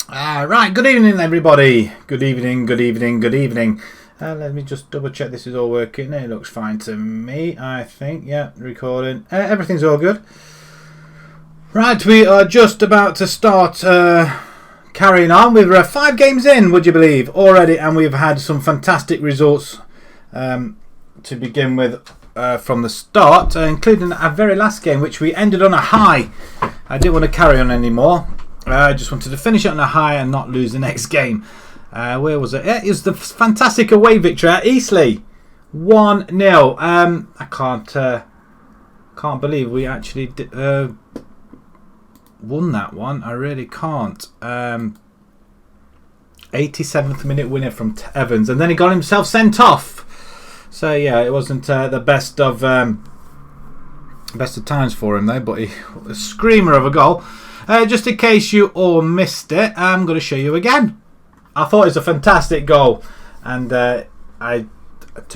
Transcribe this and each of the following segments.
Right, good evening everybody. Good evening. Let me just double check this is all working. It looks fine to me, I think. Yeah, recording. Everything's all good. Right, we are just about to start carrying on. We're 5 games in, would you believe, already, and we've had some fantastic results to begin with from the start, including our very last game, which we ended on a high. I didn't want to carry on anymore. I just wanted to finish it on a high and not lose the next game. Where was it? It was the fantastic away victory at Eastleigh. 1-0. I can't believe we actually won that one. I really can't. 87th minute winner from Evans, and then he got himself sent off. So yeah, it wasn't the best of times for him though. But a screamer of a goal. Just in case you all missed it, I'm going to show you again. I thought it was a fantastic goal, and to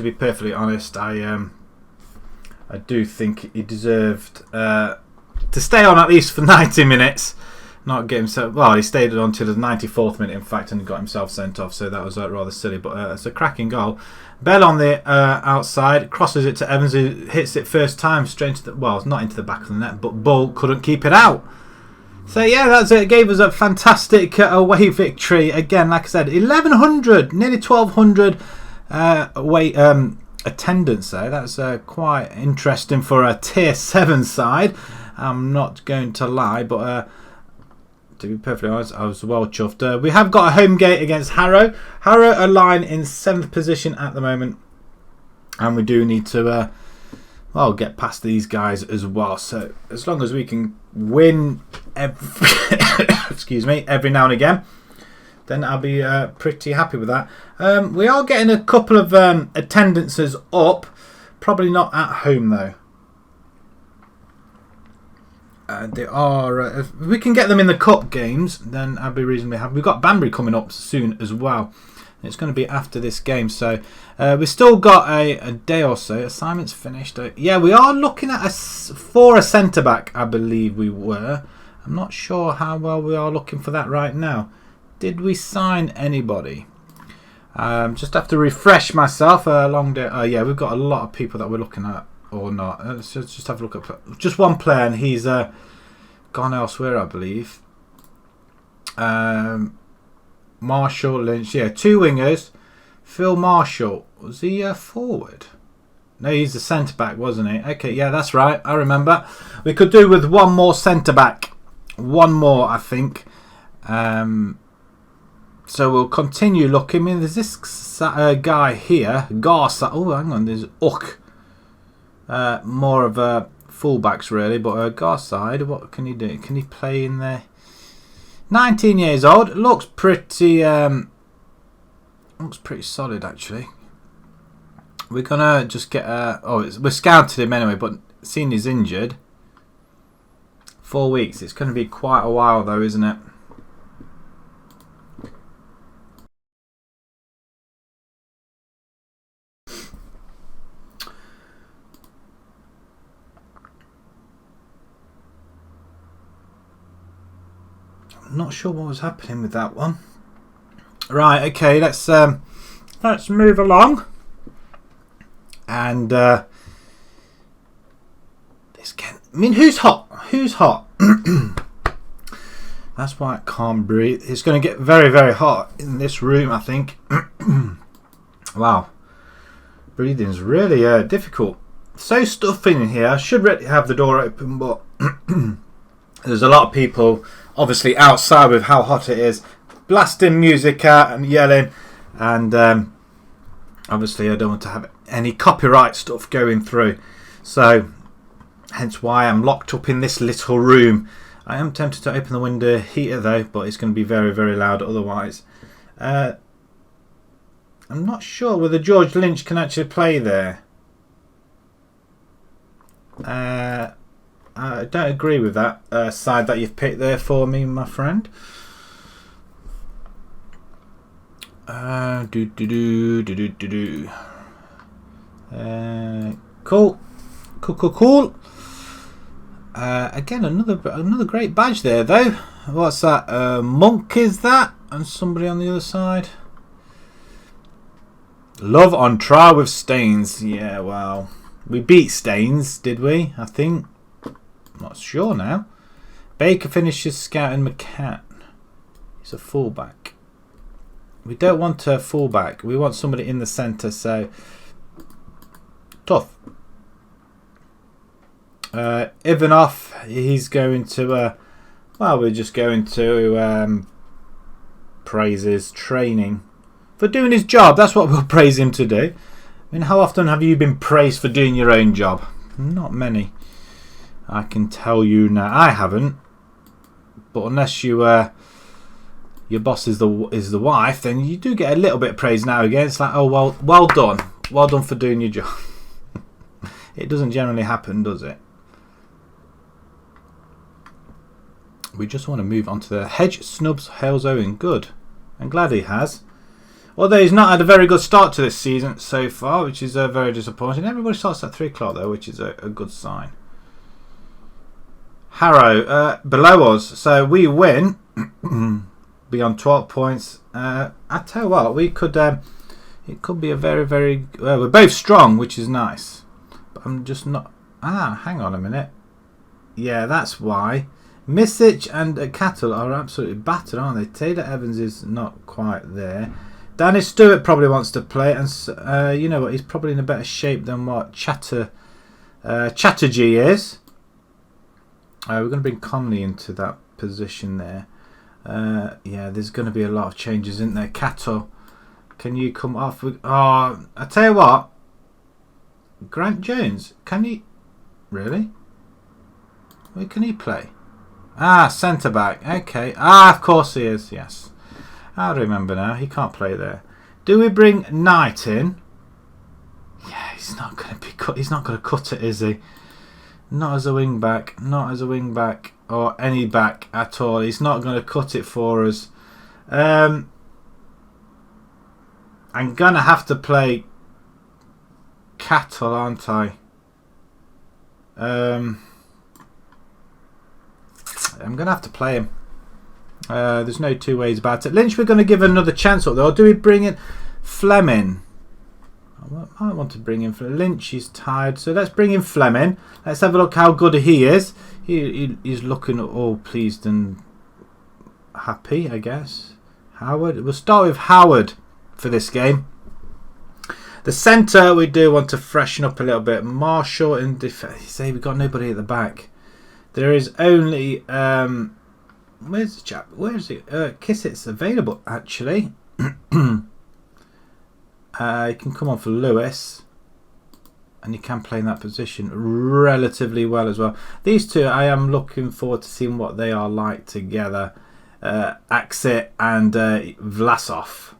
be perfectly honest, I do think he deserved to stay on at least for 90 minutes. Not get himself. Well, he stayed on till the 94th minute, in fact, and got himself sent off. So that was rather silly, but it's a cracking goal. Bell on the outside, crosses it to Evans, who hits it first time straight into the. Well, not into the back of the net, but Bull couldn't keep it out. So yeah, that's it. It gave us a fantastic away victory. Again, like I said, 1,100, nearly 1,200 away attendance there. That's quite interesting for a Tier 7 side. I'm not going to lie, but to be perfectly honest, I was well chuffed. We have got a home gate against Harrow. Harrow are lying in 7th position at the moment, and we do need to get past these guys as well. So as long as we can win every now and again, then I'll be pretty happy with that. We are getting a couple of attendances up, probably not at home though. They are. If we can get them in the cup games, then I'll be reasonably happy. We've got Banbury coming up soon as well. It's going to be after this game, so we've still got a day or so. Assignments finished. Yeah, we are looking at for a centre back, I believe we were. I'm not sure how well we are looking for that right now. Did we sign anybody? Just have to refresh myself. A long day. Yeah, we've got a lot of people that we're looking at, or not. Let's just have a look at just one player, and he's gone elsewhere, I believe. Marshall, Lynch, yeah, 2 wingers. Phil Marshall, was he forward? No, he's the centre back, wasn't he? Okay, yeah, that's right. I remember. We could do with one more centre back. One more, I think. So we'll continue looking. I mean, there's this guy here, Garza. Oh, hang on, there's Uck. More of a fullbacks really, but Garside, what can he do? Can he play in there? 19 years old, looks pretty solid actually. We're gonna just get we're scouted him anyway, but seeing he's injured, 4 weeks. It's going to be quite a while though, isn't it? Not sure what was happening with that one. Right, okay, let's move along. And this can. I mean, who's hot? Who's hot? That's why I can't breathe. It's going to get very, very hot in this room, I think. Wow, breathing's really difficult. So stuffy in here. I should really have the door open, but there's a lot of people obviously outside with how hot it is, blasting music out and yelling, and obviously I don't want to have any copyright stuff going through, so hence why I'm locked up in this little room. I am tempted to open the window heater though, but it's going to be very, very loud otherwise. I'm not sure whether George Lynch can actually play there. I don't agree with that side that you've picked there for me, my friend. Cool. Again, another great badge there, though. What's that? Monk is that? And somebody on the other side. Love on trial with Staines. Yeah, well, we beat Staines, did we? I think. Not sure now. Baker finishes scouting McCann. He's a fullback. We don't want a fullback. We want somebody in the centre. So tough. Ivanov. He's going to. Well, we're just going to praise his training for doing his job. That's what we'll praise him to do. I mean, how often have you been praised for doing your own job? Not many. I can tell you now. I haven't. But unless you, your boss is the wife, then you do get a little bit of praise now and again. It's like, oh, well done. Well done for doing your job. It doesn't generally happen, does it? We just want to move on to the Hedge snubs Hales Owen. Good. I'm glad he has. Although he's not had a very good start to this season so far, which is very disappointing. Everybody starts at 3 o'clock though, which is a good sign. Harrow below us, so we win. Be on 12 points. I tell you what, we could. It could be a very, very. We're both strong, which is nice. But I'm just not. Hang on a minute. Yeah, that's why. Misic and Cattle are absolutely battered, aren't they? Taylor Evans is not quite there. Danny Stewart probably wants to play, and you know what? He's probably in a better shape than what Chatterjee is. We're going to bring Conley into that position there. Yeah, there's going to be a lot of changes, isn't there? Cattle, can you come off? I tell you what. Grant Jones, can he really? Where can he play? Centre back. Okay. Of course he is. Yes, I remember now. He can't play there. Do we bring Knight in? Yeah, he's not going to be cut. He's not going to cut it, is he? Not as a wing back. Not as a wing back or any back at all. He's not going to cut it for us. I'm going to have to play Cattle, aren't I? I'm going to have to play him. There's no two ways about it. Lynch, we're going to give another chance up there. Or do we bring in Fleming? I might want to bring in Lynch. He's tired. So let's bring in Fleming. Let's have a look how good he is. He's looking all pleased and happy, I guess. Howard. We'll start with Howard for this game. The centre, we do want to freshen up a little bit. Marshall in defence. Say we've got nobody at the back. There is only where's the chap? Where is he? Kissett's available actually. You can come on for Lewis, and you can play in that position relatively well as well. These two, I am looking forward to seeing what they are like together. Axit and Vlasov.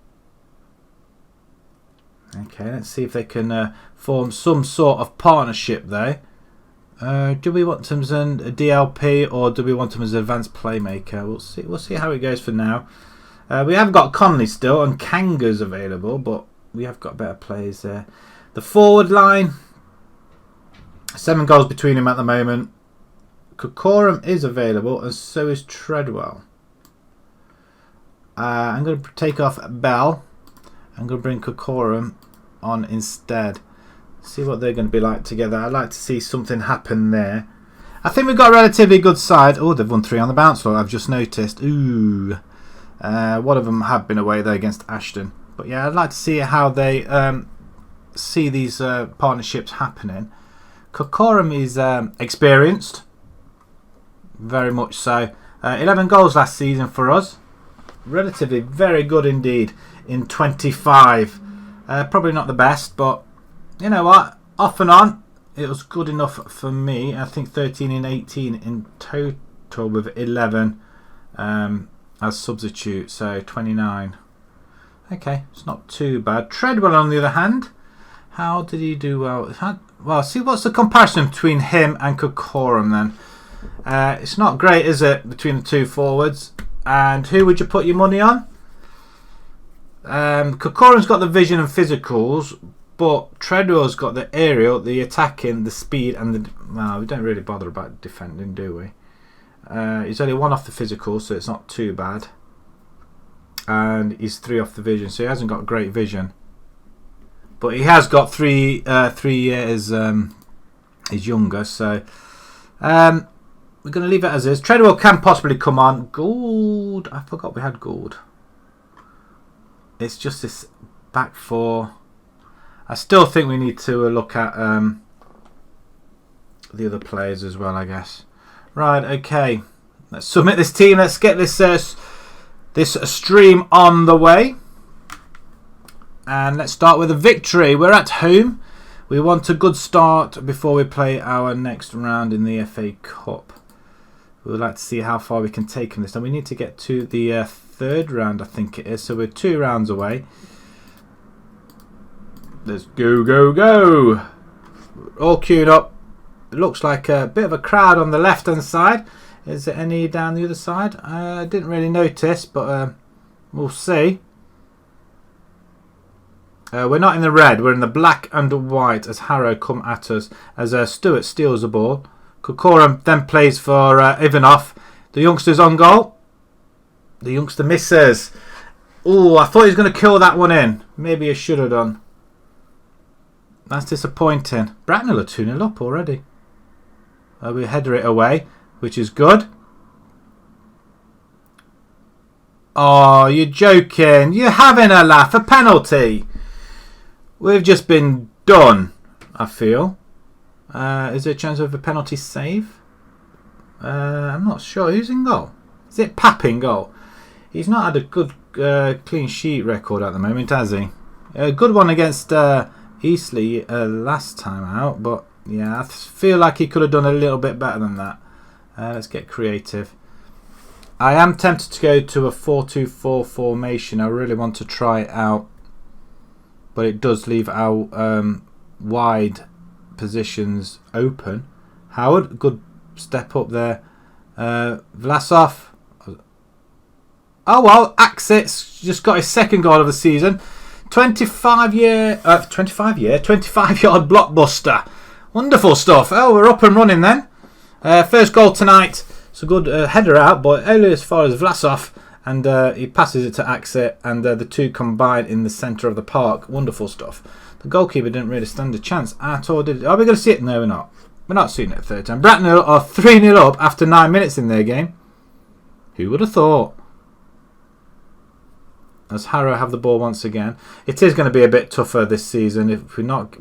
Okay, let's see if they can form some sort of partnership there. Do we want him as a DLP or do we want him as an advanced playmaker? We'll see. We'll see how it goes for now. We have got Conley still and Kanga's available, but we have got better players there. The forward line, 7 goals between him at the moment. Kokorum is available, and so is Treadwell. I'm going to take off Bell. I'm going to bring Kokorum on instead. See what they're going to be like together. I'd like to see something happen there. I think we've got a relatively good side. Oh, they've won 3 on the bounce floor, I've just noticed. Ooh. One of them have been away there against Ashton. But yeah, I'd like to see how they see these partnerships happening. Kokorum is experienced. Very much so. 11 goals last season for us. Relatively very good indeed in 25. Probably not the best, but you know what? Off and on, it was good enough for me. I think 13 and 18 in total with 11 as substitute, so 29. Okay, it's not too bad. Treadwell, on the other hand, how did he do well? Well, see, what's the comparison between him and Kokorum then? It's not great, is it, between the two forwards? And who would you put your money on? Kokorum's got the vision and physicals, but Treadwell's got the aerial, the attacking, the speed, and the... Well, we don't really bother about defending, do we? He's only 1 off the physical, so it's not too bad. And he's 3 off the vision, so he hasn't got great vision. But he has got 3 years he's younger, so we're going to leave it as is. Treadwell can possibly come on. Gould, I forgot we had Gould. It's just this back 4. I still think we need to look at the other players as well, I guess. Right, okay. Let's submit this team. Let's get this this stream on the way. And let's start with a victory. We're at home. We want a good start before we play our next round in the FA Cup. We would like to see how far we can take in this. And we need to get to the 3rd round, I think it is. So we're 2 rounds away. Let's go, go, go. All queued up. It looks like a bit of a crowd on the left-hand side. Is there any down the other side? I didn't really notice, but we'll see. We're not in the red. We're in the black and white as Harrow come at us. As Stewart steals the ball. Kokorum then plays for Ivanov. The youngster's on goal. The youngster misses. Oh, I thought he was going to kill that one in. Maybe I should have done. That's disappointing. Bracknell are 2-0 up already. We header it away, which is good. Oh, you're joking. You're having a laugh. A penalty. We've just been done, I feel. Is there a chance of a penalty save? I'm not sure. Who's in goal? Is it Pap in goal? He's not had a good clean sheet record at the moment, has he? A good one against Eastleigh last time out, but yeah, I feel like he could have done a little bit better than that. Let's get creative. I am tempted to go to a 4-2-4 formation. I really want to try it out, but it does leave our wide positions open. Howard, good step up there. Vlasov. Oh well, Axit's just got his 2nd goal of the season. 25-yard blockbuster. Wonderful stuff. Oh, we're up and running then. First goal tonight. It's a good header out, but only as far as Vlasov. And he passes it to Axit, and the 2 combine in the centre of the park. Wonderful stuff. The goalkeeper didn't really stand a chance at all, did he? Are we going to see it? No, we're not. We're not seeing it at 3rd time. Bracknell are 3-0 up after 9 minutes in their game. Who would have thought? As Harrow have the ball once again. It is going to be a bit tougher this season if we're not...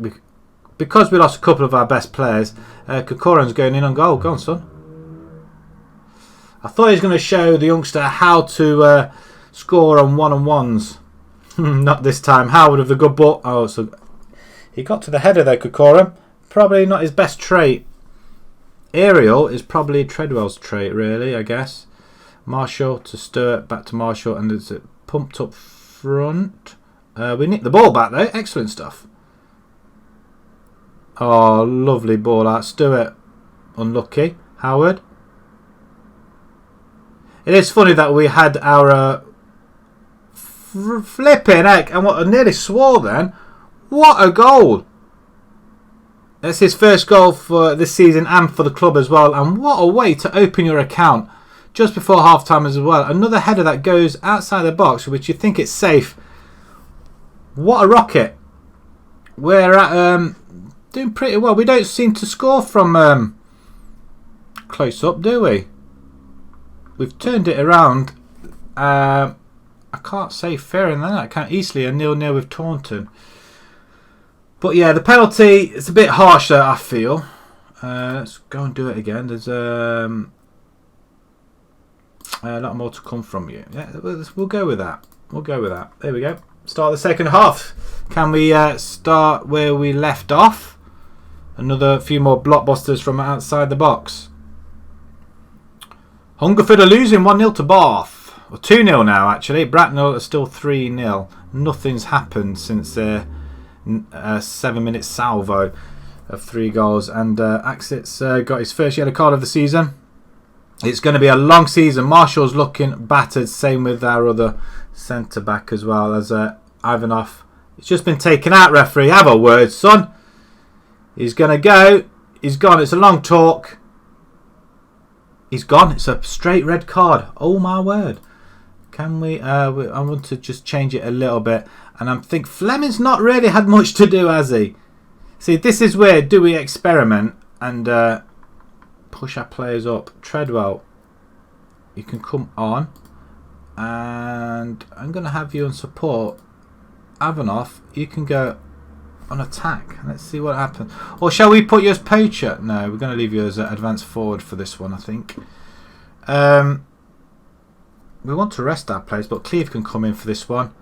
Because we lost a couple of our best players. Kokoran's going in on goal. Go on, son. I thought he was going to show the youngster how to score on one-on-ones. Not this time. Howard with the good ball. Oh, so he got to the header there, Kokoran. Probably not his best trait. Aerial is probably Treadwell's trait, really, I guess. Marshall to Stewart, back to Marshall, and it's pumped up front. We nicked the ball back though. Excellent stuff. Oh, lovely ball out. Stewart, unlucky. Howard. It is funny that we had our flipping heck, and what I nearly swore then. What a goal! That's his first goal for this season and for the club as well. And what a way to open your account just before half time as well. Another header that goes outside the box, which you think it's safe. What a rocket! We're at doing pretty well. We don't seem to score from close up, do we? We've turned it around. I can't say fairer than that. I can't easily a 0-0 with Taunton. But yeah, the penalty, it's a bit harsh there, I feel. Let's go and do it again. There's a lot more to come from you. Yeah, we'll go with that. We'll go with that. There we go. Start the second half. Can we start where we left off? Another few more blockbusters from outside the box. Hungerford are losing 1-0 to Bath. Well, 2-0 now, actually. Bracknell are still 3-0. Nothing's happened since their 7-minute salvo of 3 goals. And Axit's got his first yellow card of the season. It's going to be a long season. Marshall's looking battered. Same with our other centre-back as well. As Ivanov It's just been taken out, referee. Have a word, son. He's going to go. He's gone. It's a long talk. He's gone. It's a straight red card. Oh, my word. Can we... I want to just change it a little bit. And I think Fleming's not really had much to do, has he? See, this is where do we experiment and push our players up. Treadwell, you can come on. And I'm going to have you on support. Avanoff, you can go on attack. Let's see what happens. Or shall we put you as poacher? No, we're going to leave you as advanced forward for this one, I think. We want to rest our players, but Cleve can come in for this one.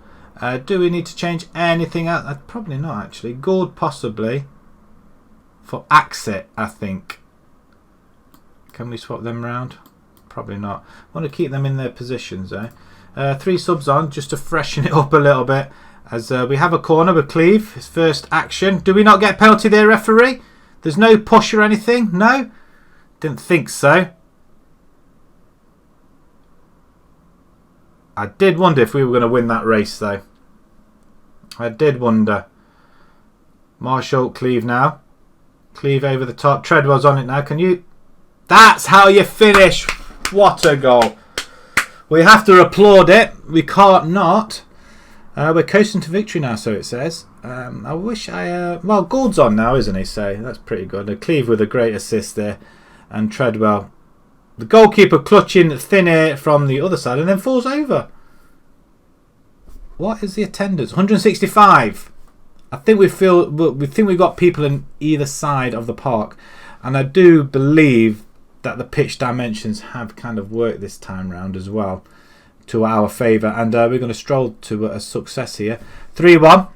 Do we need to change anything else? Probably not, actually. Gould, possibly. For Axit, I think. Can we swap them round? Probably not. I want to keep them in their positions, eh? 3 subs on, just to freshen it up a little bit. As we have a corner with Cleve, his first action. Do we not get a penalty there, referee? There's no push or anything? No? Didn't think so. I did wonder if we were going to win that race, though. I did wonder. Marshall, Cleve now. Cleve over the top. Treadwell's on it now. Can you... That's how you finish. What a goal. We have to applaud it. We can't not. We're coasting to victory now, so it says. I wish I... well, Gould's on now, isn't he? So that's pretty good. Cleve with a great assist there. And Treadwell. The goalkeeper clutching thin air from the other side and then falls over. What is the attendance? 165. I think we think we've got people in either side of the park. And I do believe that the pitch dimensions have kind of worked this time round as well. To our favour, and we're going to stroll to a success here. 3-1.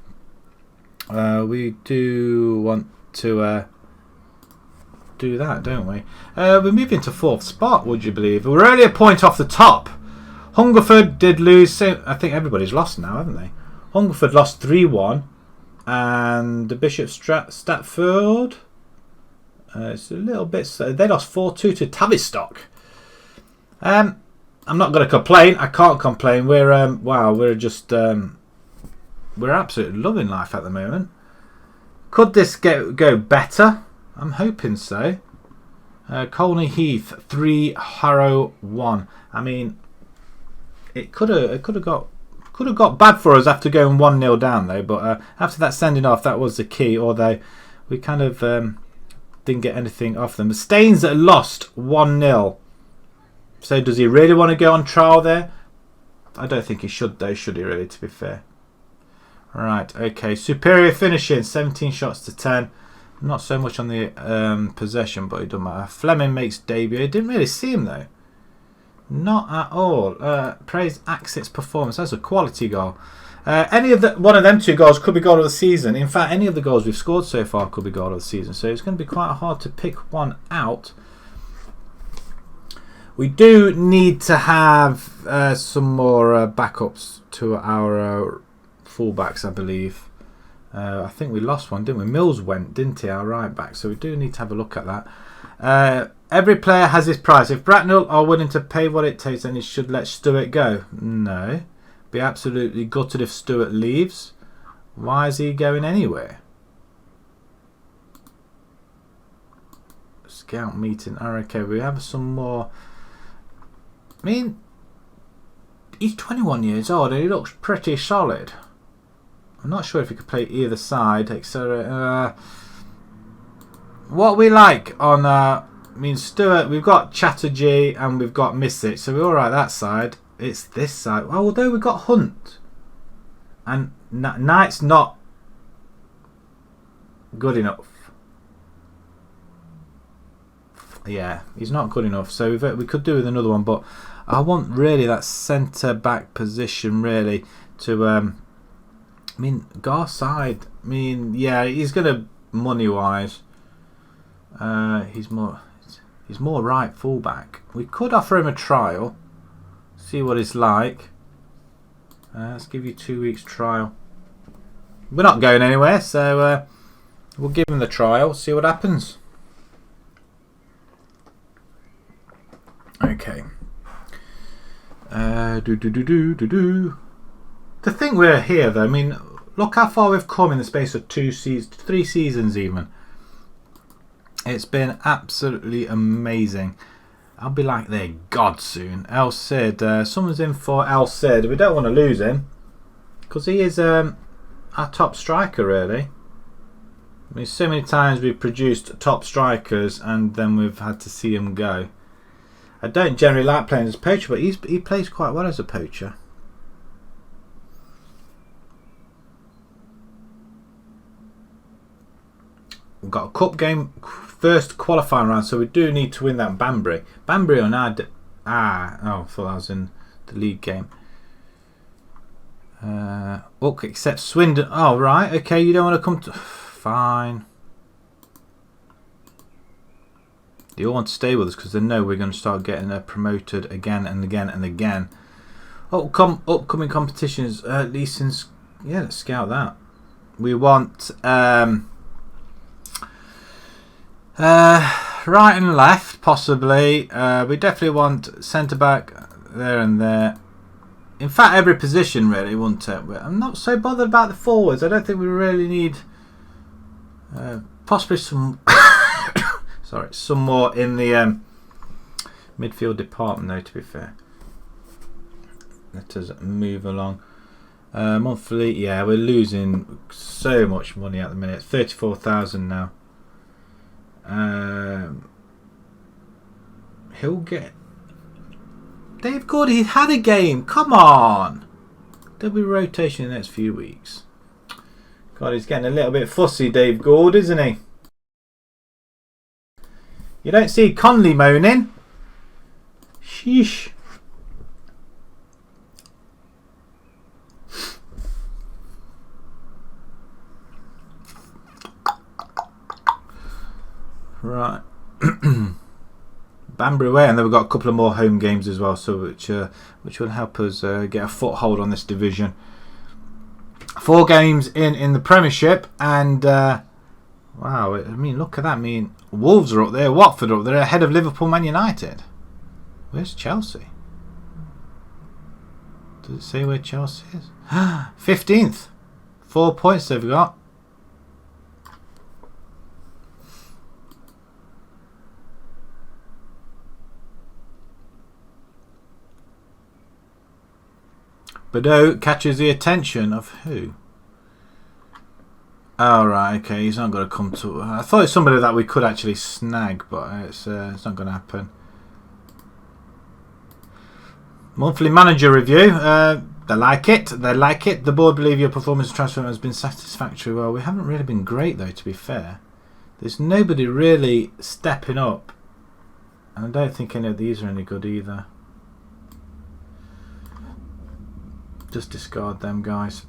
We do want to do that, don't we? We're moving to 4th spot, would you believe? We're only a point off the top. Hungerford did lose. I think everybody's lost now, haven't they? Hungerford lost 3-1, and the Bishop Stafford. It's a little bit. They lost 4-2 to Tavistock. I'm not going to complain. I can't complain. We're wow. We're just we're absolutely loving life at the moment. Could this go better? I'm hoping so. Colney Heath 3, Harrow 1. I mean, it could have got bad for us after going 1-0 down though. But after that sending off, that was the key. Although we kind of didn't get anything off them. The Staines lost 1-0. So does he really want to go on trial there? I don't think he should though, should he really, to be fair? Right, okay. Superior finishing, 17 shots to 10. Not so much on the possession, but it doesn't matter. Fleming makes debut. I didn't really see him though. Not at all. Praise Axit's performance. That's a quality goal. One of them 2 goals could be goal of the season. In fact, any of the goals we've scored so far could be goal of the season. So it's going to be quite hard to pick one out. We do need to have some more backups to our fullbacks, I believe. I think we lost one, didn't we? Mills went, didn't he, our right back? So we do need to have a look at that. Every player has his price. If Bracknell are willing to pay what it takes, then he should let Stewart go. No. Be absolutely gutted if Stewart leaves. Why is he going anywhere? Scout meeting. Oh, okay, we have some more... I mean, he's 21 years old and he looks pretty solid. I'm not sure if he could play either side, etc. What we like on, I mean, Stewart, we've got Chatterjee and we've got Misic, so we're alright that side. It's this side. Well, although we've got Hunt. And Knight's not good enough. Yeah, he's not good enough. So we could do with another one, but I want really that centre back position really to. I mean, Garside. I mean, yeah, he's gonna money wise. He's more right full back. We could offer him a trial, see what it's like. Let's give you 2 weeks trial. We're not going anywhere, so we'll give him the trial, see what happens. Okay. To think we're here though, I mean, Look how far we've come in the space of 3 seasons even. It's been absolutely amazing. I'll be like their god soon. El Cid, someone's in for El Cid. We don't want to lose him because he is our top striker, really. I mean, so many times we've produced top strikers and then we've had to see him go. I don't generally like playing as a poacher, but he plays quite well as a poacher. We've got a cup game, first qualifying round, so we do need to win that Banbury. Banbury on our... I thought that was in the league game. Look, except Swindon. Oh, right, okay, you don't want to come to... Fine. They all want to stay with us because they know we're going to start getting promoted again and again and again. Upcoming competitions, at least since... Yeah, let's scout that. We want... right and left, possibly. We definitely want centre back there and there. In fact, every position really, wouldn't it? I'm not so bothered about the forwards. I don't think we really need possibly some some more in the midfield department though, to be fair. Let us move along. Monthly, yeah, we're losing so much money at the minute. 34,000 now. He'll get Dave Gould. He had a game. Come on, there'll be rotation in the next few weeks. God, he's getting a little bit fussy, Dave Gould, isn't he? You don't see Conley moaning. Sheesh. Right. Banbury away, and then we've got a couple of more home games as well, so which will help us get a foothold on this division. 4 games in the Premiership, and wow, I mean, look at that. I mean, Wolves are up there, Watford are up there, ahead of Liverpool, Man United. Where's Chelsea? Does it say where Chelsea is? 15th. 4 points they've got. Bordeaux catches the attention of who? Oh, right, okay, he's not going to come to... I thought it's somebody that we could actually snag, but it's not going to happen. Monthly manager review. They like it. They like it. The board believe your performance and transfer has been satisfactory. Well, we haven't really been great, though, to be fair. There's nobody really stepping up. And I don't think any of these are any good either. Just discard them, guys,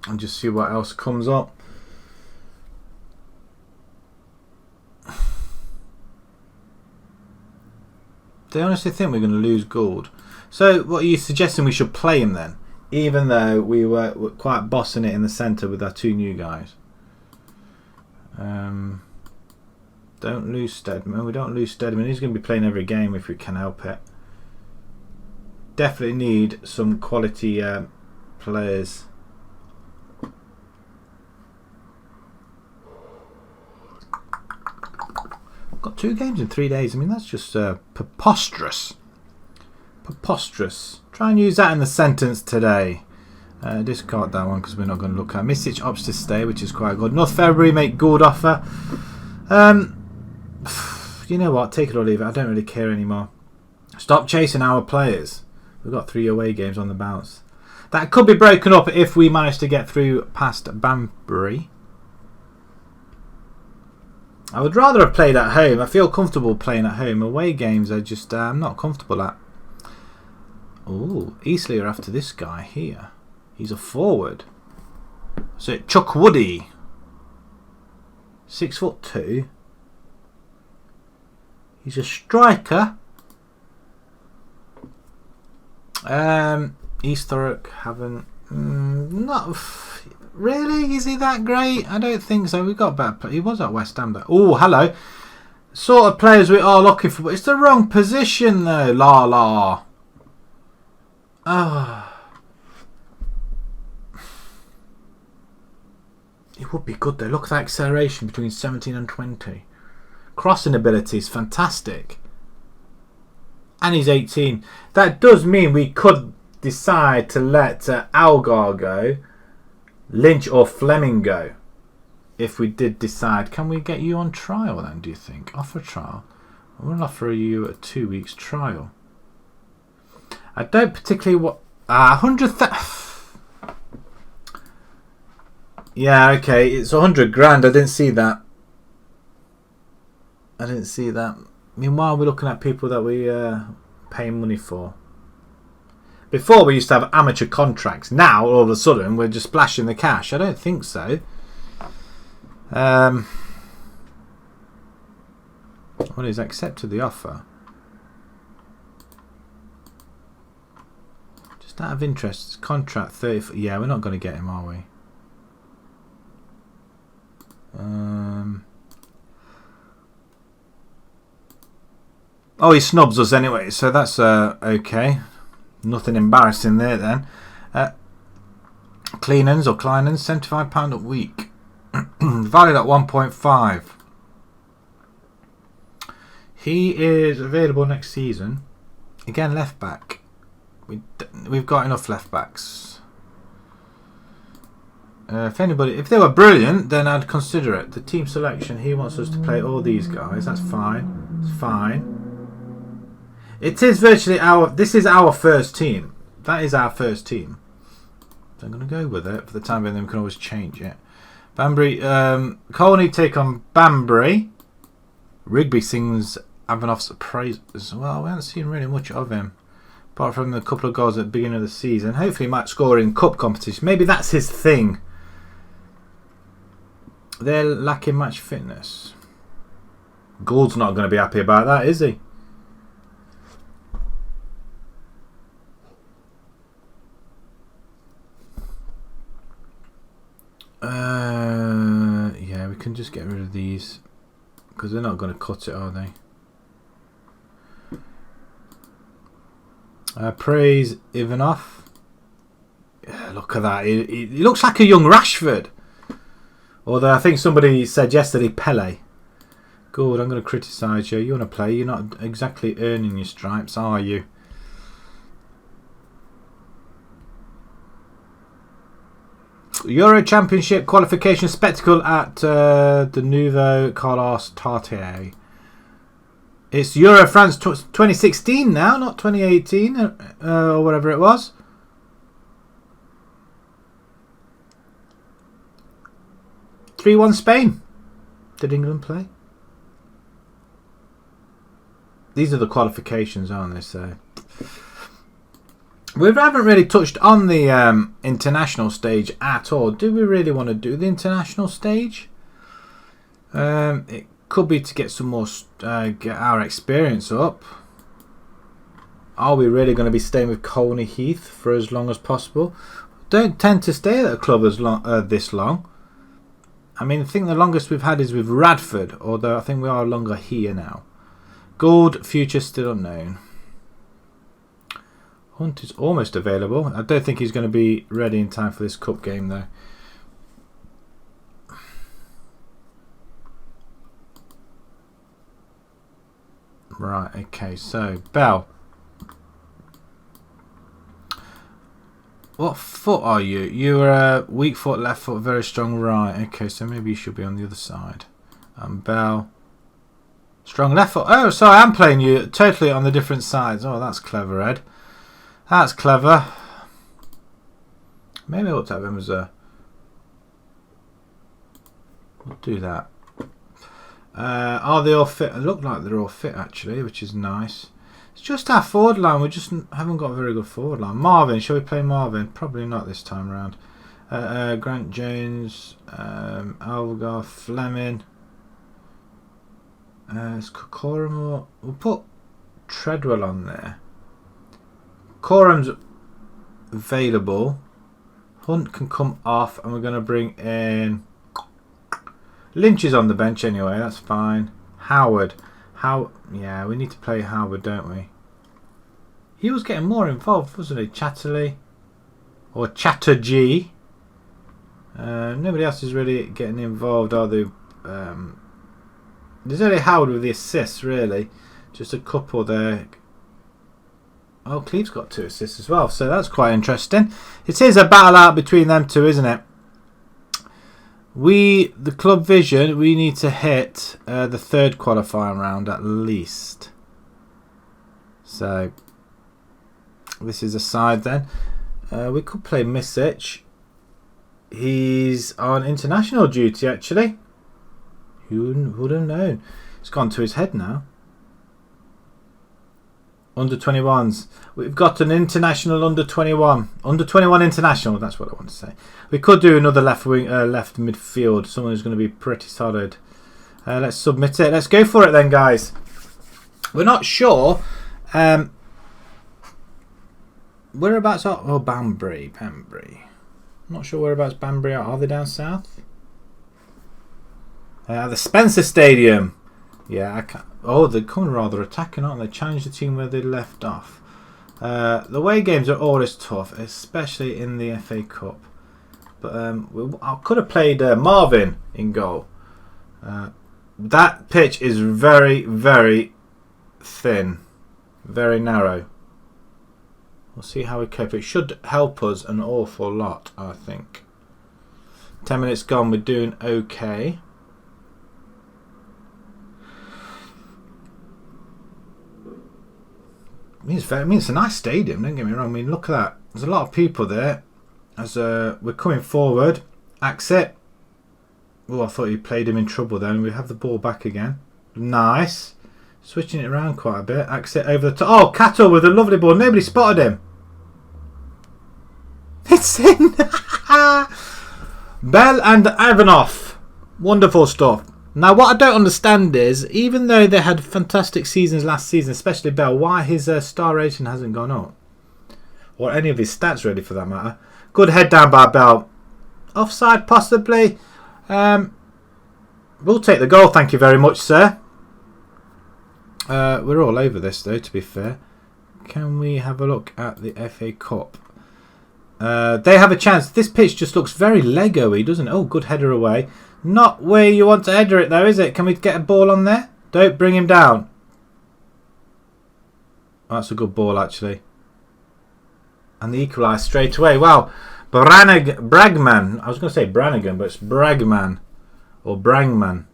and just see what else comes up. They honestly think we're going to lose Gould. So what are you suggesting? We should play him then, even though we were quite bossing it in the centre with our 2 new guys. Don't lose Stedman. We don't lose Stedman. He's going to be playing every game if we can help it. Definitely need some quality players. Got 2 games in 3 days. I mean, that's just preposterous. Preposterous. Try and use that in the sentence today. Discard that one because we're not going to look at. Misic opts to stay, which is quite good. North February make good offer. You know what? Take it or leave it. I don't really care anymore. Stop chasing our players. We've got 3 away games on the bounce. That could be broken up if we manage to get through past Banbury. I would rather have played at home. I feel comfortable playing at home. Away games I just I'm not comfortable at. Oh, Eastleigh are after this guy here. He's a forward. So Chuck Woody. 6'2". He's a striker. East Thurrock haven't not really. Is he that great? I don't think so. We got better. He was at West Ham though. Oh, hello. Sort of players we are looking for, but it's the wrong position though. La la. Oh. He would be good though. Look at that acceleration between 17 and 20. Crossing ability is fantastic. And he's 18. That does mean we could decide to let Algar go, Lynch or Fleming go. If we did decide, can we get you on trial then, do you think? Offer trial? We'll offer you a 2 weeks trial. I don't particularly want... 100,000... Yeah, okay, it's 100 grand. I didn't see that. I didn't see that. Meanwhile, we're looking at people that we pay money for. Before, we used to have amateur contracts. Now, all of a sudden, we're just splashing the cash. I don't think so. Well, he's accepted the offer. Just out of interest, contract 30. Yeah, we're not going to get him, are we? Oh, he snubs us anyway, so that's okay. Nothing embarrassing there then. Cleanans or Kleinans, £75 a week. Valued at 1.5. He is available next season. Again, left back. We've got enough left backs. If they were brilliant, then I'd consider it. The team selection, he wants us to play all these guys. That's fine. It's fine. It is virtually this is our first team. That is our first team. So I'm going to go with it for the time being, then we can always change it. Banbury, Colney take on Banbury. Rigby sings Avanoff's praise as well. We haven't seen really much of him, apart from a couple of goals at the beginning of the season. Hopefully he might score in cup competition. Maybe that's his thing. They're lacking match fitness. Gould's not going to be happy about that, is he? Yeah, we can just get rid of these because they're not going to cut it, are they? Praise Ivanov. Yeah, look at that. He looks like a young Rashford. Although I think somebody said yesterday Pele. Good, I'm going to criticise you. You want to play? You're not exactly earning your stripes, are you? Euro Championship qualification spectacle at the Nouveau Carlos Tartier. It's Euro France 2016 now, not 2018 or whatever it was. 3-1 Spain. Did England play? These are the qualifications, aren't they? So we haven't really touched on the international stage at all. Do we really want to do the international stage? It could be to get some more, get our experience up. Are we really going to be staying with Colney Heath for as long as possible? Don't tend to stay at a club as long this long. I mean, I think the longest we've had is with Radford, although I think we are longer here now. Gold, future still unknown. Hunt is almost available. I don't think he's going to be ready in time for this cup game, though. Right, okay, so Bell. What foot are you? You're a weak foot, left foot, very strong right. Okay, so maybe you should be on the other side. Bell. Strong left foot. Oh, sorry, I'm playing you totally on the different sides. Oh, that's clever, Ed. That's clever. Maybe I ought to have him as a... We'll do that. Are they all fit? They look like they're all fit, actually, which is nice. It's just our forward line. We just haven't got a very good forward line. Marvin, shall we play Marvin? Probably not this time around. Grant Jones, Algar, Fleming. It's Coram. We'll put Treadwell on there. Coram's available. Hunt can come off, and we're going to bring in... Lynch is on the bench anyway, that's fine. Howard. Yeah, we need to play Howard, don't we? He was getting more involved, wasn't he? Chatterley. Or Chatterjee. Nobody else is really getting involved, are they? There's only Howard with the assists, really. Just a couple there. Oh, Cleve's got 2 assists as well, so that's quite interesting. It is a battle out between them two, isn't it? The club vision, we need to hit the 3rd qualifying round at least. So, this is a side then. We could play Misic. He's on international duty, actually. Who would have known? It's gone to his head now. Under 21s. We've got an international under 21. Under 21 international. That's what I want to say. We could do another left midfield. Someone who's going to be pretty solid. Let's submit it. Let's go for it then, guys. We're not sure. Whereabouts are... Oh, Banbury. I'm not sure whereabouts Banbury are. Are they down south? The Spencer Stadium. Yeah, I can't... Oh, they're coming rather attacking, aren't they? Challenge the team where they left off. The away games are always tough, especially in the FA Cup. But I could have played Marvin in goal. That pitch is very, very thin. Very narrow. We'll see how we cope. It should help us an awful lot, I think. 10 minutes gone, we're doing okay. I mean, it's a nice stadium, don't get me wrong. I mean, look at that. There's a lot of people there. As we're coming forward. Axit. Oh, I thought you played him in trouble then. We have the ball back again. Nice. Switching it around quite a bit. Axit over the top. Oh, Cato with a lovely ball. Nobody spotted him. It's in. Bell and Ivanoff. Wonderful stuff. Now, what I don't understand is, even though they had fantastic seasons last season, especially Bell, why his star rating hasn't gone up. Or any of his stats, really, for that matter. Good head down by Bell. Offside, possibly. We'll take the goal, thank you very much, sir. We're all over this, though, to be fair. Can we have a look at the FA Cup? They have a chance. This pitch just looks very Lego-y, doesn't it? Oh, good header away. Not where you want to header it, though, is it? Can we get a ball on there? Don't bring him down. Oh, that's a good ball, actually. And the equalise straight away. Wow. Bragman. I was going to say Brannigan, but it's Bragman. Or Brangman.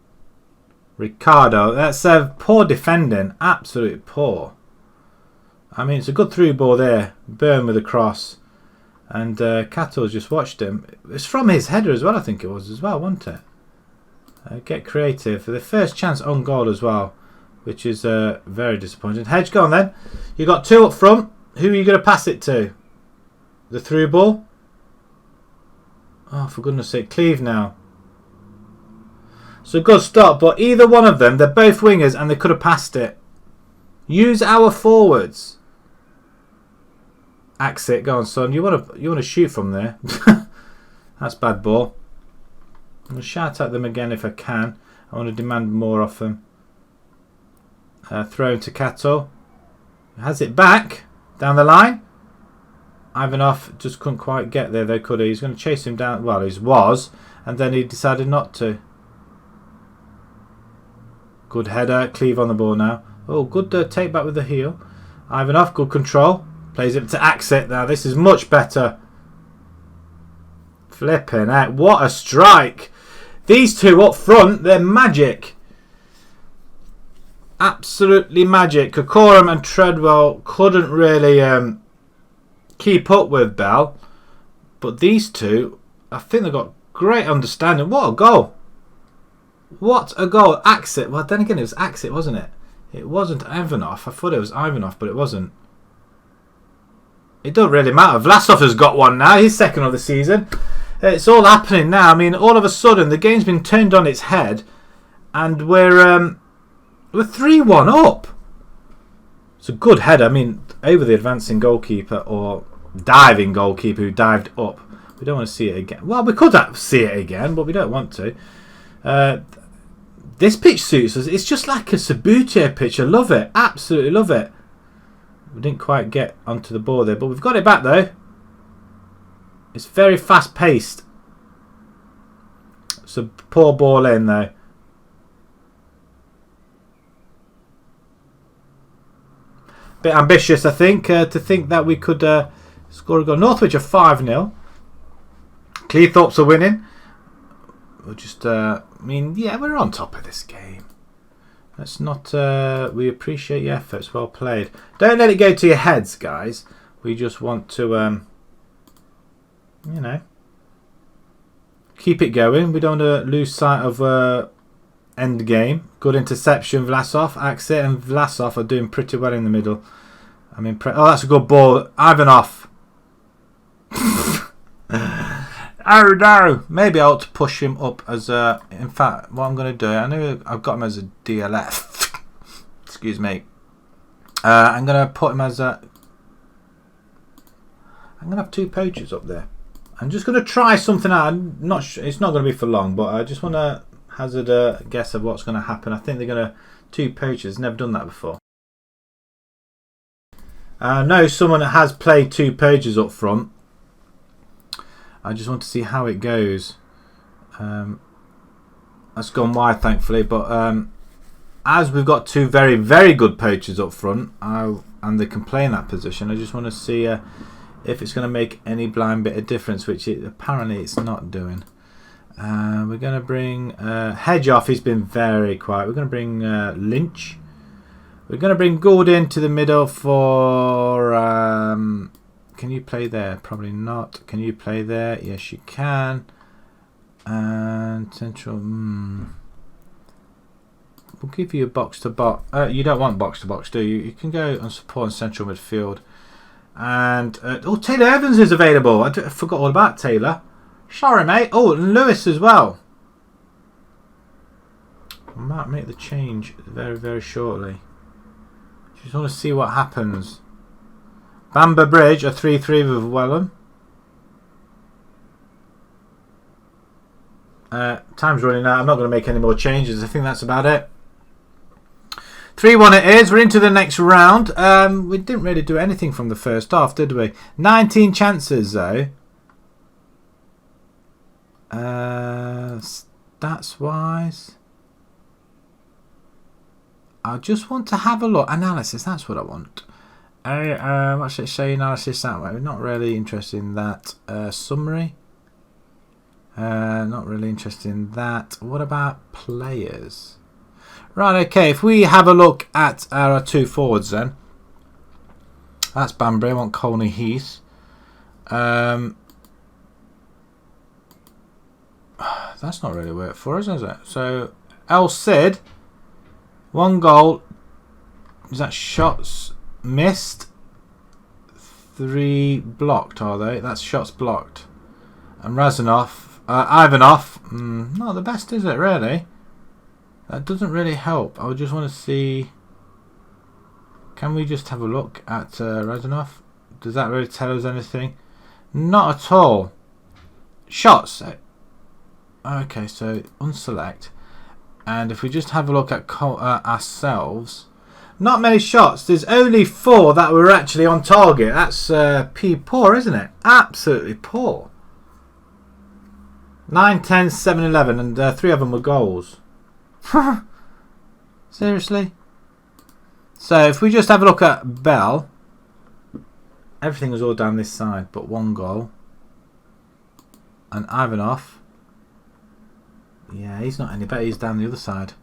Ricardo. That's poor defending. Absolutely poor. I mean, it's a good through ball there. Burn with a cross. And Cato's just watched him. It's from his header as well, I think it was as well, wasn't it? Get creative. For the first chance on goal as well, which is very disappointing. Hedge, go on then. You got 2 up front. Who are you going to pass it to? The through ball? Oh, for goodness sake. Cleve now. So good stop, but either one of them, they're both wingers and they could have passed it. Use our forwards. Axit, go on, son. You want to shoot from there? That's bad ball. I'm going to shout at them again if I can. I want to demand more off them. Throw to Cato. Has it back down the line. Ivanov just couldn't quite get there though, could he? He's going to chase him down. Well, he was, and then he decided not to. Good header. Cleve on the ball now. Oh, good take back with the heel. Ivanov, good control. Plays it to Axit now. This is much better. Flipping out. What a strike. These two up front, they're magic. Absolutely magic. Kokorum and Treadwell couldn't really keep up with Bell. But these two, I think they've got great understanding. What a goal. What a goal. Axit. Well, then again, it was Axit, wasn't it? It wasn't Ivanov. I thought it was Ivanov, but it wasn't. It don't really matter. Vlasov has got one now. He's second of the season. It's all happening now. I mean, all of a sudden, the game's been turned on its head, and we're 3-1 up. It's a good header. I mean, over the advancing goalkeeper or diving goalkeeper who dived up. We don't want to see it again. Well, we could see it again, but we don't want to. This pitch suits us. It's just like a Sabutier pitch. I love it. Absolutely love it. We didn't quite get onto the ball there, but we've got it back though. It's very fast paced. It's a poor ball in though. Bit ambitious, I think, to think that we could score a goal. Northwich are 5-0. Cleethorpes are winning. We'll just, I mean, yeah, we're on top of this game. Let's not, we appreciate your efforts. Well played. Don't let it go to your heads, guys. We just want to, you know, keep it going. We don't want to lose sight of end game. Good interception, Vlasov, Axit and Vlasov are doing pretty well in the middle. I mean, oh, that's a good ball. Ivanov. Oh no! Maybe I ought to push him up as a. In fact, what I'm going to do, I know I've got him as a DLF. Excuse me. I'm going to put him as a. I'm going to have 2 poachers up there. I'm just going to try something out. I'm not sure, it's not going to be for long, but I just want to hazard a guess of what's going to happen. I think they're going to 2 poachers. Never done that before. I know someone that has played 2 poachers up front. I just want to see how it goes. That's gone wide, thankfully. But as we've got 2 very, very good poachers up front, and they can play in that position, I just want to see if it's going to make any blind bit of difference, which apparently it's not doing. We're going to bring Hedge off. He's been very quiet. We're going to bring Lynch. We're going to bring Gould into the middle for... can you play there? Probably not. Can you play there? Yes, you can. And central... We'll give you a box-to-box. You don't want box-to-box, do you? You can go and support in central midfield. And... oh, Taylor Evans is available. I forgot all about Taylor. Sorry, mate. Oh, and Lewis as well. I might make the change very, very shortly. Just want to see what happens. Bamber Bridge, a 3-3 with Wellham. Time's running out. I'm not going to make any more changes. I think that's about it. 3-1 it is. We're into the next round. We didn't really do anything from the first half, did we? 19 chances, though. Stats-wise... I just want to have a look. Analysis, that's what I want. What's it say? Analysis that way. We're not really interested in that. Summary. Not really interested in that. What about players? Right, okay. If we have a look at our 2 forwards then. That's Banbury. I want Colney Heath. That's not really worked for us, is it? So, El Cid. 1 goal. Is that shots missed? 3 blocked, are they? That's shots blocked. And Ivanov, not the best, is it, really? That doesn't really help. I just want to see... Can we just have a look at Razanov? Does that really tell us anything? Not at all. Shots. Okay, so unselect. And if we just have a look at ourselves, not many shots. There's only 4 that were actually on target. That's poor, isn't it? Absolutely poor. 9, 10, 7, 11, and 3 of them were goals. Seriously? So if we just have a look at Bell, everything was all down this side, but 1 goal. And Ivanov. Yeah, he's not any better. He's down the other side.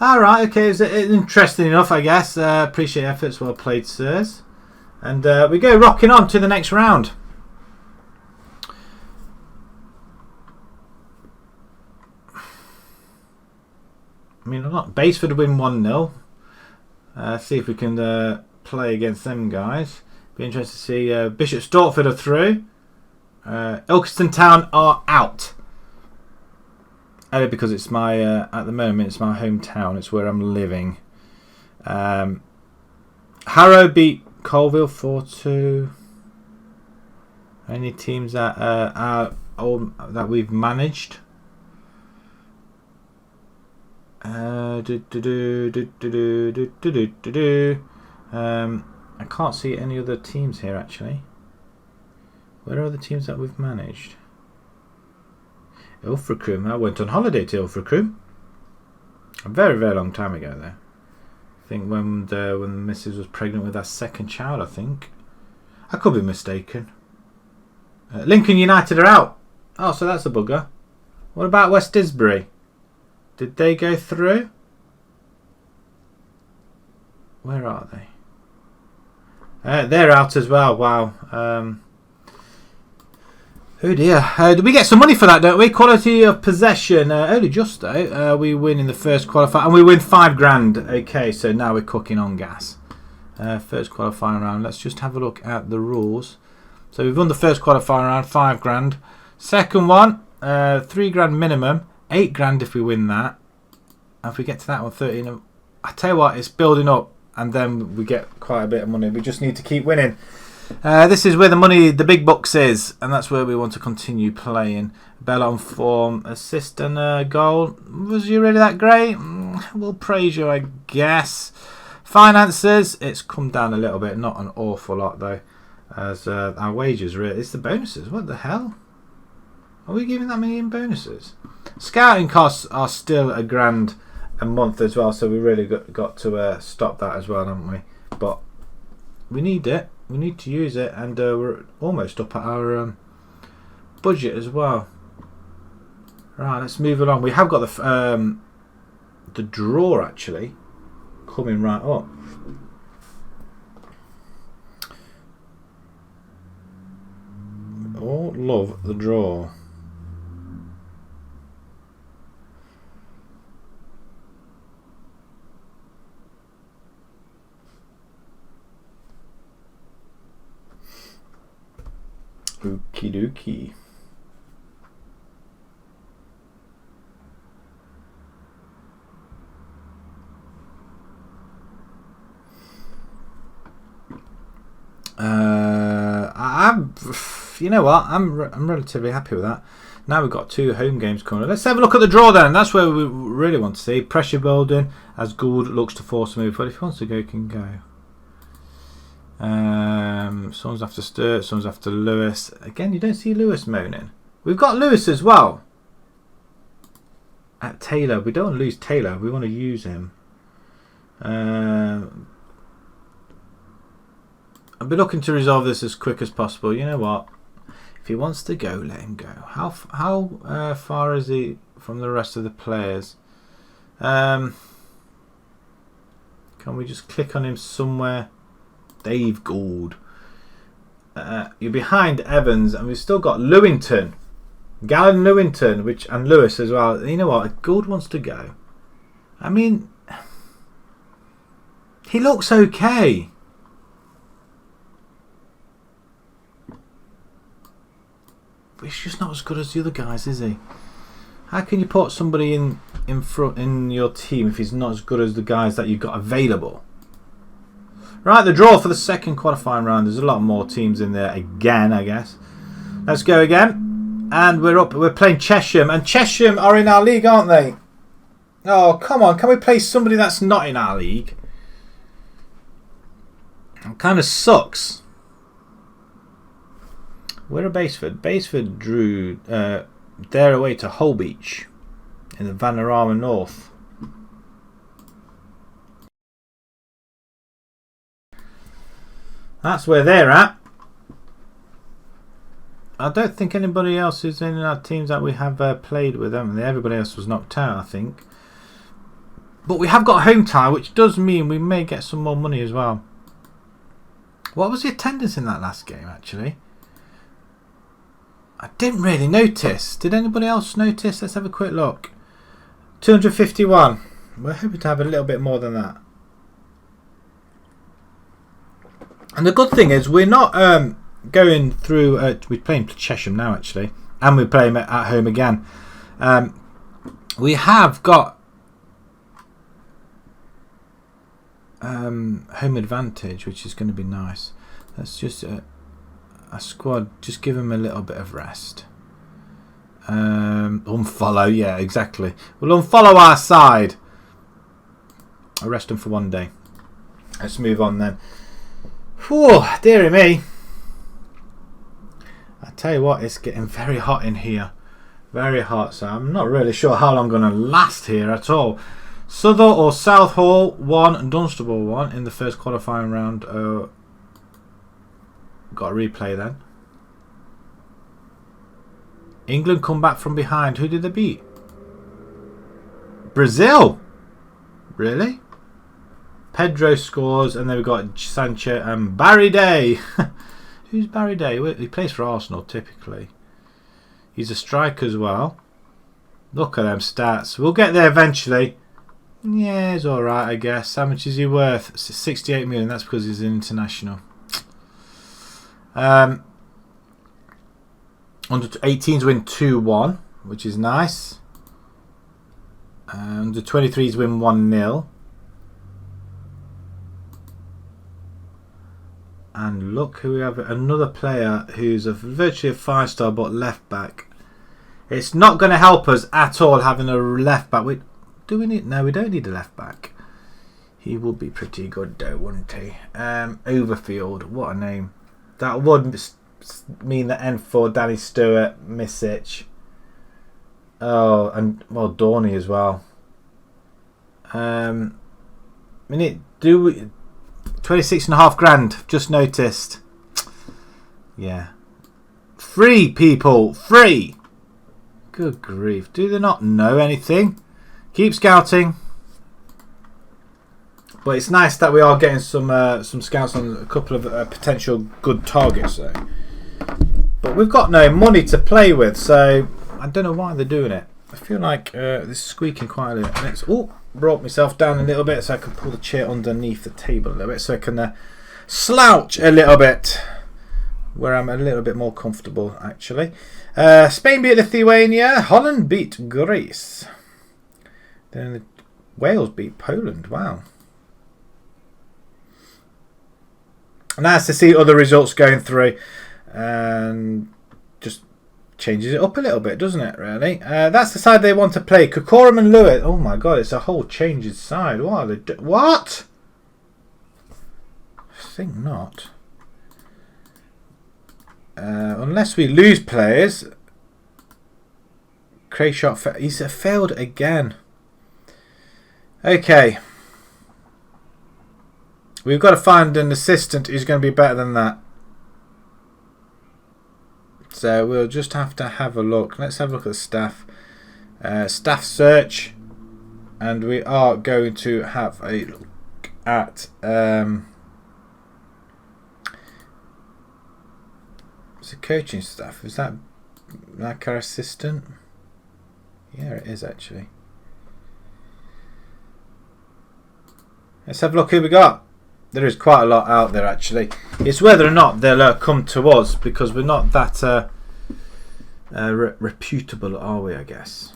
Alright, okay. It's interesting enough, I guess. Appreciate efforts. Well played, sirs. And we go rocking on to the next round. I mean, not Baseford win 1-0. See if we can play against them guys. Be interested to see Bishop Stortford are through. Ilkeston Town are out. Only because it's my, at the moment, it's my hometown. It's where I'm living. Harrow beat Colville 4-2. Any teams that that we've managed? I can't see any other teams here actually. Where are the teams that we've managed? Ilfracombe. I went on holiday to Ilfracombe a very, very long time ago there. I think when the missus was pregnant with our second child, I think. I could be mistaken. Lincoln United are out. Oh, so that's a bugger. What about West Disbury? Did they go through? Where are they? They're out as well. Wow. Oh dear. Do we get some money for that, don't we? Quality of possession. Only just though. We win in the first qualifier. And we win £5,000. Okay, so now we're cooking on gas. First qualifying round. Let's just have a look at the rules. So we've won the first qualifying round. £5,000. Second one. £3,000 minimum. £8,000 if we win that. And if we get to that one, 13. I tell you what, it's building up. And then we get quite a bit of money. We just need to keep winning. This is where the money, the big bucks is, and that's where we want to continue playing. Bella on form, assist and a goal. Was you really that great? We'll praise you, I guess. Finances, it's come down a little bit, not an awful lot though, as our wages really. It's the bonuses. What the hell? Are we giving that many in bonuses? Scouting costs are still £1,000 a month as well, so we really got to stop that as well, haven't we? But we need it. We need to use it, and we're almost up at our budget as well. Right, let's move along. We have got the draw actually coming right up. Oh, love the draw. Okie dokie. You know what? I'm relatively happy with that. Now we've got 2 home games coming. Let's have a look at the draw then. That's where we really want to see pressure building as Gould looks to force a move. But if he wants to go, he can go. Someone's after Sturt, someone's after Lewis. Again, you don't see Lewis moaning. We've got Lewis as well. At Taylor. We don't want to lose Taylor. We want to use him. I'll be looking to resolve this as quick as possible. You know what? If he wants to go, let him go. How far is he from the rest of the players? Can we just click on him somewhere? Dave Gould. You're behind Evans, and we've still got Lewington, Gallon Lewington, and Lewis as well. You know what? Gould wants to go. I mean, he looks okay. But he's just not as good as the other guys, is he? How can you put somebody in front in your team if he's not as good as the guys that you've got available? Right, the draw for the second qualifying round. There's a lot more teams in there again, I guess. Let's go again. And we're up. We're playing Chesham. And Chesham are in our league, aren't they? Oh, come on. Can we play somebody that's not in our league? It kind of sucks. Where are Baseford? Baseford drew their away to Holbeach in the Vanarama North. That's where they're at. I don't think anybody else is in our teams that we have played with, haven't they? Everybody else was knocked out, I think. But we have got a home tie, which does mean we may get some more money as well. What was the attendance in that last game, actually? I didn't really notice. Did anybody else notice? Let's have a quick look. 251. We're hoping to have a little bit more than that. And the good thing is we're not going through... we're playing Chesham now, actually. And we're playing at home again. We have got home advantage, which is going to be nice. Let's just... a squad, just give him a little bit of rest. Unfollow, yeah, exactly. We'll unfollow our side. I'll rest him for one day. Let's move on then. Whew, dearie me. I tell you what, it's getting very hot in here. Very hot, so I'm not really sure how long I'm going to last here at all. Southall or Southall 1 and Dunstable 1 in the first qualifying round. Got a replay then. England come back from behind. Who did they beat? Brazil. Really? Pedro scores, and then we've got Sancho and Barry Day. Who's Barry Day? He plays for Arsenal typically. He's a striker as well. Look at them stats. We'll get there eventually. Yeah, he's alright, I guess. How much is he worth? 68 million. That's because he's an international. Under 18s win 2-1, which is nice. Under 23s win 1-0. And look who we have. Another player who's virtually a 5-star but left back. It's not going to help us at all having a left back. Do we need? No, we don't need a left back. He would be pretty good though, wouldn't he? Overfield, what a name. That would mean the end for Danny Stewart, Misic. Oh, and well, Dorney as well. We need 26.5 grand. Just noticed. Yeah, free people, free. Good grief! Do they not know anything? Keep scouting. But it's nice that we are getting some scouts on a couple of potential good targets though. But we've got no money to play with, so I don't know why they're doing it. I feel like this is squeaking quite a little. Oh, brought myself down a little bit so I can pull the chair underneath the table a little bit so I can slouch a little bit where I'm a little bit more comfortable actually. Spain beat Lithuania. Holland beat Greece. Then Wales beat Poland. Wow. Nice to see other results going through, and just changes it up a little bit, doesn't it? Really, that's the side they want to play. Kokorum and Lewis. Oh my God, it's a whole change of side. What are they what? I think not. Unless we lose players. Crayshot, he's failed again. Okay. We've got to find an assistant who's going to be better than that. So we'll just have to have a look. Let's have a look at the staff. Staff search. And we are going to have a look at... it's a coaching staff. Is that like our assistant? Yeah, it is actually. Let's have a look who we got. There is quite a lot out there actually. It's whether or not they'll come to us because we're not that reputable, are we, I guess.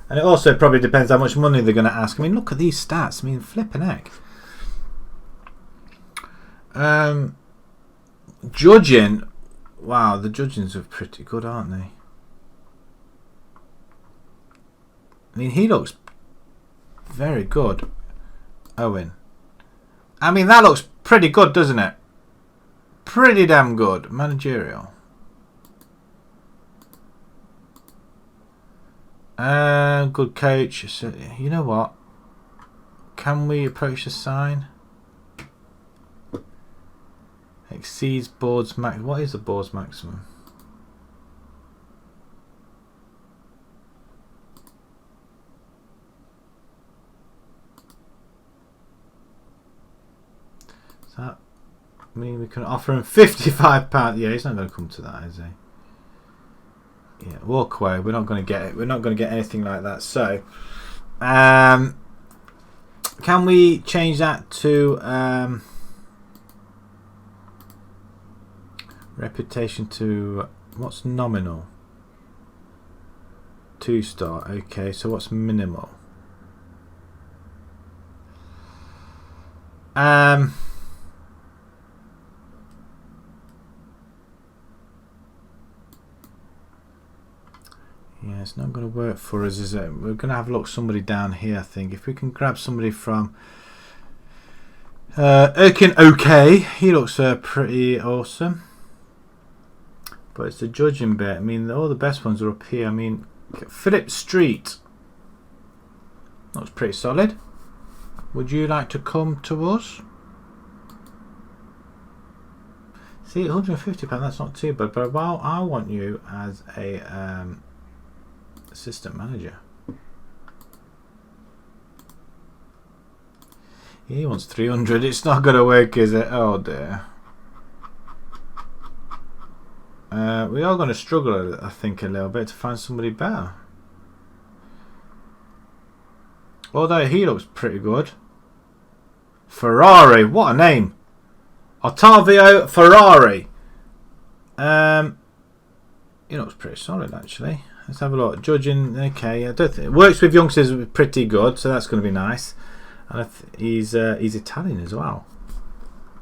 And it also probably depends how much money they're going to ask. I mean, look at these stats. I mean, flipping heck. Judging. Wow, the judgings are pretty good, aren't they? I mean, he looks very good. Owen. I mean, that looks pretty good, doesn't it? Pretty damn good. Managerial. Good coach. So, you know what? Can we approach the sign? Exceeds board's max. What is the board's maximum? Does that mean we can offer him £55? Yeah, he's not going to come to that, is he? Yeah, walk away. We're not going to get it. We're not going to get anything like that. So, can we change that to reputation to what's nominal? 2-star. Okay, so what's minimal? Yeah, it's not going to work for us, is it? We're going to have a look somebody down here, I think. If we can grab somebody from Erkin OK, he looks pretty awesome. But it's the judging bit. I mean, all the best ones are up here. I mean, Phillip Street. Looks pretty solid. Would you like to come to us? See, £150, that's not too bad. But I want you as a assistant manager. He wants 300. It's not going to work, is it? Oh dear. We are going to struggle, I think, a little bit to find somebody better. Although he looks pretty good. Ferrari, what a name! Ottavio Ferrari. He looks pretty solid, actually. Let's have a look. Judging, okay. I don't think it works with youngsters pretty good, so that's going to be nice. And he's Italian as well,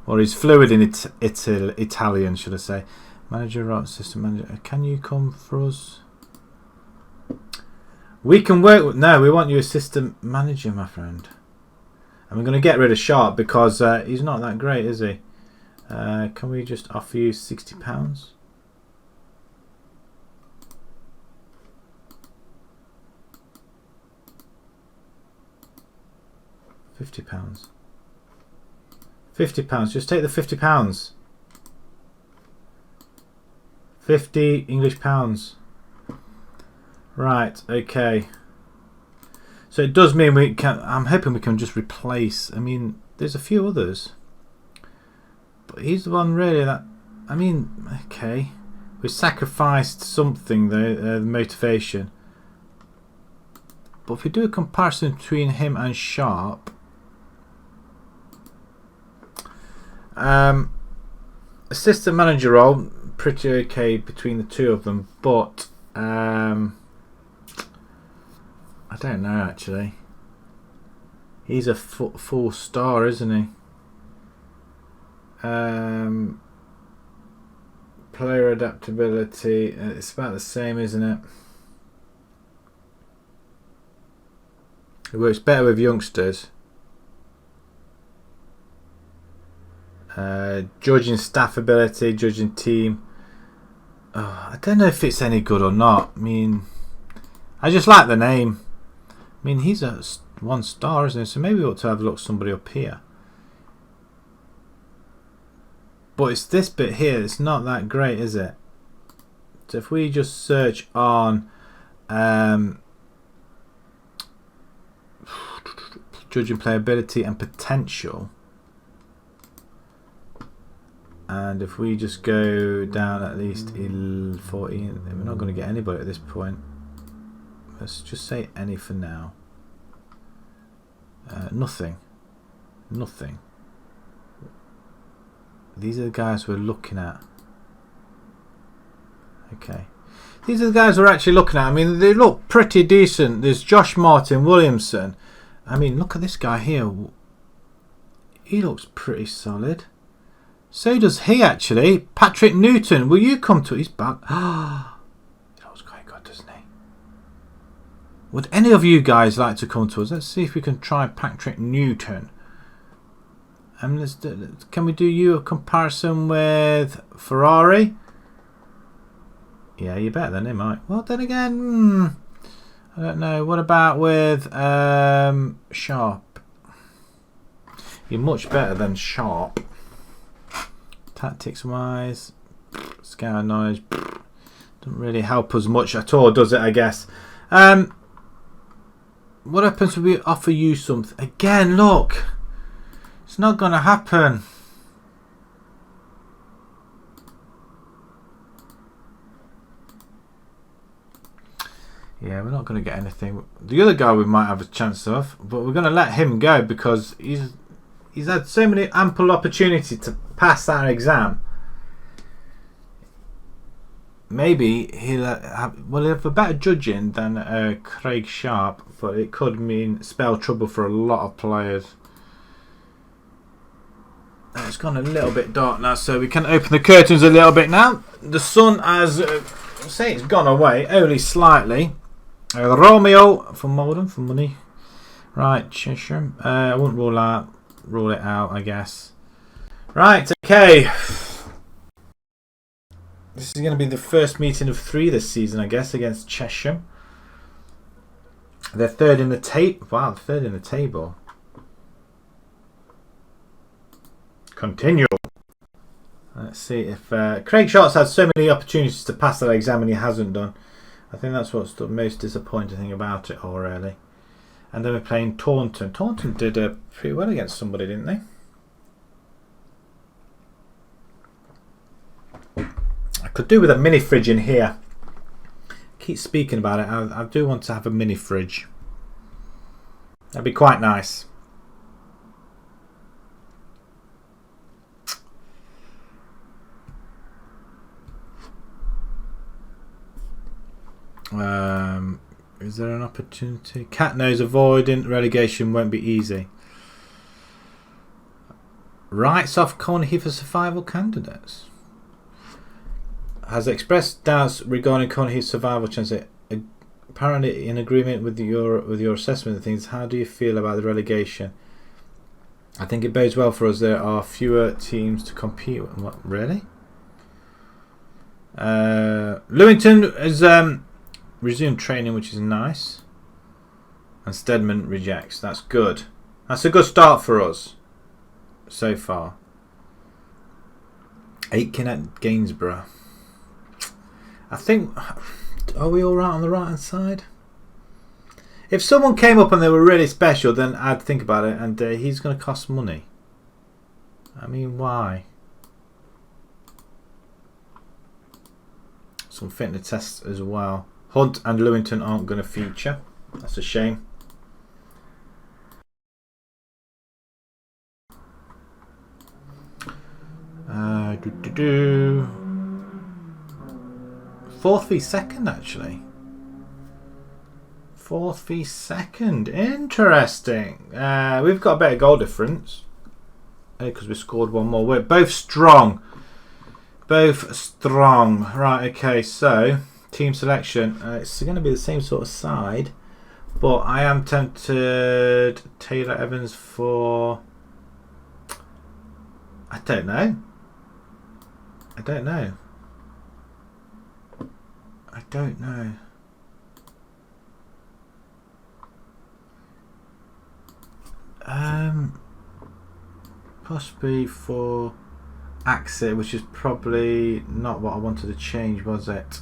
or he's fluid in Italian, should I say? Manager, assistant manager. Can you come for us? We can work with. No, we want you assistant manager, my friend. And we're going to get rid of Sharp because he's not that great, is he? Can we just offer you £60? £50. £50. Just take the £50. 50 English pounds. Right, okay. So it does mean we can. I'm hoping we can just replace. I mean, there's a few others, but he's the one really that. I mean, okay, we sacrificed something though, the motivation. But if we do a comparison between him and Sharp, assistant manager role, pretty okay between the two of them, but I don't know actually. He's a full star, isn't he? Player adaptability, it's about the same, isn't it? It works better with youngsters. Judging staff ability, judging team. Oh, I don't know if it's any good or not. I mean, I just like the name. I mean, he's a 1 star, isn't he? So maybe we ought to have a look at somebody up here. But it's this bit here. It's not that great, is it? So if we just search on judging playability and potential. And if we just go down at least 14, we're not going to get anybody at this point. Let's just say any for now. Nothing. Nothing. These are the guys we're looking at. Okay. These are the guys we're actually looking at. I mean, they look pretty decent. There's Josh Martin Williamson. I mean, look at this guy here. He looks pretty solid. So does he actually. Patrick Newton, will you come to his back? Ah, he looks quite good, doesn't he? Would any of you guys like to come to us? Let's see if we can try Patrick Newton. Can we do you a comparison with Ferrari? Yeah, you're better than him, Mike. Well, then again, I don't know. What about with Sharp? You're much better than Sharp. Tactics wise, scout knowledge doesn't really help us much at all, does it? I guess. What happens if we offer you something? Again, look, it's not going to happen. Yeah, we're not going to get anything. The other guy we might have a chance of, but we're going to let him go because he's had so many ample opportunity to pass that exam. Maybe he'll have a better judging than Craig Sharp, but it could spell trouble for a lot of players. It's gone a little bit dark now, so we can open the curtains a little bit now. The sun has, say, it's gone away only slightly. Romeo from Malden for money. Right, Cheshire. I wouldn't rule it out, I guess. Right, okay. This is going to be the first meeting of 3 this season, I guess, against Chesham. They're third in the table. Wow, third in the table. Continue. Let's see if Craig Sharp's had so many opportunities to pass that exam and he hasn't done. I think that's what's the most disappointing thing about it all, really. And then we're playing Taunton. Taunton did pretty well against somebody, didn't they? I could do with a mini fridge in here. Keep speaking about it. I do want to have a mini fridge. That'd be quite nice. Is there an opportunity? Cat knows avoiding relegation won't be easy. Writes off Colney Heath for survival candidates. Has expressed doubts regarding Colney Heath's survival chances. Apparently in agreement with your assessment of things. How do you feel about the relegation? I think it bodes well for us. There are fewer teams to compete with. What, really? Lewington has resumed training, which is nice. And Stedman rejects. That's good. That's a good start for us so far. Aitken at Gainsborough. I think, are we all right on the right hand side? If someone came up and they were really special, then I'd think about it. And he's going to cost money. I mean, why? Some fitness tests as well. Hunt and Lewington aren't going to feature. That's a shame. Fourth v second, actually. Fourth v second. Interesting. We've got a better goal difference. Because we scored one more. We're both strong. Both strong. Right, okay, so team selection. It's going to be the same sort of side. But I am tempted Taylor Evans for... I don't know. I don't know. I don't know. Possibly for Axit, which is probably not what I wanted to change, was it?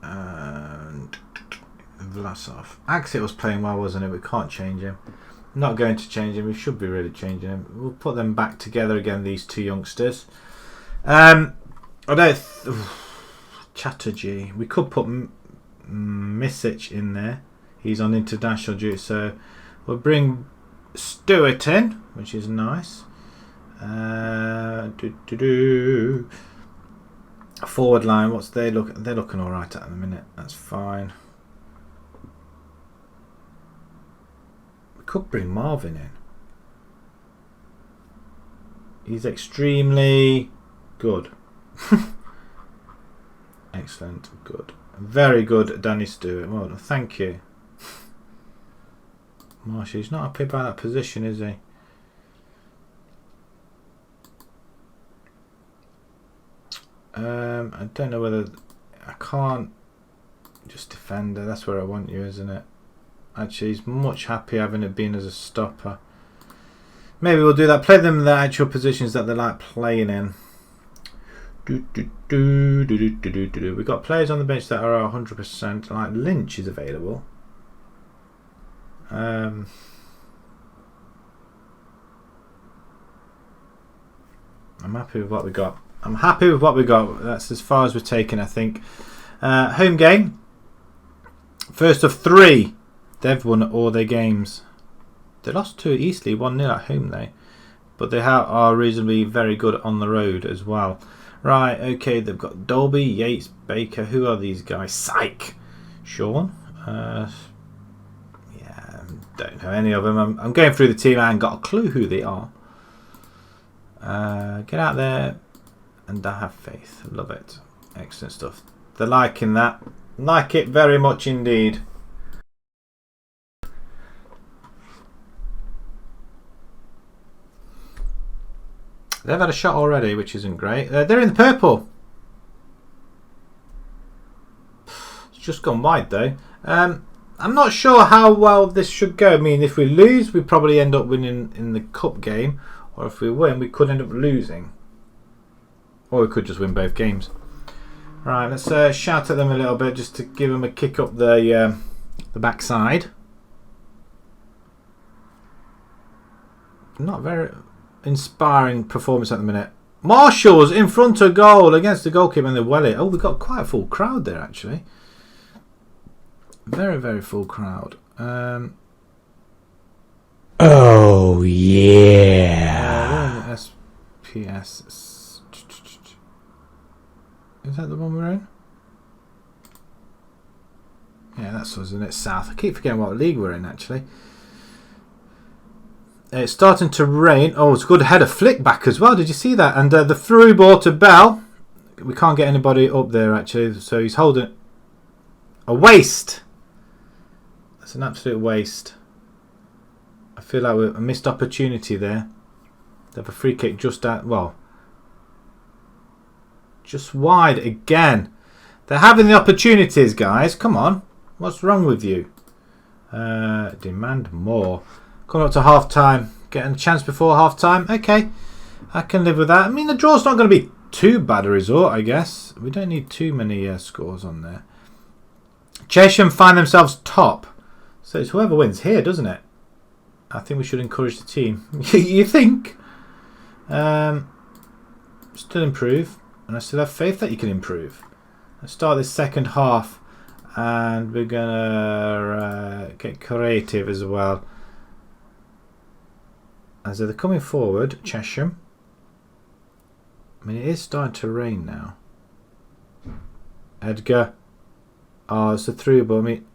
And Vlasov. Axit was playing well, wasn't it? We can't change him. Not going to change him. We should be really changing him. We'll put them back together again, these two youngsters. I don't... Chatterjee. We could put Misic in there. He's on international duty, so we'll bring Stewart in, which is nice. Forward line, what's they look? They're looking all right at the minute. That's fine. We could bring Marvin in. He's extremely good. Excellent, good, very good, Danny Stewart. Well, thank you. Marshall, he's not happy about that position, is he? I don't know whether I can't just defender. That's where I want you, isn't it? Actually, he's much happier having it been as a stopper. Maybe we'll do that. Play them in the actual positions that they like playing in. We've got players on the bench that are 100%. Like Lynch is available. I'm happy with what we got. I'm happy with what we got. That's as far as we're taking, I think. Home game. First of 3. They've won all their games. They lost to Eastleigh 1-0 at home, though. But they are reasonably very good on the road as well. Right, okay, they've got Dolby, Yates, Baker. Who are these guys? Syke. Sean. Don't know any of them. I'm going through the team. I ain't got a clue who they are. Get out there and I have faith. Love it. Excellent stuff. They're liking that. Like it very much indeed. They've had a shot already, which isn't great. They're in the purple. It's just gone wide though. I'm not sure how well this should go. I mean, if we lose, we probably end up winning in the cup game. Or if we win, we could end up losing. Or we could just win both games. Right, let's shout at them a little bit just to give them a kick up the backside. Not very inspiring performance at the minute. Marshall's in front of goal against the goalkeeper and the welly. Oh, we've got quite a full crowd there actually. Very, very full crowd. Oh yeah. SPS. Is that the one we're in? Yeah, that's us, isn't it? South. I keep forgetting what league we're in actually. It's starting to rain. Oh, it's a good header flick back as well. Did you see that? And the through ball to Bell. We can't get anybody up there actually, so he's holding a waste. That's an absolute waste. I feel like we're a missed opportunity there. They have a free kick just at, well, just wide again. They're having the opportunities, guys. Come on. What's wrong with you? Demand more. Coming up to half time. Getting a chance before half time. Okay. I can live with that. I mean, the draw's not going to be too bad a result, I guess. We don't need too many scores on there. Chesham find themselves top. So it's whoever wins here, doesn't it? I think we should encourage the team. You think? Still improve. And I still have faith that you can improve. Let's start this second half. And we're going to get creative as well. As they're coming forward, Chesham. I mean, it is starting to rain now. Edgar. Oh, it's a through ball. I mean,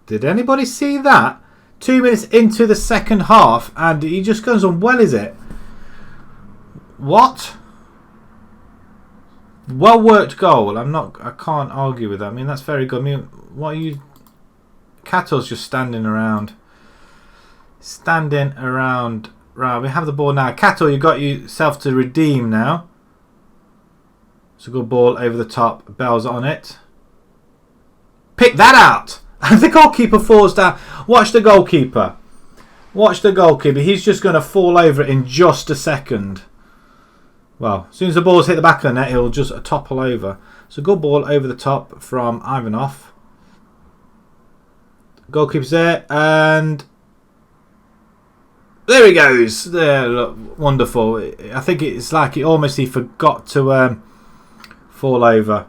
did anybody see that? 2 minutes into the second half, and he just goes on. Well, is it? What? Well worked goal. I can't argue with that. I mean, that's very good. I mean, what are you? Cattle's just standing around. Standing around. Right, we have the ball now. Cattle, you got yourself to redeem now. It's a good ball over the top. Bell's on it. Pick that out. And the goalkeeper falls down. Watch the goalkeeper. Watch the goalkeeper. He's just going to fall over it in just a second. Well, as soon as the ball's hit the back of the net, he'll just topple over. It's a good ball over the top from Ivanov. Goalkeeper's there. And there he goes. There, look, wonderful. I think it's like he forgot to fall over.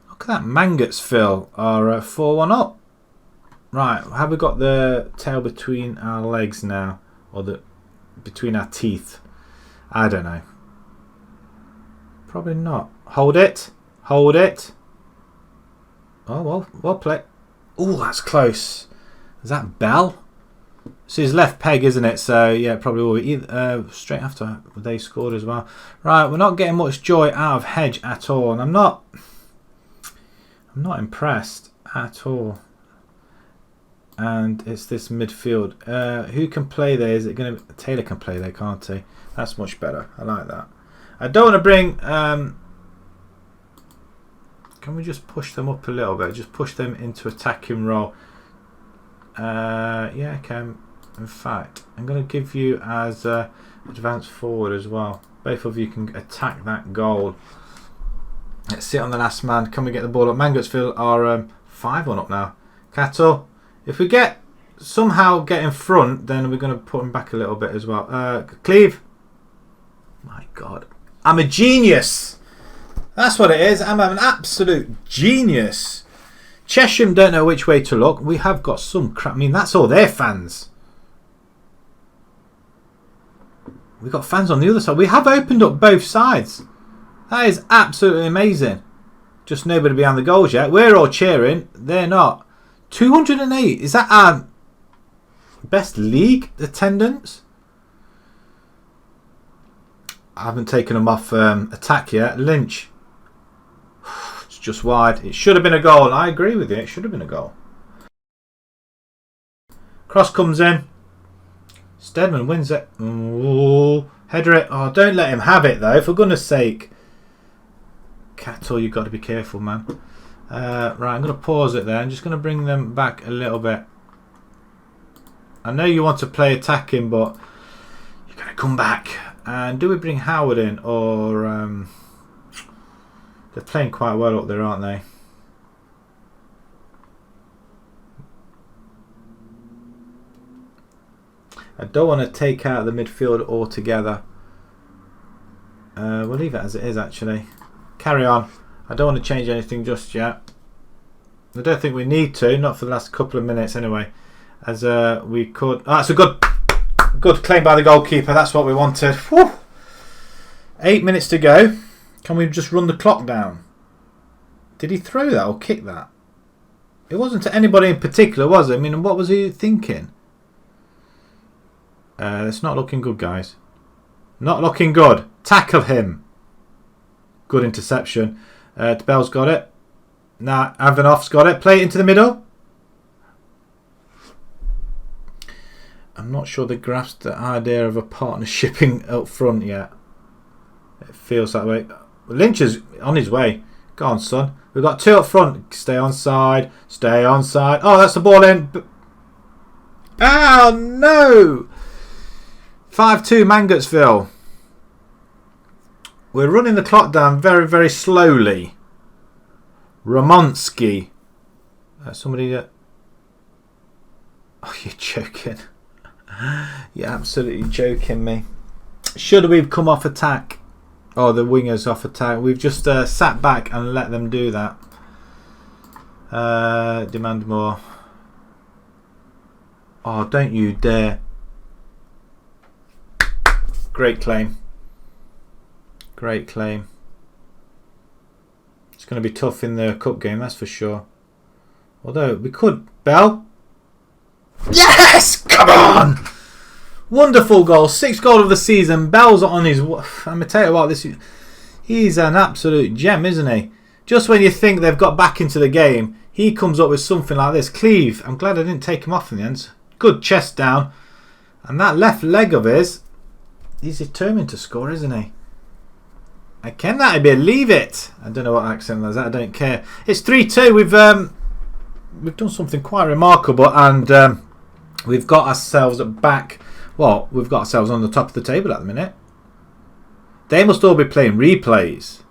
Look at that. Mangots, Phil, are 4-1 up. Right, have we got the tail between our legs now? Or between our teeth? I don't know. Probably not. Hold it. Hold it. Oh, well played. Oh, that's close. Is that Bell? It's his left peg, isn't it? So, yeah, probably will be. Straight after they scored as well. Right, we're not getting much joy out of Hedge at all. And I'm not impressed at all. And it's this midfield. Who can play there? Is it going to... Taylor can play there, can't he? That's much better. I like that. I don't want to bring... can we just push them up a little bit? Just push them into attacking role. Yeah, I can. In fact, I'm going to give you as advance forward as well. Both of you can attack that goal. Let's sit on the last man. Can we get the ball up? Mangotsville are 5-1 up now. Cattle. If we somehow get in front, then we're going to put him back a little bit as well. Cleve. My God. I'm a genius. That's what it is. I'm an absolute genius. Chesham don't know which way to look. We have got some crap. I mean, that's all their fans. We've got fans on the other side. We have opened up both sides. That is absolutely amazing. Just nobody behind the goals yet. We're all cheering. They're not. 208. Is that our best league attendance? I haven't taken them off attack yet. Lynch. It's just wide. It should have been a goal. I agree with you. It should have been a goal. Cross comes in. Steadman wins it. Ooh, header it. Oh, don't let him have it though, for goodness sake. Cattle, you've got to be careful, man. Right, I'm going to pause it there. I'm just going to bring them back a little bit. I know you want to play attacking, but you're going to come back. And do we bring Howard in? Or they're playing quite well up there, aren't they? I don't want to take out the midfield altogether. We'll leave it as it is, actually. Carry on. I don't want to change anything just yet. I don't think we need to, not for the last couple of minutes anyway. As we could... Oh, that's a good claim by the goalkeeper. That's what we wanted. Whew. 8 minutes to go. Can we just run the clock down? Did he throw that or kick that? It wasn't to anybody in particular, was it? I mean, what was he thinking? It's not looking good, guys. Not looking good. Tackle him. Good interception. Bell's got it. Nah, Avanoff's got it. Play it into the middle. I'm not sure they grasped the idea of a partnershiping up front yet. It feels that way. Lynch is on his way. Go on, son. We've got 2 up front. Stay on side. Stay on side. Oh, that's the ball in. Oh, no. 5-2 Mangotsville. We're running the clock down very, very slowly. Ramonsky. Somebody that... Oh, you're joking. You're absolutely joking me. Should we have come off attack? Oh, the wingers off attack. We've just sat back and let them do that. Demand more. Oh, don't you dare. Great claim. Great claim. It's going to be tough in the cup game, that's for sure. Although we could... Bell? Yes! Come on! Wonderful goal. 6th goal of the season. Bell's on his... I'm going to tell you what, he's an absolute gem, isn't he? Just when you think they've got back into the game, he comes up with something like this. Cleave. I'm glad I didn't take him off in the end. Good chest down. And that left leg of his... He's determined to score, isn't he? Can that believe it? I don't know what accent that's. I don't care. It's 3-2. We've done something quite remarkable, and we've got ourselves back. Well, we've got ourselves on the top of the table at the minute. They must all be playing replays.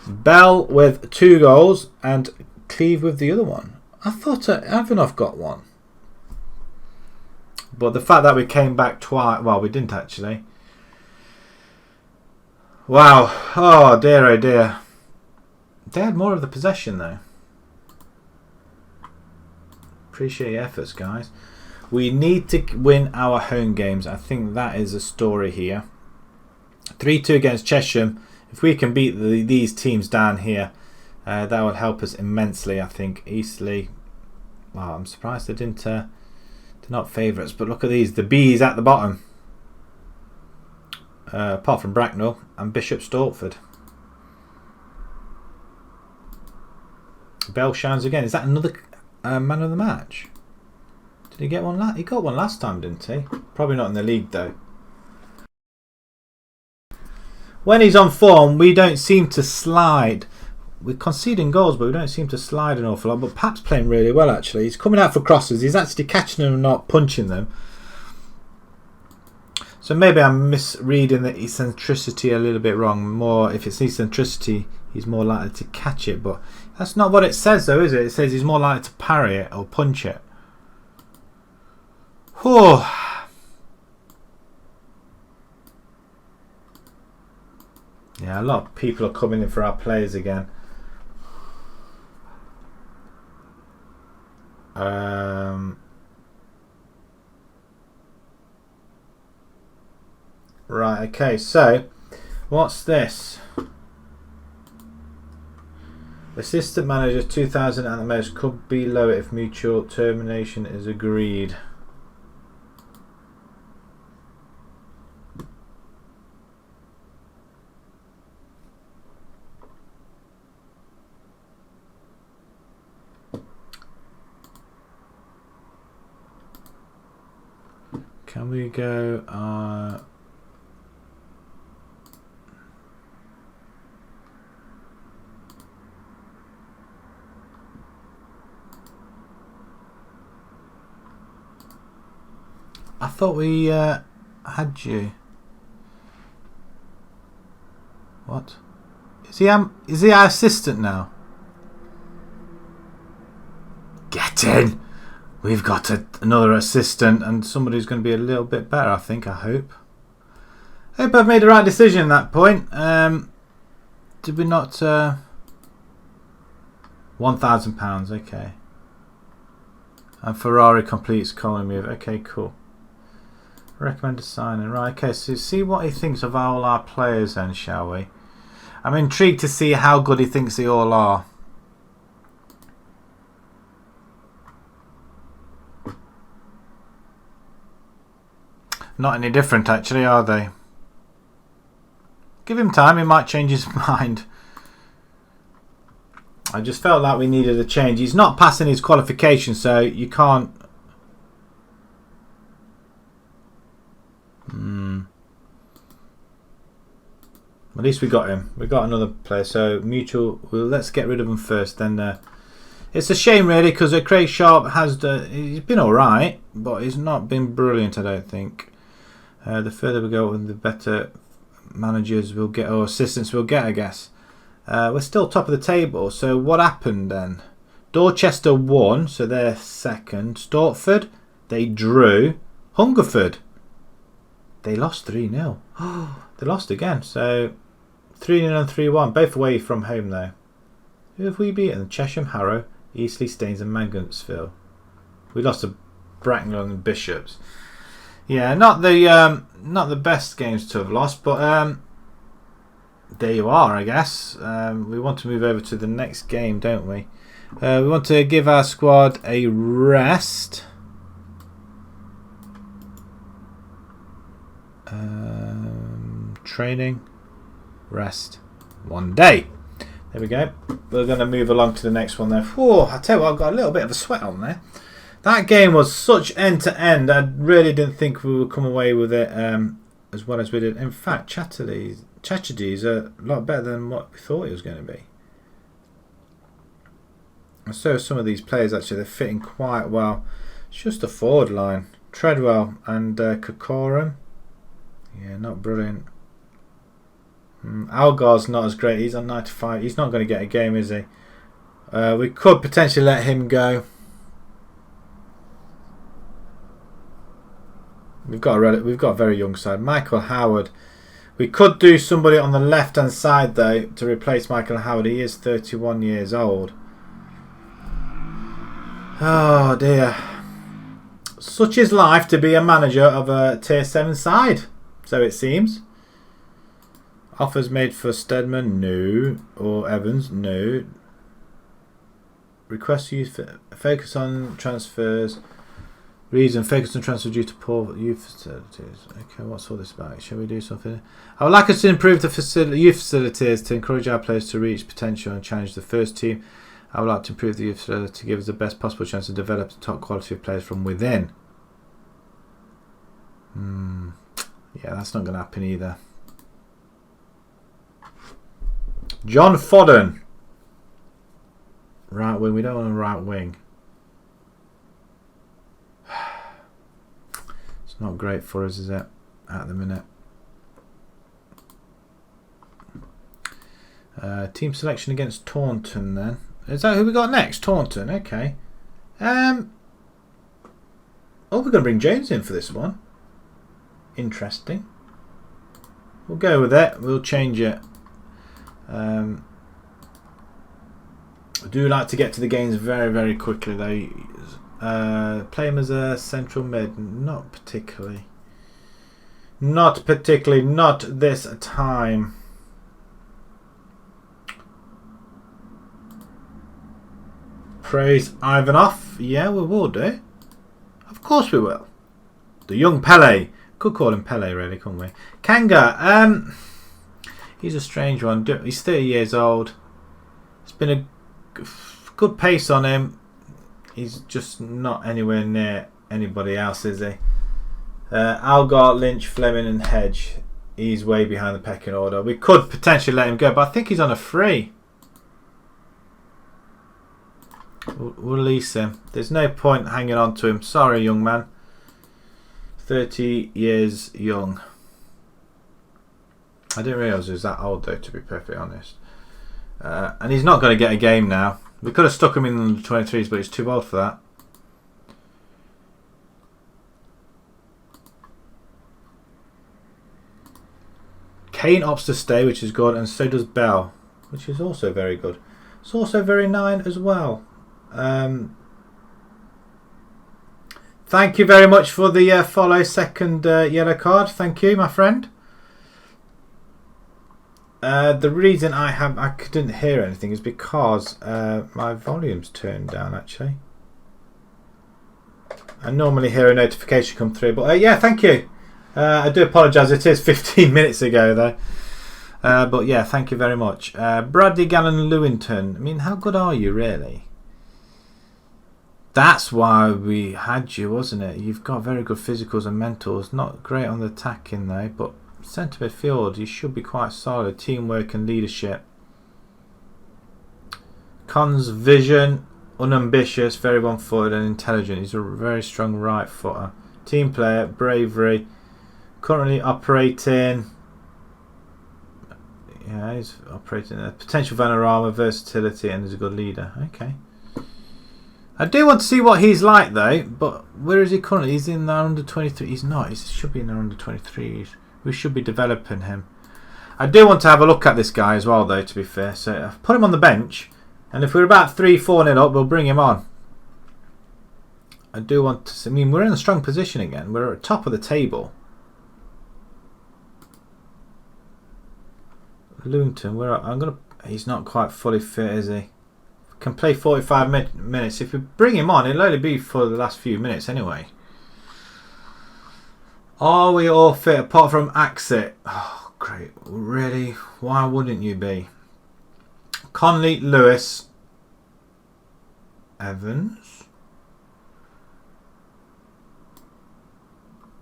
Bell with 2 goals and Cleave with the other one. I thought Avanoff got one. But the fact that we came back twice... Well, we didn't actually. Wow. Oh, dear, oh, dear. They had more of the possession, though. Appreciate your efforts, guys. We need to win our home games. I think that is a story here. 3-2 against Chesham. If we can beat these teams down here, that would help us immensely, I think. Eastleigh. Wow, I'm surprised they didn't... they're not favourites, but look at these. The B's at the bottom. Apart from Bracknell and Bishop Stortford. Bell shines again. Is that another man of the match? Did he get one? He got one last time, didn't he? Probably not in the league though. When he's on form, we don't seem to slide. We're conceding goals, but we don't seem to slide an awful lot. But Pat's playing really well, actually. He's coming out for crosses. He's actually catching them and not punching them. So maybe I'm misreading the eccentricity a little bit wrong. More, if it's eccentricity, he's more likely to catch it. But that's not what it says, though, is it? It says he's more likely to parry it or punch it. Whew. Yeah, a lot of people are coming in for our players again. Right, okay, so what's this? Assistant manager 2,000 at the most, could be lower if mutual termination is agreed. Can Can we go? I thought we had you. What? Is he our assistant now? Get in! We've got another assistant and somebody who's going to be a little bit better, I think, I hope. I hope I've made the right decision at that point. Did we not... £1,000, okay. And Ferrari completes Colney move. Okay, cool. Recommended signing. Right, okay, so see what he thinks of all our players then, shall we? I'm intrigued to see how good he thinks they all are. Not any different, actually, are they? Give him time, he might change his mind. I just felt like we needed a change. He's not passing his qualification, so you can't... At least we got him. We got another player, so mutual. Well, let's get rid of him first. Then it's a shame, really, because Craig Sharp has he's been all right, but he's not been brilliant. I don't think. The further we go, the better managers we'll get, or assistants we'll get, I guess. We're still top of the table. So what happened then? Dorchester won, so they're second. Stortford, they drew. Hungerford, they lost 3-0. They lost again. So 3-0 and 3-1, both away from home though. Who have we beaten? Chesham, Harrow, Eastleigh, Staines and Mangotsville. We lost to Bracknell and Bishops. Yeah, not the best games to have lost, but there you are, I guess. We want to move over to the next game, don't we? We want to give our squad a rest. Training, rest, 1 day. There we go. We're going to move along to the next one there. Whoa, I tell you what, I've got a little bit of a sweat on there. That game was such end to end. I really didn't think we would come away with it as well as we did. In fact, Chatterdee's a lot better than what we thought it was going to be. And so some of these players, actually, they're fitting quite well. It's just the forward line. Treadwell and Kokorum. Yeah, not brilliant. Algar's not as great. He's on 95. He's not going to get a game, is he? We could potentially let him go. We've got a very young side. Michael Howard. We could do somebody on the left hand side though to replace Michael Howard. He is 31 years old. Oh dear. Such is life to be a manager of a tier 7 side. So it seems. Offers made for Stedman, no. Or Evans, no. Request youth focus on transfers. Reason focus on transfer due to poor youth facilities. Okay, what's all this about? Shall we do something? I would like us to improve the youth facilities to encourage our players to reach potential and challenge the first team. I would like to improve the youth facilities to give us the best possible chance to develop the top quality of players from within. Yeah, that's not going to happen either. John Fodden. Right wing. We don't want a right wing. It's not great for us, is it? At the minute. Team selection against Taunton then. Is that who we got next? Taunton, okay. Oh, we're going to bring James in for this one. Interesting. We'll go with it. We'll change it. I do like to get to the games very, very quickly though. Play him as a central mid. Not particularly. Not particularly. Not this time. Praise Ivanov. Yeah, we will do. Of course we will. The young Pele. Could call him Pele, really, couldn't we? Kanga. He's a strange one. He's 30 years old. It's been a good pace on him. He's just not anywhere near anybody else, is he? Algar, Lynch, Fleming and Hedge. He's way behind the pecking order. We could potentially let him go, but I think he's on a free. We'll release him. There's no point hanging on to him. Sorry, young man. 30 years young. I didn't realise he was that old, though, to be perfectly honest. And he's not going to get a game now. We could have stuck him in the 23s, but he's too old for that. Kane opts to stay, which is good, and so does Bell, which is also very good. It's also very 9 as well. Thank you very much for the follow second yellow card. Thank you, my friend. The reason I couldn't hear anything is because my volume's turned down, actually. I normally hear a notification come through, but yeah, thank you. I do apologise, it is 15 minutes ago though. But yeah, thank you very much. Bradley Gallen Lewington. I mean, how good are you really? That's why we had you, wasn't it? You've got very good physicals and mentals. Not great on the attacking though, but centre midfield, you should be quite solid. Teamwork and leadership. Con's vision, unambitious, very one-footed and intelligent. He's a very strong right footer. Team player, bravery. Currently operating. Yeah, he's operating a potential Vanarama, versatility, and is a good leader. Okay. I do want to see what he's like though, but where is he currently? He's in there under 23. He's not. He should be in there under 23s. We should be developing him. I do want to have a look at this guy as well though, to be fair. So I've put him on the bench, and if we're about 3-4 up, we'll bring him on. I do want to see, I mean, we're in a strong position again. We're at the top of the table. Lewington, he's not quite fully fit, is he? Can play 45 minutes. If we bring him on, it'll only be for the last few minutes anyway. Are we all fit apart from Axit? Oh, great. Really? Why wouldn't you be? Conley, Lewis, Evans.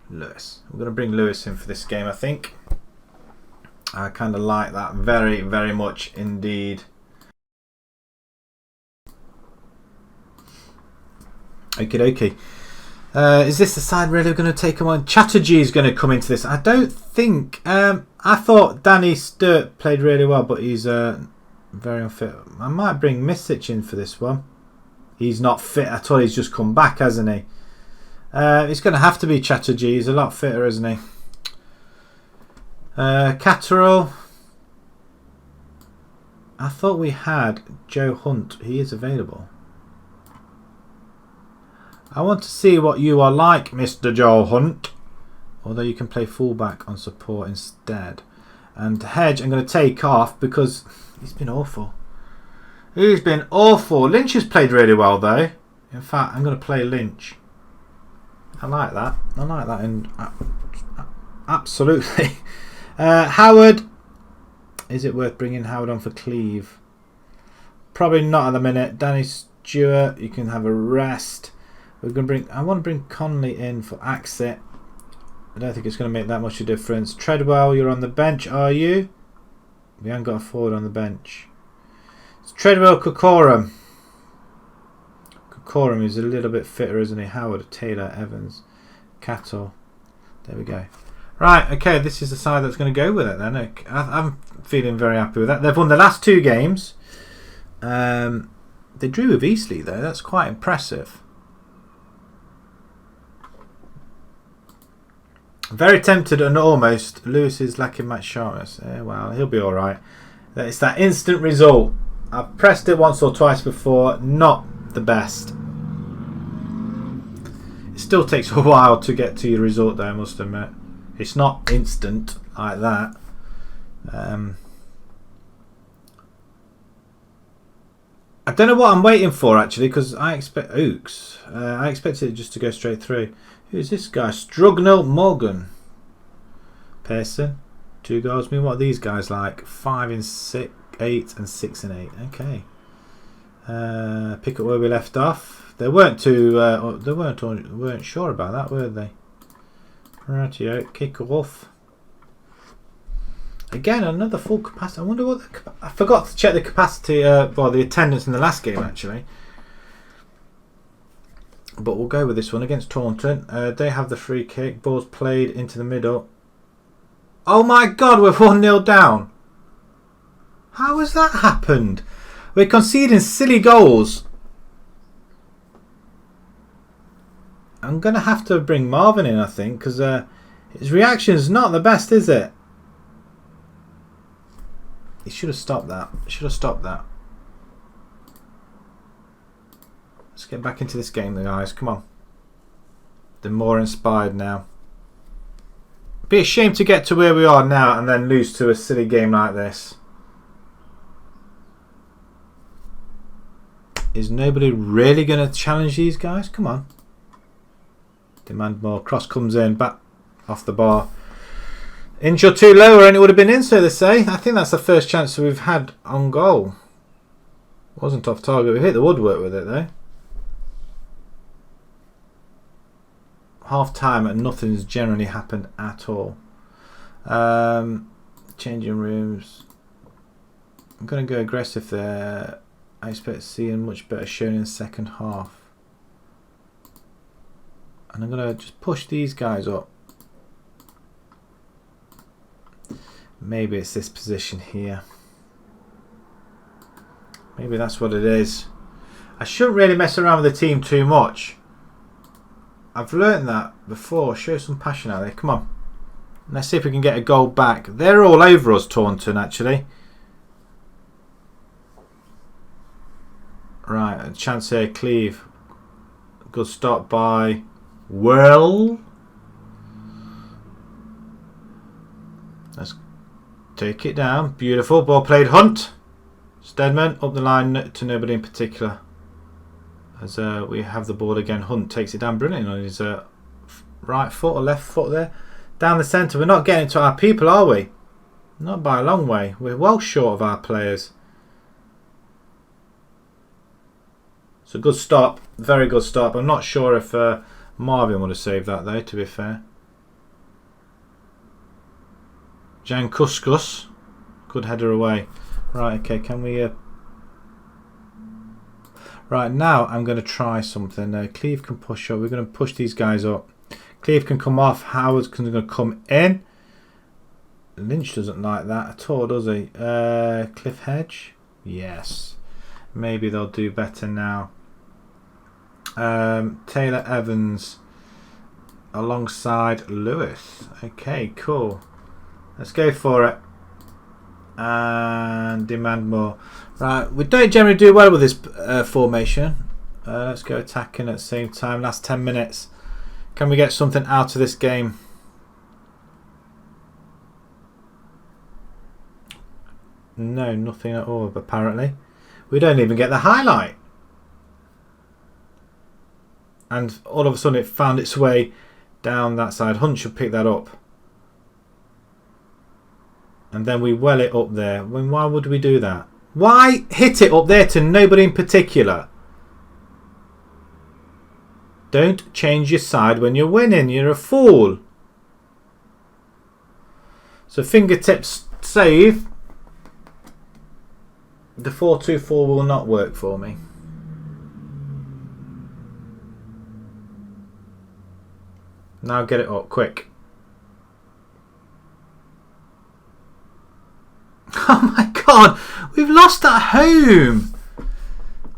Lewis. We're going to bring Lewis in for this game, I think. I kind of like that very, very much indeed. Okie dokie. Is this the side really going to take him on? Chatterjee is going to come into this. I don't think. I thought Danny Sturt played really well, but he's very unfit. I might bring Misic in for this one. He's not fit at all. He's just come back, hasn't he? It's going to have to be Chatterjee. He's a lot fitter, isn't he? Catterall. I thought we had Joe Hunt. He is available. I want to see what you are like, Mr. Joe Hunt. Although you can play fullback on support instead. And Hedge I'm going to take off because he's been awful. He's been awful. Lynch has played really well though. In fact, I'm going to play Lynch. I like that. I like that. And absolutely. Howard. Is it worth bringing Howard on for Cleve? Probably not at the minute. Danny Stewart, you can have a rest. We're going to bring. I want to bring Conley in for Axit. I don't think it's going to make that much of a difference. Treadwell, you're on the bench, are you? We haven't got a forward on the bench. It's Treadwell, Kokorum. Kokorum is a little bit fitter, isn't he? Howard, Taylor, Evans, Cattle. There we go. Right, okay, this is the side that's going to go with it then. I'm feeling very happy with that. They've won the last 2 games. They drew with Eastleigh though. That's quite impressive. Very tempted and almost. Lewis is lacking match sharpness. Well, he'll be alright. It's that instant result. I've pressed it once or twice before. Not the best. It still takes a while to get to your result though, I must admit. It's not instant like that. I don't know what I'm waiting for actually, because I expect Oaks. I expected it just to go straight through. Who's this guy? Strugnell Morgan. Pearson. 2 goals. I mean, what are these guys like? 5 and 6, 8 and 6 and 8. Okay. Pick up where we left off. They weren't too. They weren't sure about that, were they? Rightio, kick off. Again, another full capacity. I wonder what I forgot to check the capacity, well, the attendance in the last game actually. But we'll go with this one against Taunton. They have the free kick. Ball's played into the middle. Oh my God, we're 1-0 down. How has that happened? We're conceding silly goals. I'm going to have to bring Marvin in, I think, because his reaction's not the best, is it? He should have stopped that. Should have stopped that. Let's get back into this game, guys. Come on. They're more inspired now. Be a shame to get to where we are now and then lose to a silly game like this. Is nobody really going to challenge these guys? Come on. Demand more. Cross comes in. Back off the bar. Inch or two lower and it would have been in, so they say. I think that's the first chance we've had on goal. Wasn't off target. We hit the woodwork with it though. Half time and nothing's generally happened at all. Changing rooms. I'm going to go aggressive there. I expect to see a much better showing in the second half. And I'm going to just push these guys up. Maybe it's this position here. Maybe that's what it is. I shouldn't really mess around with the team too much. I've learned that before. Show some passion out there. Come on. Let's see if we can get a goal back. They're all over us, Taunton, actually. Right, a chance here. Cleve. Good stop by Well. Let's take it down. Beautiful. Ball played. Hunt. Steadman up the line to nobody in particular. As we have the ball again. Hunt takes it down brilliantly on his right foot or left foot there. Down the centre. We're not getting to our people, are we? Not by a long way. We're well short of our players. It's a good stop. Very good stop. I'm not sure if Marvin would have saved that though, to be fair. Jan Kuskus. Good header away. Right, okay, can we... Right, now I'm going to try something. Cleve can push up. We're going to push these guys up. Cleve can come off. Howard's going to come in. Lynch doesn't like that at all, does he? Cliff Hedge? Yes. Maybe they'll do better now. Taylor Evans alongside Lewis. Okay, cool. Let's go for it. And demand more. Right, we don't generally do well with this formation. Let's go attacking at the same time. Last 10 minutes. Can we get something out of this game? No, nothing at all, apparently. We don't even get the highlight. And all of a sudden it found its way down that side. Hunt should pick that up. And then we well it up there. Why would we do that? Why hit it up there to nobody in particular? Don't change your side when you're winning. You're a fool. So fingertips save. The 4-2-4 will not work for me. Now get it up quick. Oh my God, we've lost at home.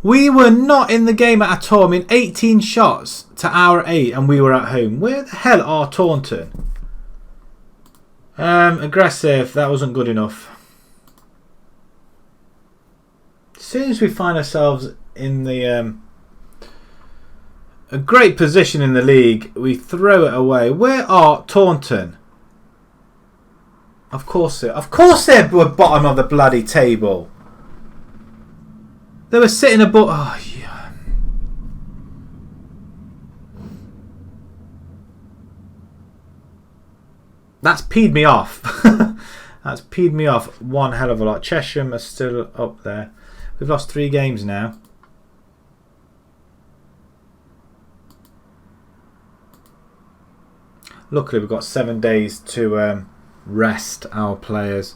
We were not in the game at all. I mean, 18 shots to our 8 and we were at home. Where the hell are Taunton? Aggressive, that wasn't good enough. As soon as we find ourselves in the a great position in the league, we throw it away. Where are Taunton? Of course they're bottom of the bloody table. They were sitting above. Oh, yeah. That's peed me off. That's peed me off one hell of a lot. Chesham are still up there. We've lost 3 games now. Luckily, we've got 7 days to rest our players.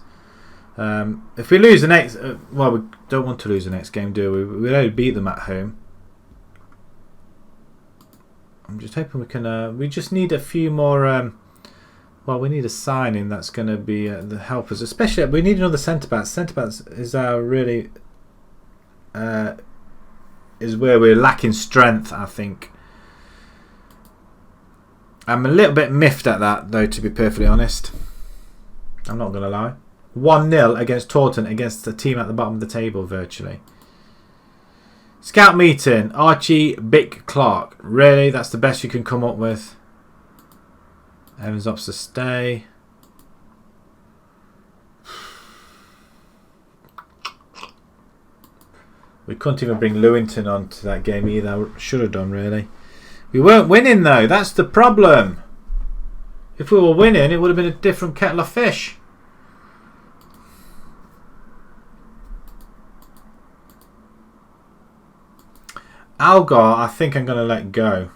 If we lose the next, well, we don't want to lose the next game, do we? We'd only beat them at home. I'm just hoping we can. We just need a few more. Well, we need a signing that's going to be the helpers. Especially, we need another centre back. Centre backs is our really is where we're lacking strength, I think. I'm a little bit miffed at that, though, to be perfectly honest. I'm not going to lie. 1-0 against Taunton, against the team at the bottom of the table, virtually. Scout meeting. Archie Bick Clark. Really? That's the best you can come up with? Evans opts to stay. We couldn't even bring Lewington on to that game either. Should have done, really. We weren't winning, though. That's the problem. If we were winning, it would have been a different kettle of fish. Algar, I think I'm going to let go.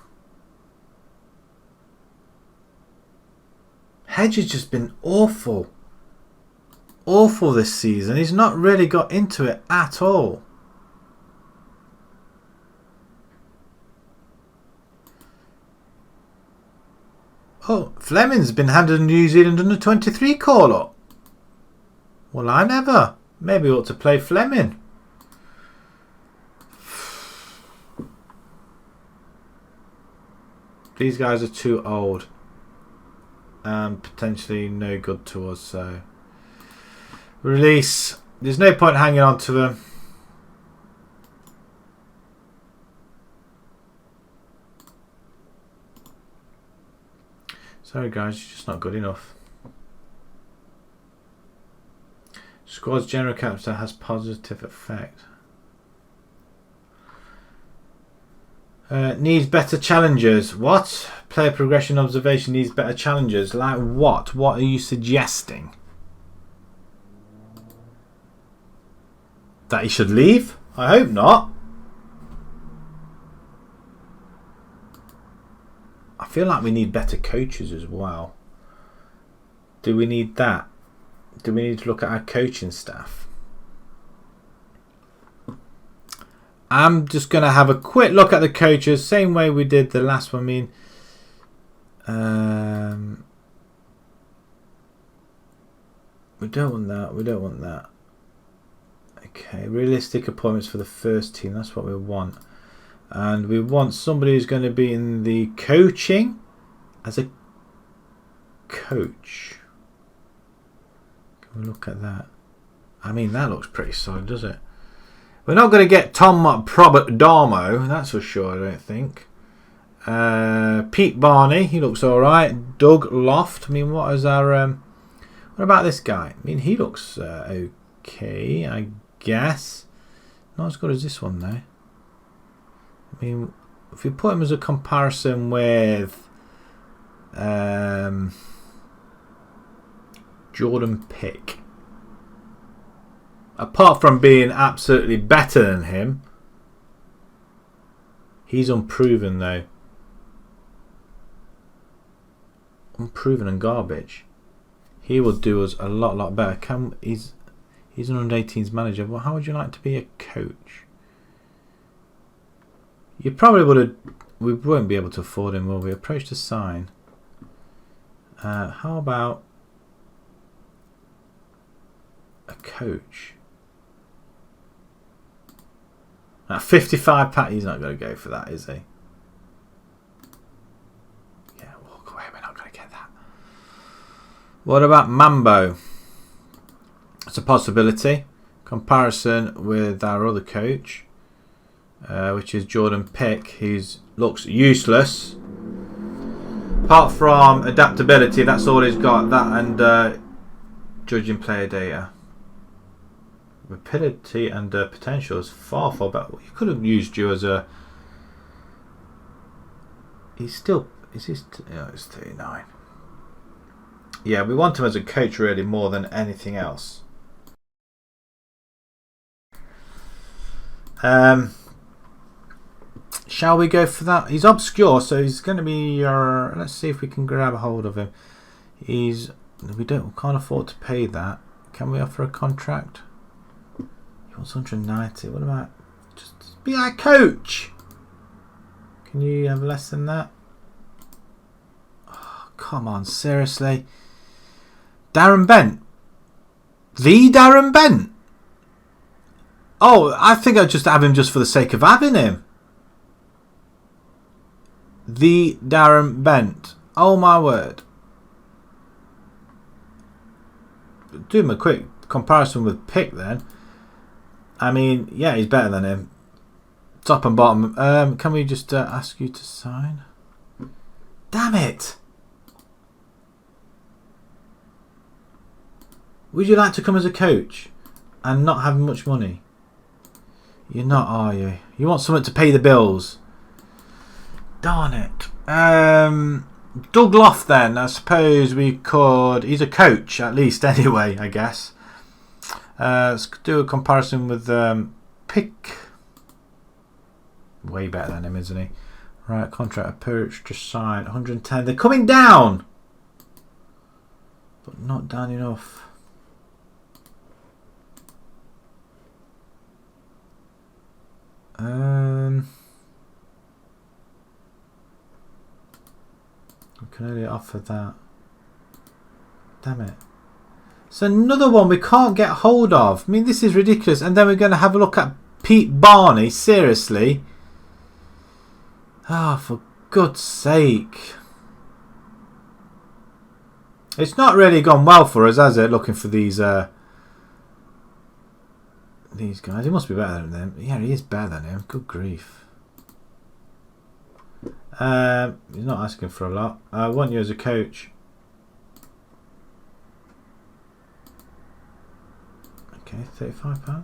Hedge has just been awful. Awful this season. He's not really got into it at all. Oh, Fleming's been handed a New Zealand under-23 call-up. Well, I never. Maybe we ought to play Fleming. These guys are too old and potentially no good to us, so release. There's no point hanging on to them. Sorry guys, you're just not good enough. Squad's general capture has positive effect. Needs better challengers. What? Player progression observation needs better challengers. Like what? What are you suggesting? That he should leave? I hope not. I feel like we need better coaches as well. Do we need that? Do we need to look at our coaching staff? I'm just going to have a quick look at the coaches, same way we did the last one. I mean, we don't want that. We don't want that. Okay, realistic appointments for the first team. That's what we want. And we want somebody who's going to be in the coaching as a coach. Can we look at that? I mean, that looks pretty solid, does it? We're not going to get Tom Probert Darmo, that's for sure, I don't think. Pete Barney, he looks alright. Doug Loft, I mean, what is our... what about this guy? I mean, he looks okay, I guess. Not as good as this one, though. I mean, if we put him as a comparison with Jordan Pick, apart from being absolutely better than him, he's unproven though. Unproven and garbage. He will do us a lot better. He's an under-18s manager. Well, how would you like to be a coach? You probably would have. We won't be able to afford him, will we? Approach to sign. How about a coach? At 55 pat, he's not going to go for that, is he? Yeah, walk away. We're not going to get that. What about Mambo? It's a possibility. Comparison with our other coach, which is Jordan Pick. He looks useless. Apart from adaptability, that's all he's got. That and judging player data. Rapidity and potential is far better. You could have used you as a... He's still... Is he still... Oh, he's 39. Yeah, we want him as a coach really more than anything else. Shaq Shall we go for that? He's obscure, so he's going to be. Let's see if we can grab a hold of him. We can't afford to pay that. Can we offer a contract? He wants 190. What about just be our coach? Can you have less than that? Oh, come on, seriously. Darren Bent. The Darren Bent. Oh, I think I'd just have him just for the sake of having him. The Darren Bent. Oh my word. Do him a quick comparison with Pick then. I mean, yeah, he's better than him. Top and bottom. Can we just ask you to sign? Damn it! Would you like to come as a coach and not have much money? You're not, are you? You want something to pay the bills. Darn it. Doug Loft then. I suppose we could. He's a coach at least anyway, I guess. Let's do a comparison with Pick. Way better than him, isn't he? Right, contract approach, just signed. 110. They're coming down, but not down enough. We can only offer that. Damn it. It's another one we can't get hold of. I mean, this is ridiculous. And then we're going to have a look at Pete Barney. Seriously. Ah, oh, for God's sake. It's not really gone well for us, has it? Looking for these guys. He must be better than them. Yeah, he is better than him. Good grief. He's not asking for a lot. I want you as a coach. Okay, £35.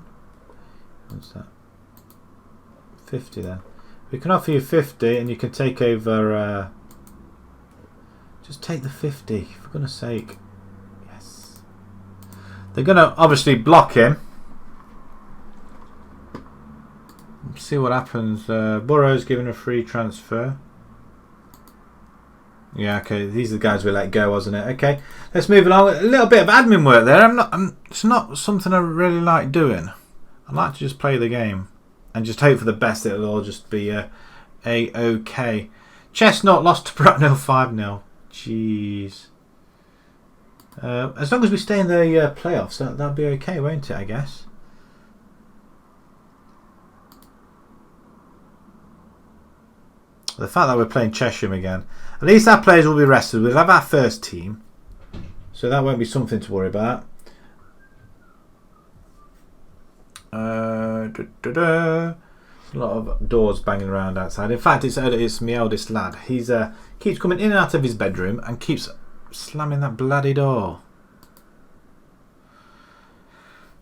What's that? 50 then. We can offer you 50 and you can take over. Just take the 50, for goodness sake. Yes. They're going to obviously block him. Let's see what happens. Burrow's given a free transfer. Yeah, okay. These are the guys we let go, wasn't it? Okay, let's move along. A little bit of admin work there. It's not something I really like doing. I like to just play the game and just hope for the best. It'll all just be a-okay. Chestnut lost to Bracknell 5-0. Jeez. As long as we stay in the playoffs, that'll be okay, won't it? I guess. The fact that we're playing Cheshire again, at least our players will be rested. We'll have our first team, so that won't be something to worry about. A lot of doors banging around outside. In fact, it's my eldest lad. He's keeps coming in and out of his bedroom and keeps slamming that bloody door.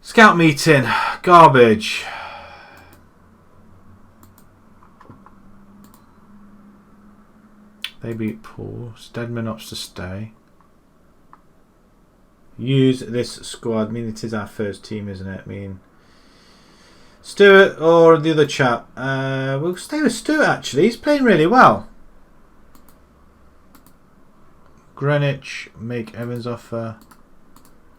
Scout meeting, garbage. They beat Paul. Stedman opts to stay. Use this squad. I mean, it is our first team, isn't it? I mean, Stewart or the other chap. We'll stay with Stewart, actually. He's playing really well. Greenwich, make Evans offer.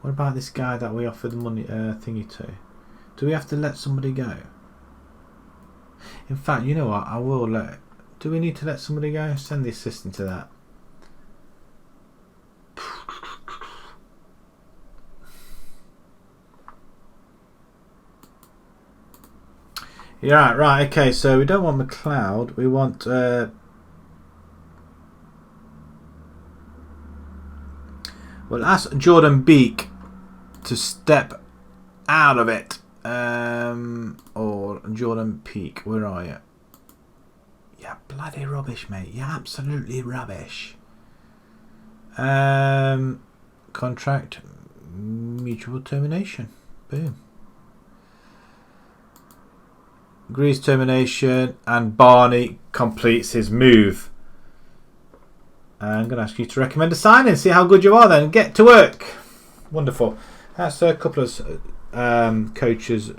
What about this guy that we offered the money thingy to? Do we have to let somebody go? In fact, you know what? I will let... Do we need to let somebody go? Send the assistant to that. Yeah, right, okay, so we don't want McLeod. We want... We'll ask Jordan Beak to step out of it. Or Jordan Peak, where are you? Yeah, bloody rubbish, mate. Yeah, absolutely rubbish. Contract mutual termination. Boom. Agrees termination, and Barney completes his move. I'm going to ask you to recommend a signing. See how good you are then. Get to work. Wonderful. That's a couple of coaches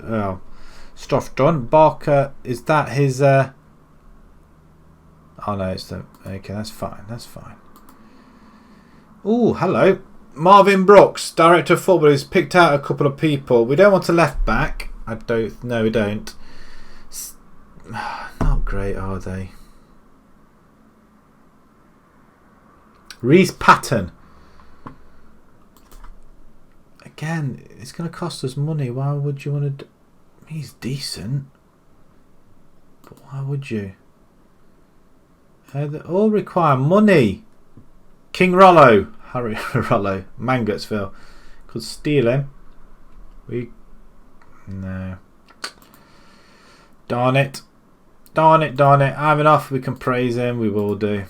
stuff done. Barker, is that his... Oh no, it's the... Okay, that's fine. That's fine. Oh, hello. Marvin Brooks, director of football, has picked out a couple of people. We don't want a left back. I don't... No, we don't. Not great, are they? Reese Patton. Again, it's going to cost us money. Why would you want to... He's decent. But why would you? They all require money. King Rollo. Harry Rollo. Mangotsville. Could steal him. No. Darn it. Darn it, darn it. I'm enough. We can praise him. We will do.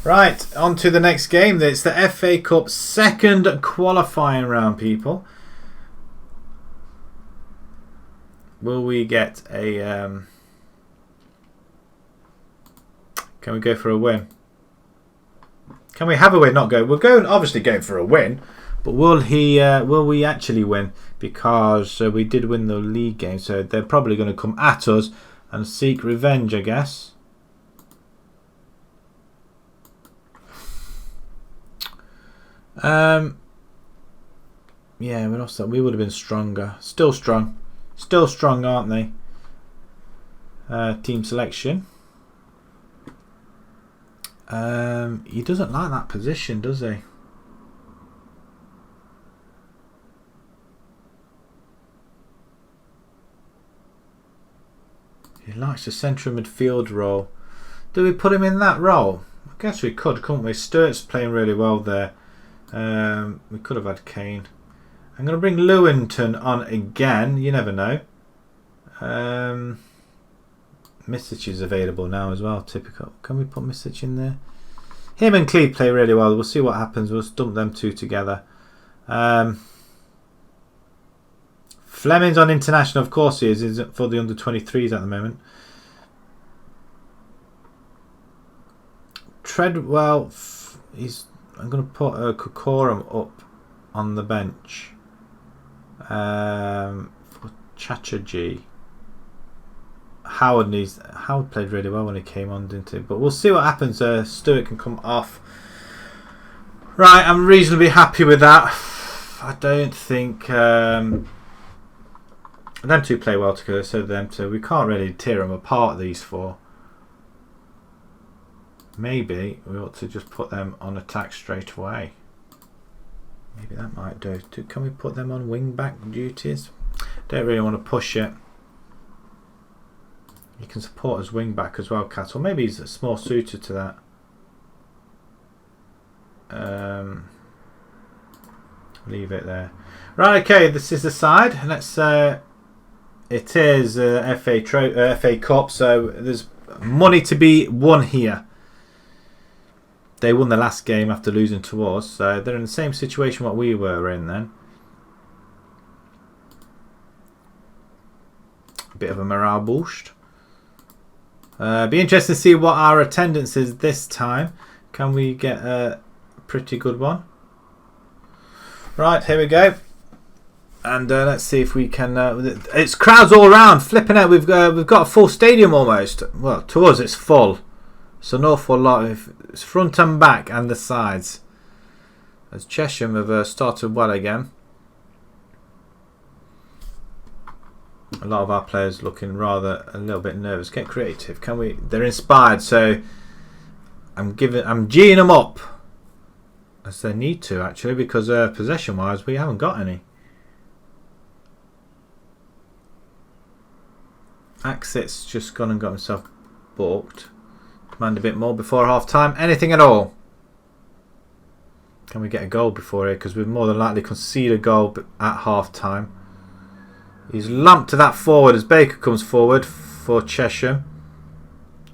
Right, on to the next game. It's the FA Cup second qualifying round, people. Will we get a... Can we go for a win? Can we have a win? Not go. We're obviously going for a win. But will we actually win? Because we did win the league game. So they're probably going to come at us and seek revenge, I guess. Yeah, we lost that. We would have been stronger. Still strong. Still strong, aren't they? Team selection. He doesn't like that position, does he? He likes the central midfield role. Do we put him in that role? I guess we could, couldn't we? Sturt's playing really well there. We could have had Kane. I'm going to bring Lewington on again. You never know. Misic is available now as well. Typical. Can we put Misic in there? Him and Cleve play really well. We'll see what happens. We'll dump them two together. Fleming's on international. Of course he is. He's for the under-23s at the moment. Treadwell. I'm going to put Kokorum up on the bench. For Chatterjee. Howard played really well when he came on, didn't he? But we'll see what happens. Stewart can come off. Right, I'm reasonably happy with that. I don't think them two play well together, so them two. We can't really tear them apart, these four. Maybe we ought to just put them on attack straight away. Maybe that might do. Can we put them on wing back duties? Don't really want to push it. You can support as wing back as well, Cat. Or maybe he's more suited to that. Leave it there. Right, okay, this is the side. Let's. It is FA Cup, so there's money to be won here. They won the last game after losing to us, so they're in the same situation what we were in then. A bit of a morale boost. Be interesting to see what our attendance is this time. Can we get a pretty good one? Right, here we go. And let's see if we can. It's crowds all around, flipping out. We've got a full stadium almost. Well, to us it's full. It's an awful lot. It's front and back and the sides. As Chesham have started well again. A lot of our players looking rather a little bit nervous. Get creative, can we? They're inspired, so I'm G'ing them up as they need to actually, because possession-wise we haven't got any. Axit's just gone and got himself booked. Command a bit more before half time. Anything at all? Can we get a goal before here? Because we've more than likely concede a goal at half time. He's lumped to that forward as Baker comes forward for Chesham.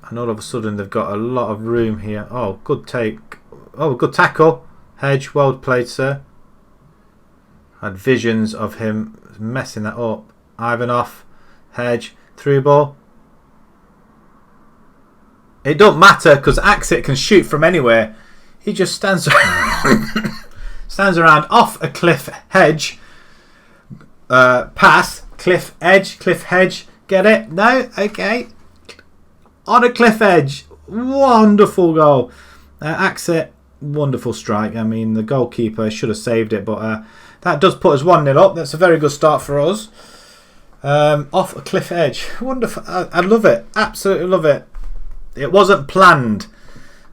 And all of a sudden they've got a lot of room here. Oh, good take. Oh, good tackle. Hedge, well played, sir. Had visions of him messing that up. Ivanov, Hedge, through ball. It don't matter because Axit can shoot from anywhere. He just stands around off a cliff hedge. Pass, cliff edge, cliff hedge. Get it? No? Okay. on a cliff edge. Wonderful goal. Axet, wonderful strike. I mean, the goalkeeper should have saved it, but that does put us 1-0 up. That's a very good start for us. Off a cliff edge. Wonderful. I love it. Absolutely love it. It wasn't planned.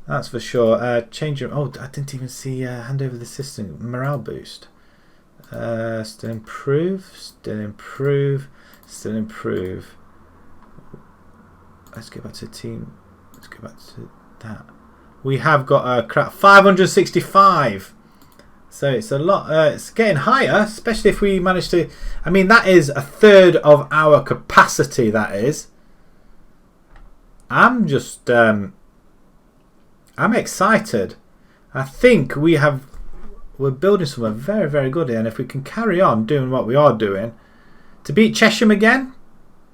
That's for sure. Change your... Oh, I didn't even see hand over the assistant. Morale boost. Still improve. Still improve. Still improve. Let's get back to team. Let's go back to that. We have got a crap 565. So it's a lot. It's getting higher, especially if we manage to. I mean, that is a third of our capacity. That is. I'm just. I'm excited. I think we're building something very, very good here, and if we can carry on doing what we are doing, to beat Chesham again,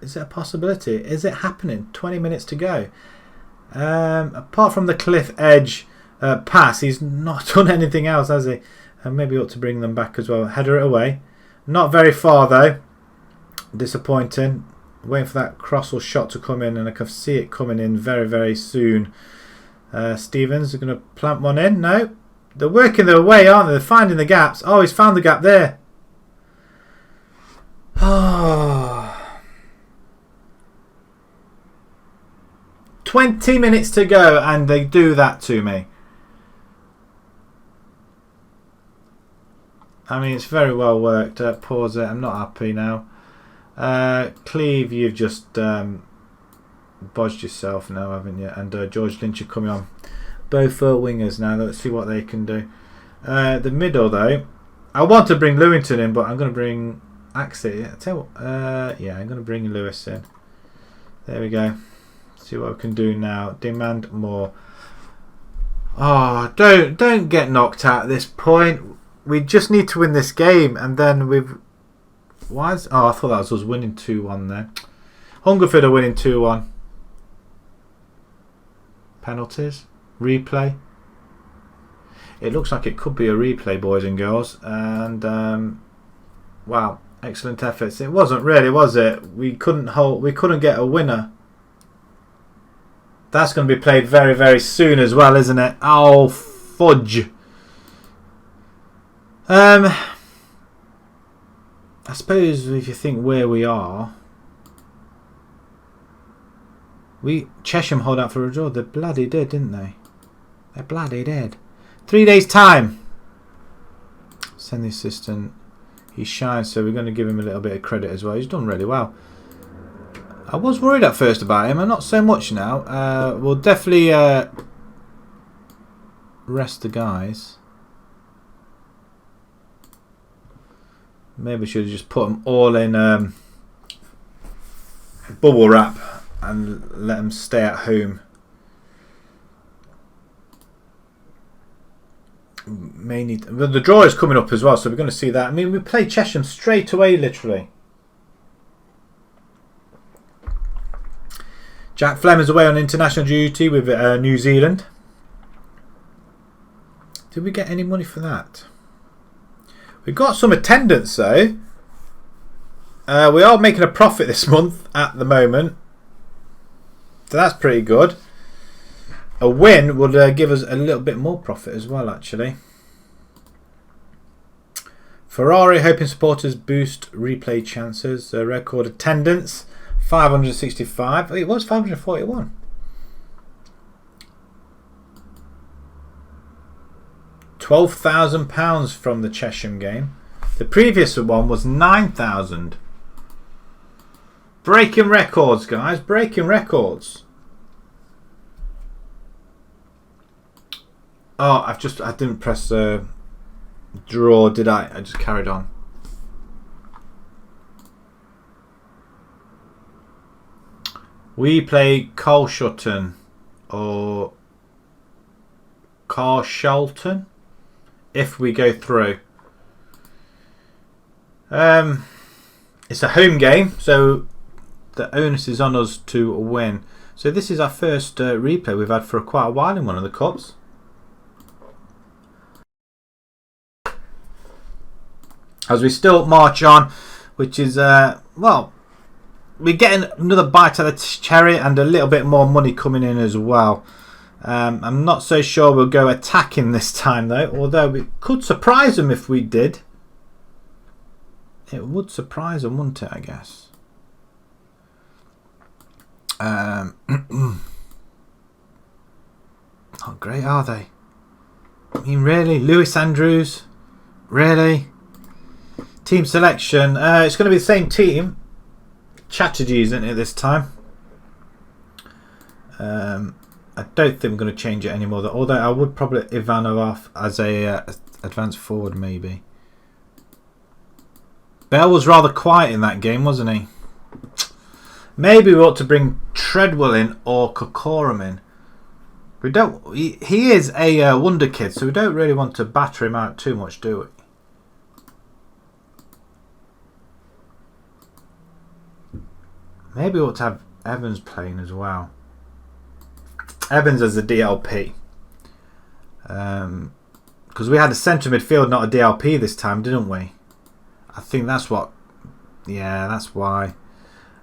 is it a possibility? Is it happening? 20 minutes to go. Apart from the cliff edge pass, he's not done anything else, has he? And maybe ought to bring them back as well. Header it away. Not very far though. Disappointing. Waiting for that cross or shot to come in, and I can see it coming in very, very soon. Stevens are going to plant one in. No. They're working their way, aren't they? They're finding the gaps. Oh, he's found the gap there. Oh. 20 minutes to go and they do that to me. I mean, it's very well worked. Pause it. I'm not happy now. Cleve, you've just bodged yourself now, haven't you? And George Lynch are coming on. Both wingers now. Let's see what they can do. The middle, though. I want to bring Lewington in, but I'm going to bring Axie. Yeah, I'm going to bring Lewis in. There we go. See what we can do now. Demand more. Oh, don't get knocked out at this point. We just need to win this game, and then we've. Why is? Oh, I thought that was us winning 2-1 then. Hungerford are winning 2-1. Penalties. Replay. It looks like it could be a replay, boys and girls. And wow, excellent efforts. It wasn't really, was it? We couldn't hold. We couldn't get a winner. That's going to be played very, very soon as well, isn't it? Oh, fudge. I suppose if you think where we are, Chesham hold out for a draw. They bloody did, didn't they? They bloody did. 3 days time. Send the assistant. He shines, so we're going to give him a little bit of credit as well. He's done really well. I was worried at first about him. I'm not so much now. We'll definitely rest the guys. Maybe we should have just put them all in bubble wrap and let them stay at home. Well, the draw is coming up as well, so we're going to see that. I mean, we play Chesham straight away, literally. Jack Fleming's away on international duty with New Zealand. Did we get any money for that? We got some attendance though. We are making a profit this month at the moment, so that's pretty good. A win would give us a little bit more profit as well, actually. Ferrari hoping supporters boost replay chances. Record attendance 565. It was 541. £12,000 from the Chesham game. The previous one was 9,000. Breaking records, guys. Breaking records. Oh, I didn't press draw, did I? I just carried on. We play Colshutton or Carshalton if we go through. It's a home game, so the onus is on us to win. So this is our first replay we've had for quite a while in one of the cups. As we still march on, which is well, we're getting another bite of the cherry and a little bit more money coming in as well. I'm not so sure we'll go attacking this time though, although we could surprise them if we did. It would surprise them, wouldn't it, I guess. Not great, are they? I mean, really? Lewis Andrews? Really? Team selection. It's going to be the same team. Chatterjee, isn't it, this time? I don't think we're going to change it anymore. Although I would probably Ivanov as a advanced forward, maybe. Bell was rather quiet in that game, wasn't he? Maybe we ought to bring Treadwell in or Kokorum in. We don't. He is a wonder kid, so we don't really want to batter him out too much, do we? Maybe we ought to have Evans playing as well. Evans as a DLP. Because we had a centre midfield, not a DLP this time, didn't we? I think that's what. Yeah, that's why.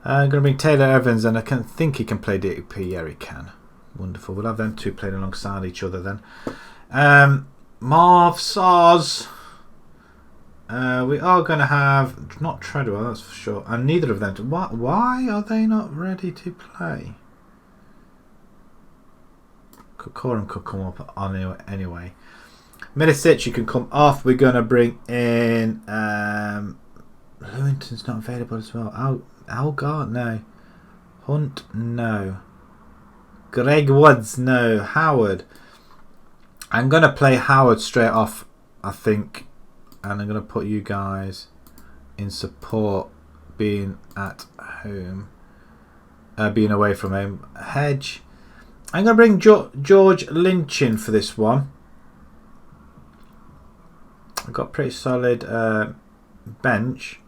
I'm going to bring Taylor Evans, and I can think he can play DLP. Yeah, he can. Wonderful. We'll have them two playing alongside each other then. Marv, Sars. We are going to have not Treadwell, that's for sure, and neither of them. Why are they not ready to play? Kokorum could come up on anyway. Milicic, you can come off. We're going to bring in Lewington's not available as well. Algar, no. Hunt, no. Greg Woods, no. Howard. I'm going to play Howard straight off, I think. And I'm going to put you guys in support, being at home. Being away from home. Hedge. I'm going to bring George Lynch in for this one. I've got pretty solid bench.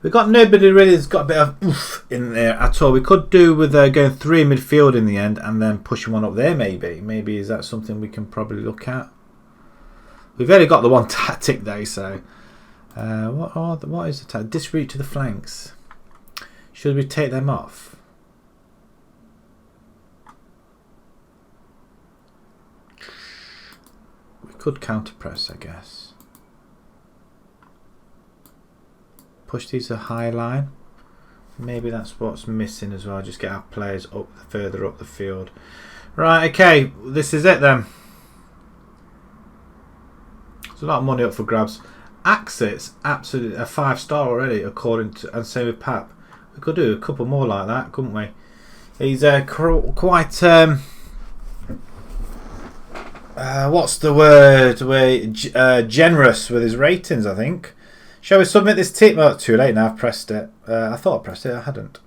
We've got nobody really that's got a bit of oof in there at all. We could do with going 3 in midfield in the end and then pushing one up there maybe. Maybe is that something we can probably look at? We've only got the one tactic though, so what is the tactic? Disroute to the flanks. Should we take them off? We could counter press, I guess. Push these a high line. Maybe that's what's missing as well. Just get our players up further up the field. Right, okay, this is it then. There's a lot of money up for grabs. Axit's absolutely a 5-star already, according to, and same with Pap. We could do a couple more like that, couldn't we? He's quite what's the word? Generous with his ratings, I think. Shall we submit this team? Oh, it's too late now. I've pressed it. I thought I pressed it. I hadn't.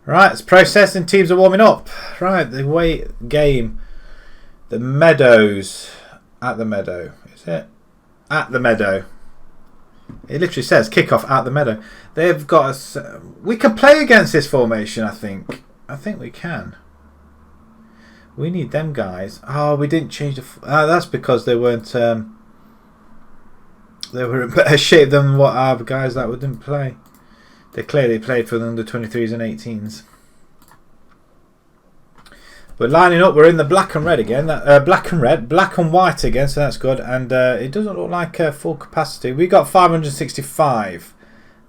Right, it's processing. Teams are warming up. Right, the away game. The Meadows. At the Meadow. Is it? At the Meadow. It literally says kickoff at the Meadow. They've got us. We can play against this formation, I think. I think we can. We need them guys. Oh, we didn't change the. That's because they weren't. They were in better shape than what our guys that didn't play. They clearly played for the under 23s and 18s. We're lining up. We're in the black and red again. Black and white again. So that's good. And it doesn't look like full capacity. We got 565.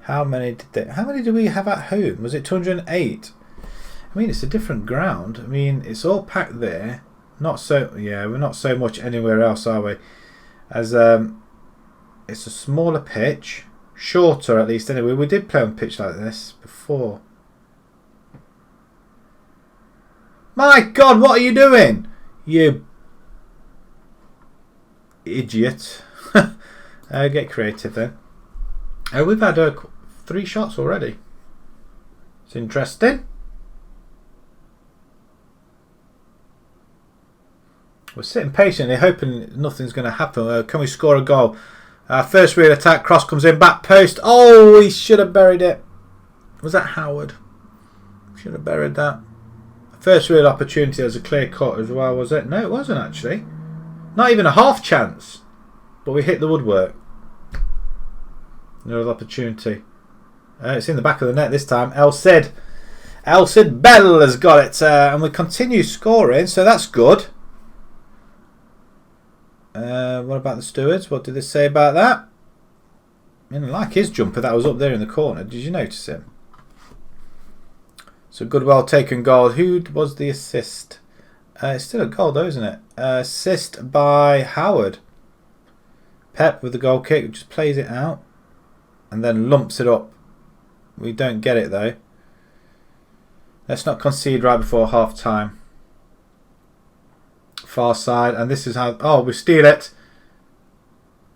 How many did we have at home? Was it 208? I mean, it's a different ground. I mean, it's all packed there. Not so. Yeah, we're not so much anywhere else, are we? As it's a smaller pitch, shorter at least. Anyway, we did play on a pitch like this before. My God, what are you doing? You idiot. Get creative then. We've had 3 shots already. It's interesting. We're sitting patiently hoping nothing's going to happen. Can we score a goal? First real attack, cross comes in, back post. Oh, he should have buried it. Was that Howard? Should have buried that. First real opportunity as a clear cut as well, was it? No, it wasn't actually. Not even a half chance. But we hit the woodwork. No other opportunity. It's in the back of the net this time. El Cid Bell has got it, and we continue scoring, so that's good. What about the stewards? What did they say about that? I mean, I like his jumper that was up there in the corner. Did you notice him? So good, well taken goal. Who was the assist? It's still a goal though, isn't it? Assist by Howard. Pep with the goal kick, just plays it out and then lumps it up. We don't get it though. Let's not concede right before half time. Far side, and this is how. Oh, we steal it.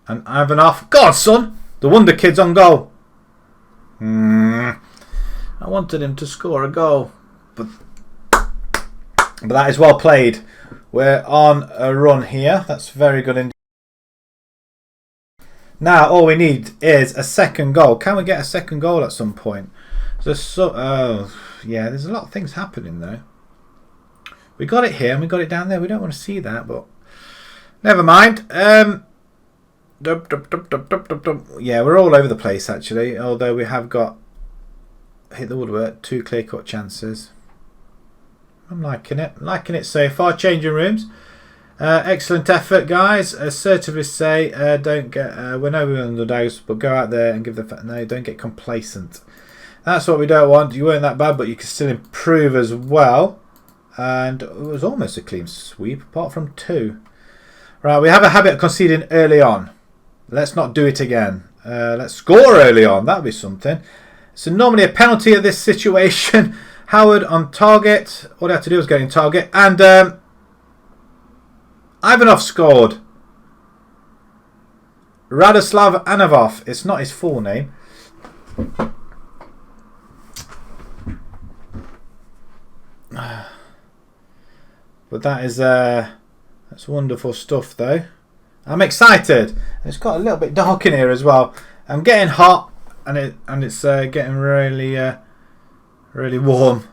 And Ivanov. God, son! The Wonder Kid's on goal. I wanted him to score a goal. But that is well played. We're on a run here. That's very good indeed. Now, all we need is a second goal. Can we get a second goal at some point? Yeah, there's a lot of things happening though. We got it here and we got it down there. We don't want to see that, but never mind. Yeah, we're all over the place actually. Although we have got hit the woodwork, 2 clear-cut chances. I'm liking it. Liking it so far. Changing rooms. Excellent effort, guys. Assertively say, don't get. We know we're underdogs, but go out there and give the. No, don't get complacent. That's what we don't want. You weren't that bad, but you can still improve as well. And it was almost a clean sweep, apart from 2. Right, we have a habit of conceding early on. Let's not do it again. Let's score early on. That'll be something. So normally a penalty of this situation. Howard on target. All they had to do was get in target. And Ivanov scored. Radoslav Anavov. It's not his full name. But that is that's wonderful stuff though. I'm excited. It's got a little bit dark in here as well. I'm getting hot and it's getting really really warm.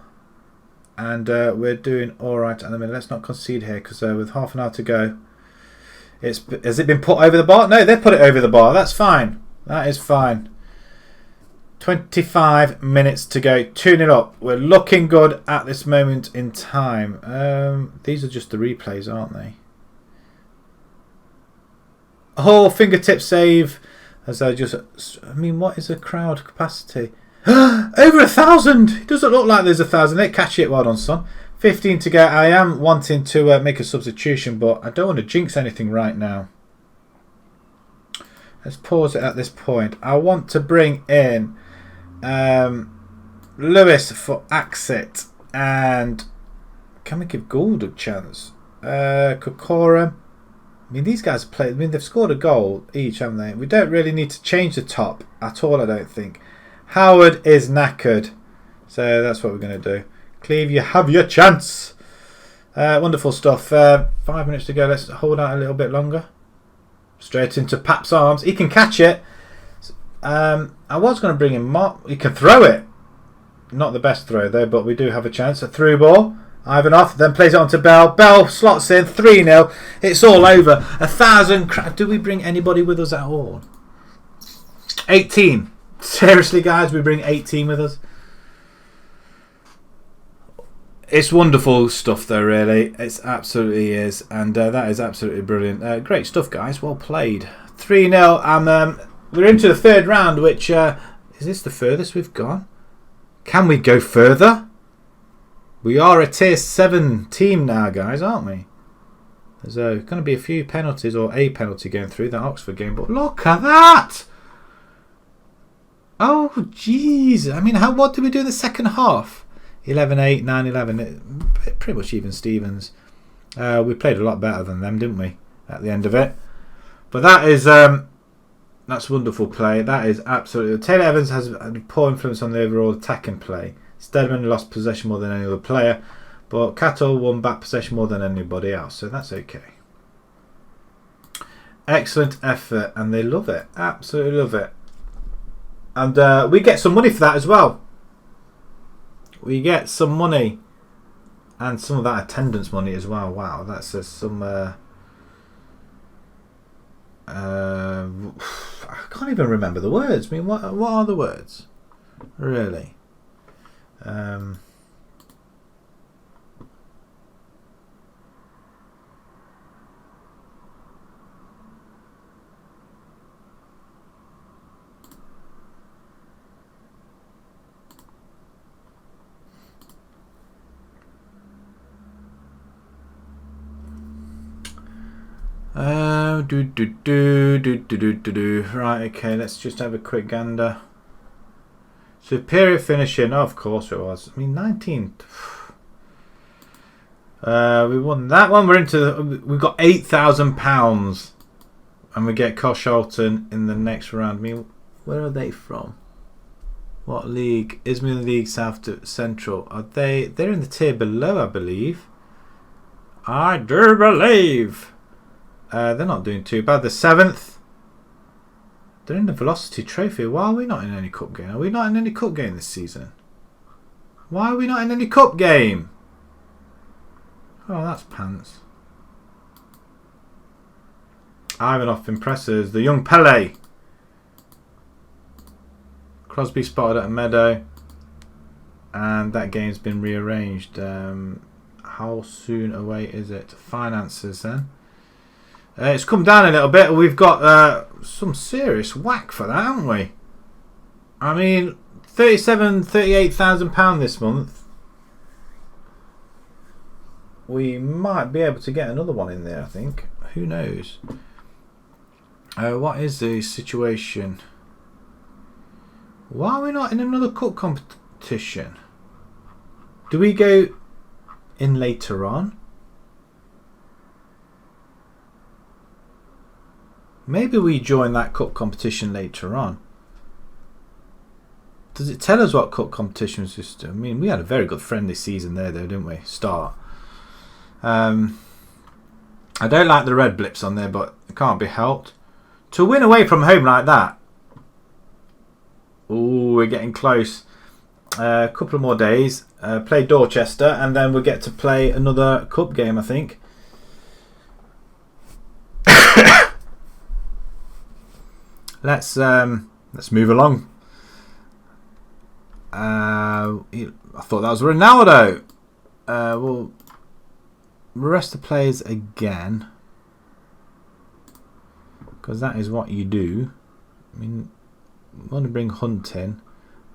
And we're doing all right at the minute. Let's not concede here because with half an hour to go, has it been put over the bar? No, they put it over the bar. That's fine. That is fine. 25 minutes to go. 2-0 up. We're looking good at this moment in time. These are just the replays, aren't they? Oh, fingertip save. As I just. I mean, what is the crowd capacity? Over 1,000. It doesn't look like there's 1,000. They catch it. Well done, son. 15 to go. I am wanting to make a substitution, but I don't want to jinx anything right now. Let's pause it at this point. I want to bring in Lewis for Axit, and can we give Gould a chance? Kokora. I mean, these guys have played. I mean, they've scored a goal each, haven't they? We don't really need to change the top at all, I don't think. Howard is knackered, so that's what we're going to do. Cleve, you have your chance. Wonderful stuff. 5 minutes to go. Let's hold out a little bit longer. Straight into Pap's arms. He can catch it. I was going to bring in Mark. He can throw it. Not the best throw though, but we do have a chance. A through ball. Ivanov then plays it on to Bell. Bell slots in. 3-0. It's all over. 1,000. Do we bring anybody with us at all? 18. Seriously, guys, we bring 18 with us. It's wonderful stuff though, really. It absolutely is. And that is absolutely brilliant. Great stuff, guys. Well played. 3-0. And we're into the 3rd round, which... is this the furthest we've gone? Can we go further? We are a Tier 7 team now, guys, aren't we? There's going to be a few penalties, or a penalty going through that Oxford game. But look at that! Oh, jeez. I mean, what did we do in the second half? 11-8, 9-11. Pretty much even Stevens. We played a lot better than them, didn't we? At the end of it. But that is... that's wonderful play. That is absolutely... Taylor Evans has a poor influence on the overall attacking play. Stedman lost possession more than any other player. But Cato won back possession more than anybody else. So that's okay. Excellent effort. And they love it. Absolutely love it. And we get some money for that as well. We get some money. And some of that attendance money as well. Wow, that's some... I can't even remember the words. I mean, what are the words? Really. Right, okay, let's just have a quick gander. Superior finishing, oh, of course it was. I mean, 19th. We won that one. We've got £8,000, and we get Coshalton in the next round. I mean, where are they from? What league? Ismail League South Central. Are they? They're in the tier below, I believe. I do believe. They're not doing too bad. The 7th. They're in the Velocity Trophy. Why are we not in any cup game? Are we not in any cup game this season? Why are we not in any cup game? Oh, that's pants. Ivanov impresses. The young Pele. Crosby spotted at a meadow. And that game's been rearranged. How soon away is it? Finances then. It's come down a little bit. We've got some serious whack for that, haven't we? I mean, £38,000 this month. We might be able to get another one in there, I think. Who knows? What is the situation? Why are we not in another cup competition? Do we go in later on? Maybe we join that cup competition later on. Does it tell us what cup competition system? I mean, we had a very good friendly season there, though, didn't we? Start. I don't like the red blips on there, but it can't be helped. To win away from home like that. Ooh, we're getting close. A couple of more days. Play Dorchester, and then we'll get to play another cup game, I think. Let's move along. I thought that was Ronaldo. We'll rest the players again, because that is what you do. I mean, we want to bring Hunt in.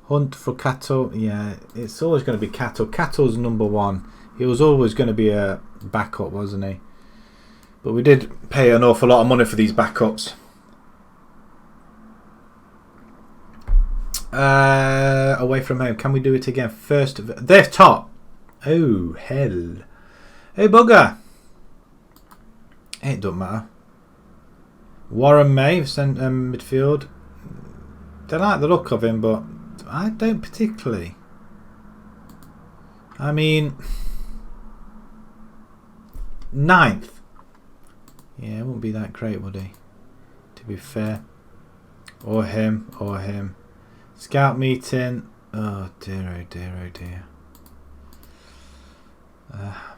Hunt for Cato. Yeah, it's always going to be Cato. Cato's number one. He was always going to be a backup, wasn't he? But we did pay an awful lot of money for these backups. Away from home. Can we do it again? First, they're top. Oh, hell. Hey, bugger. It don't matter. Warren May, midfield. They like the look of him, but I don't particularly. I mean, 9th. Yeah, it wouldn't be that great, would he? To be fair. Or him, or him. Scout meeting. Oh dear, oh dear, oh dear.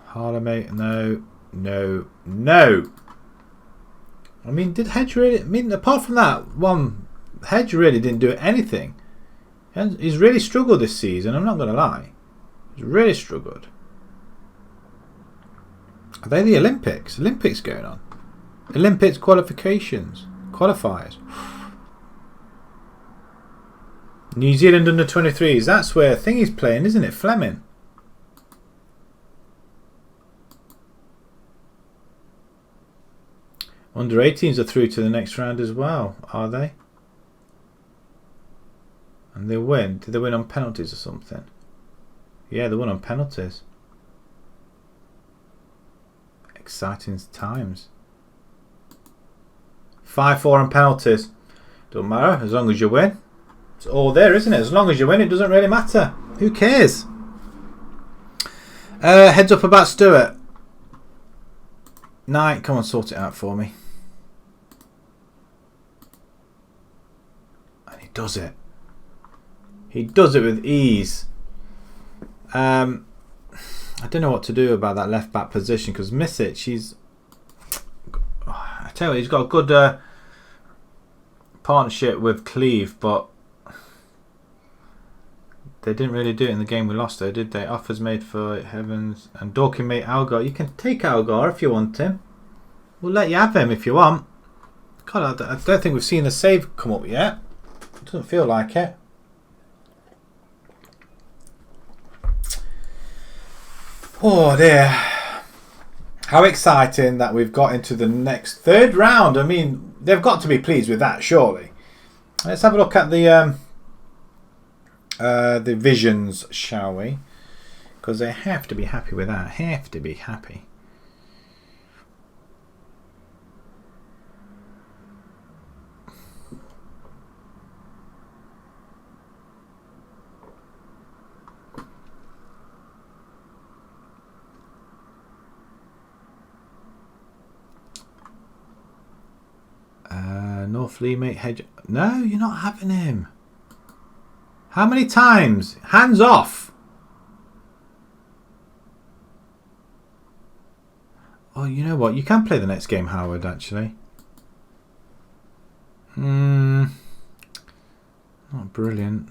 Harlemate, no, no, no. I mean, did Hedge really? I mean, apart from that one, Hedge really didn't do anything. He's really struggled this season. I'm not going to lie. He's really struggled. Are they the Olympics? Olympics going on. Olympics qualifications, qualifiers. New Zealand under 23s. That's where Thingy's playing, isn't it? Fleming. Under 18s are through to the next round as well, are they? And they win. Did they win on penalties or something? Yeah, they won on penalties. Exciting times. 5-4 on penalties. Don't matter as long as you win. It's all there, isn't it? As long as you win, it doesn't really matter. Who cares? Heads up about Stewart. Knight, come on, sort it out for me. And he does it. He does it with ease. I don't know what to do about that left back position, because Misic, I tell you, he's got a good partnership with Cleve, but They didn't really do it in the game we lost, though, did they? Offers made for Heavens and Dorking mate Algar. You can take Algar if you want him. We'll let you have him if you want. God, I don't think we've seen a save come up yet. It doesn't feel like it. Oh dear. How exciting that we've got into the next third round. I mean, they've got to be pleased with that, surely. Let's have a look at the visions, shall we? Because they have to be happy with that. Have to be happy. North Lee mate Hedge. No, you're not having him. How many times? Hands off. Oh, you know what? You can play the next game, Howard, actually. Not brilliant.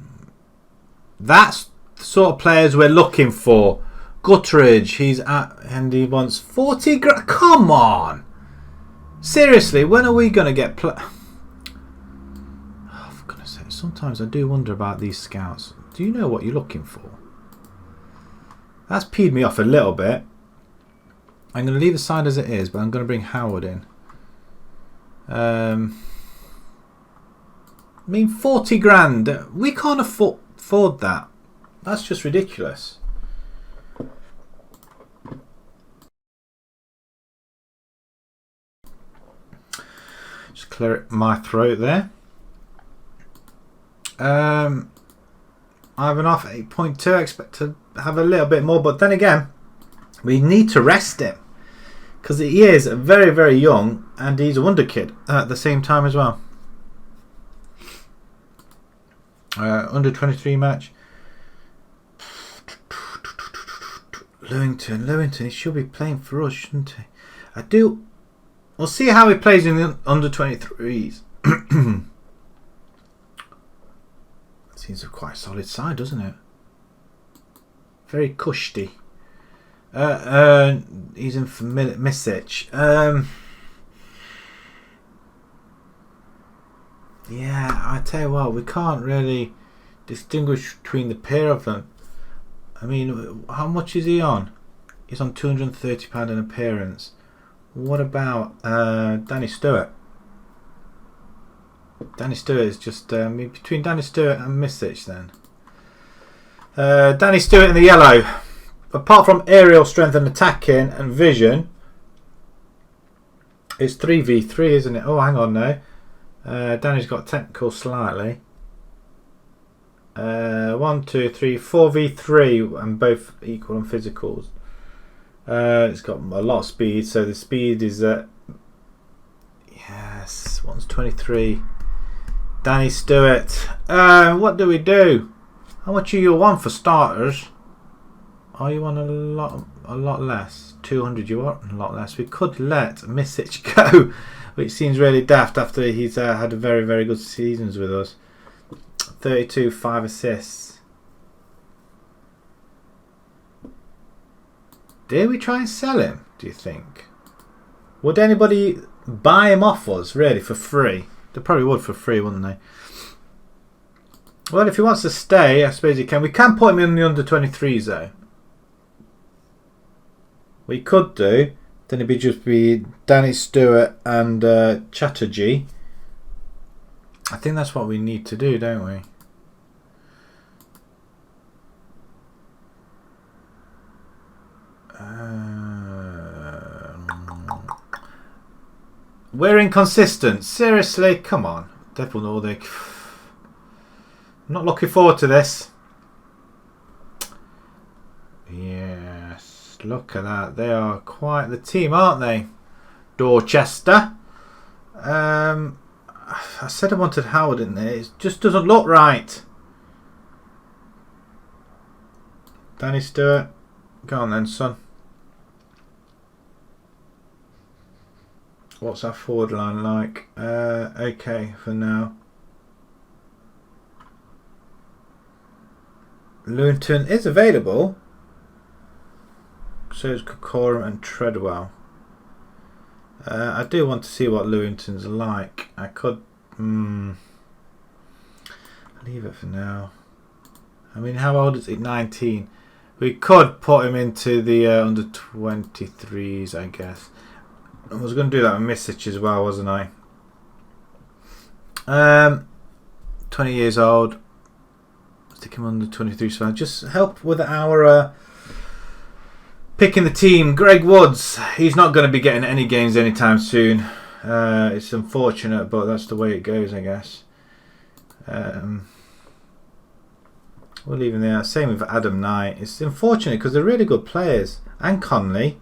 That's the sort of players we're looking for. Guttridge, he's at, and he wants 40 grand. Come on. Seriously, when are we going to get oh, for goodness sake, sometimes I do wonder about these scouts. Do you know what you're looking for? That's peed me off a little bit. I'm going to leave the side as it is, but I'm going to bring Howard in. I mean, 40 grand. We can't afford that. That's just ridiculous. Just clear my throat there. I have an off 8.2. I expect to have a little bit more, but then again, we need to rest him because he is very, very young and he's a wonder kid at the same time as well. Under 23 match. Lewington, he should be playing for us, shouldn't he? We'll see how he plays in the under 23s. Seems a quite solid side, doesn't it? Very cushy. He's in for Misic. Yeah, I tell you what, we can't really distinguish between the pair of them. I mean, how much is he on? He's on £230 an appearance. What about Danny Stewart? Danny Stewart is just between Danny Stewart and Misic then. Danny Stewart in the yellow. Apart from aerial strength and attacking and vision, it's 3v3, isn't it? Oh, hang on now. Danny's got technical slightly. 1, 2, 3, 4v3 and both equal on physicals. It's got a lot of speed, so the speed is yes, one's 23. Danny Stewart. What do we do? How much are you on for starters? Are you on a lot less? 200 you are a lot less. We could let Misic go, which seems really daft after he's had a very, very good seasons with us. 32, 5 assists. Dare we try and sell him, do you think? Would anybody buy him off us, really, for free? They probably would for free, wouldn't they? Well, if he wants to stay, I suppose he can. We can put him in the under 23s, though. We could do. Then it'd just be Danny Stewart and Chatterjee. I think that's what we need to do, don't we? We're inconsistent. Seriously, come on. Devil Nordic. I'm not looking forward to this. Yes, look at that. They are quite the team, aren't they? Dorchester. I said I wanted Howard in there. It just doesn't look right. Danny Stewart. Go on then, son. What's our forward line like? Okay, for now. Lewington is available. So is Cocorum and Treadwell. I do want to see what Lewington's like. I could leave it for now. I mean, how old is he? 19. We could put him into the under 23s, I guess. I was going to do that with Misic as well, wasn't I? 20 years old. Stick him under 23s. So just help with our picking the team. Greg Woods. He's not going to be getting any games anytime soon. It's unfortunate, but that's the way it goes, I guess. We'll leave him there. Same with Adam Knight. It's unfortunate because they're really good players. And Conley.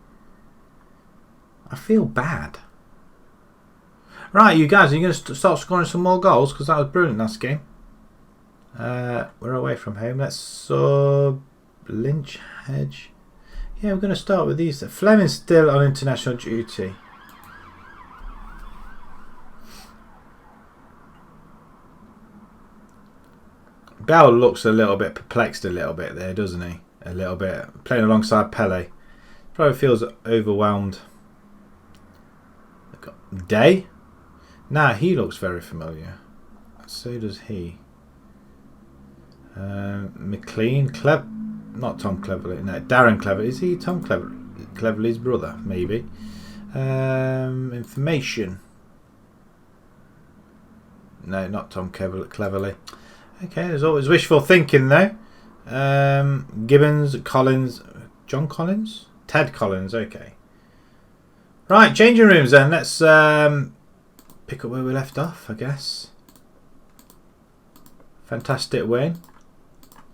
I feel bad. Right, you guys, are you going to start scoring some more goals? Because that was brilliant last game. We're away from home. Let's sub Lynch Hedge. Yeah, we're going to start with these. Fleming's still on international duty. Bell looks a little bit perplexed a little bit there, doesn't he? A little bit. Playing alongside Pele. Probably feels overwhelmed. Day? Nah, he looks very familiar. So does he. McLean, not Tom Cleverley. No, Darren Cleverley. Is he Tom Cleverley's brother? Maybe. Information. No, not Tom Cleverley. Okay, there's always wishful thinking though. Gibbons, Collins, John Collins? Ted Collins, okay. Right, changing rooms then. Let's pick up where we left off, I guess. Fantastic win.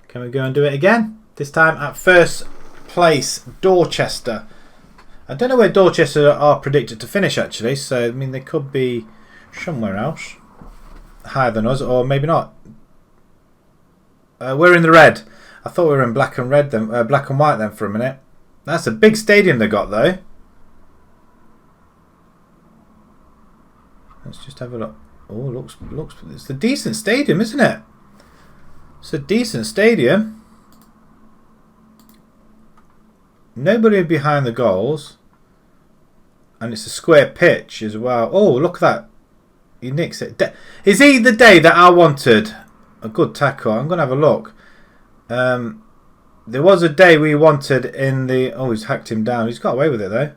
Can we go and do it again? This time at first place, Dorchester. I don't know where Dorchester are predicted to finish actually, so I mean they could be somewhere else. Higher than us, or maybe not. We're in the red. I thought we were in black and red then, black and white then for a minute. That's a big stadium they got though. Let's just have a look. Oh, looks. It's a decent stadium, isn't it? It's a decent stadium. Nobody behind the goals, and it's a square pitch as well. Oh, look at that! He nicks it. Is he the day that I wanted? A good tackle. I'm going to have a look. There was a day we wanted in the... Oh, he's hacked him down. He's got away with it, though.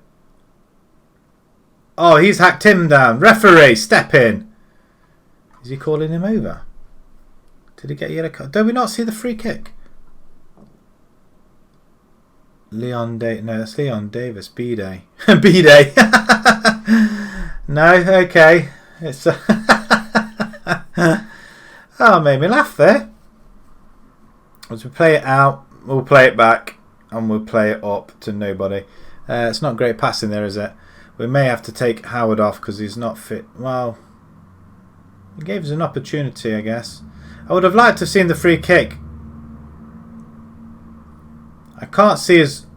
Oh, he's hacked him down. Referee, step in. Is he calling him over? Did he get a yellow card? Did we not see the free kick? Leon Day. No, that's Leon Davis. B-Day. B-Day. No, okay. It's... Oh, made me laugh there. As we play it out, we'll play it back, and we'll play it up to nobody. It's not great passing there, is it? We may have to take Howard off because he's not fit. Well, he gave us an opportunity, I guess. I would have liked to have seen the free kick. I can't see his...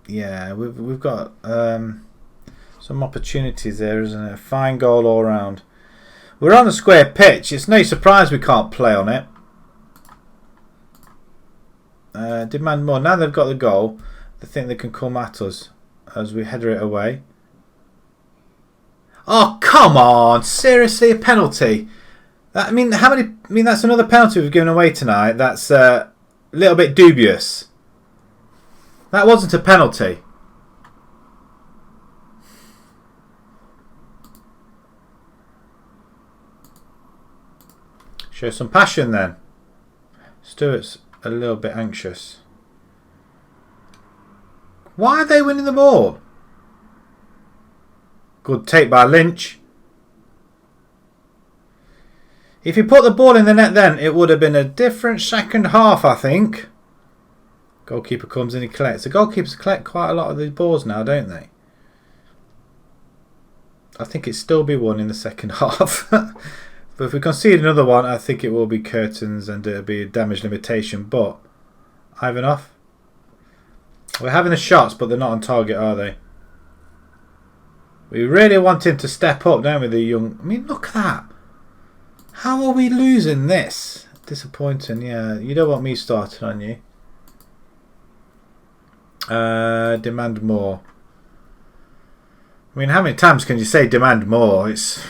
Yeah, we've got some opportunities there, isn't it? A fine goal all round. We're on a square pitch. It's no surprise we can't play on it. Demand more. Now they've got the goal. They think they can come at us as we header it away. Oh, come on. Seriously, a penalty. I mean, that's another penalty we've given away tonight. That's a little bit dubious. That wasn't a penalty. Show some passion then. Stewart's a little bit anxious. Why are they winning the ball? Good take by Lynch. If you put the ball in the net then, it would have been a different second half, I think. Goalkeeper comes in and collects. The goalkeepers collect quite a lot of these balls now, don't they? I think it'd still be one in the second half. But if we concede another one, I think it will be curtains and it'll be a damage limitation. But, Ivanov. We're having the shots, but they're not on target, are they? We really want him to step up, don't we, the young... I mean, look at that. How are we losing this? Disappointing, yeah. You don't want me starting on you. Demand more. I mean, how many times can you say demand more? It's.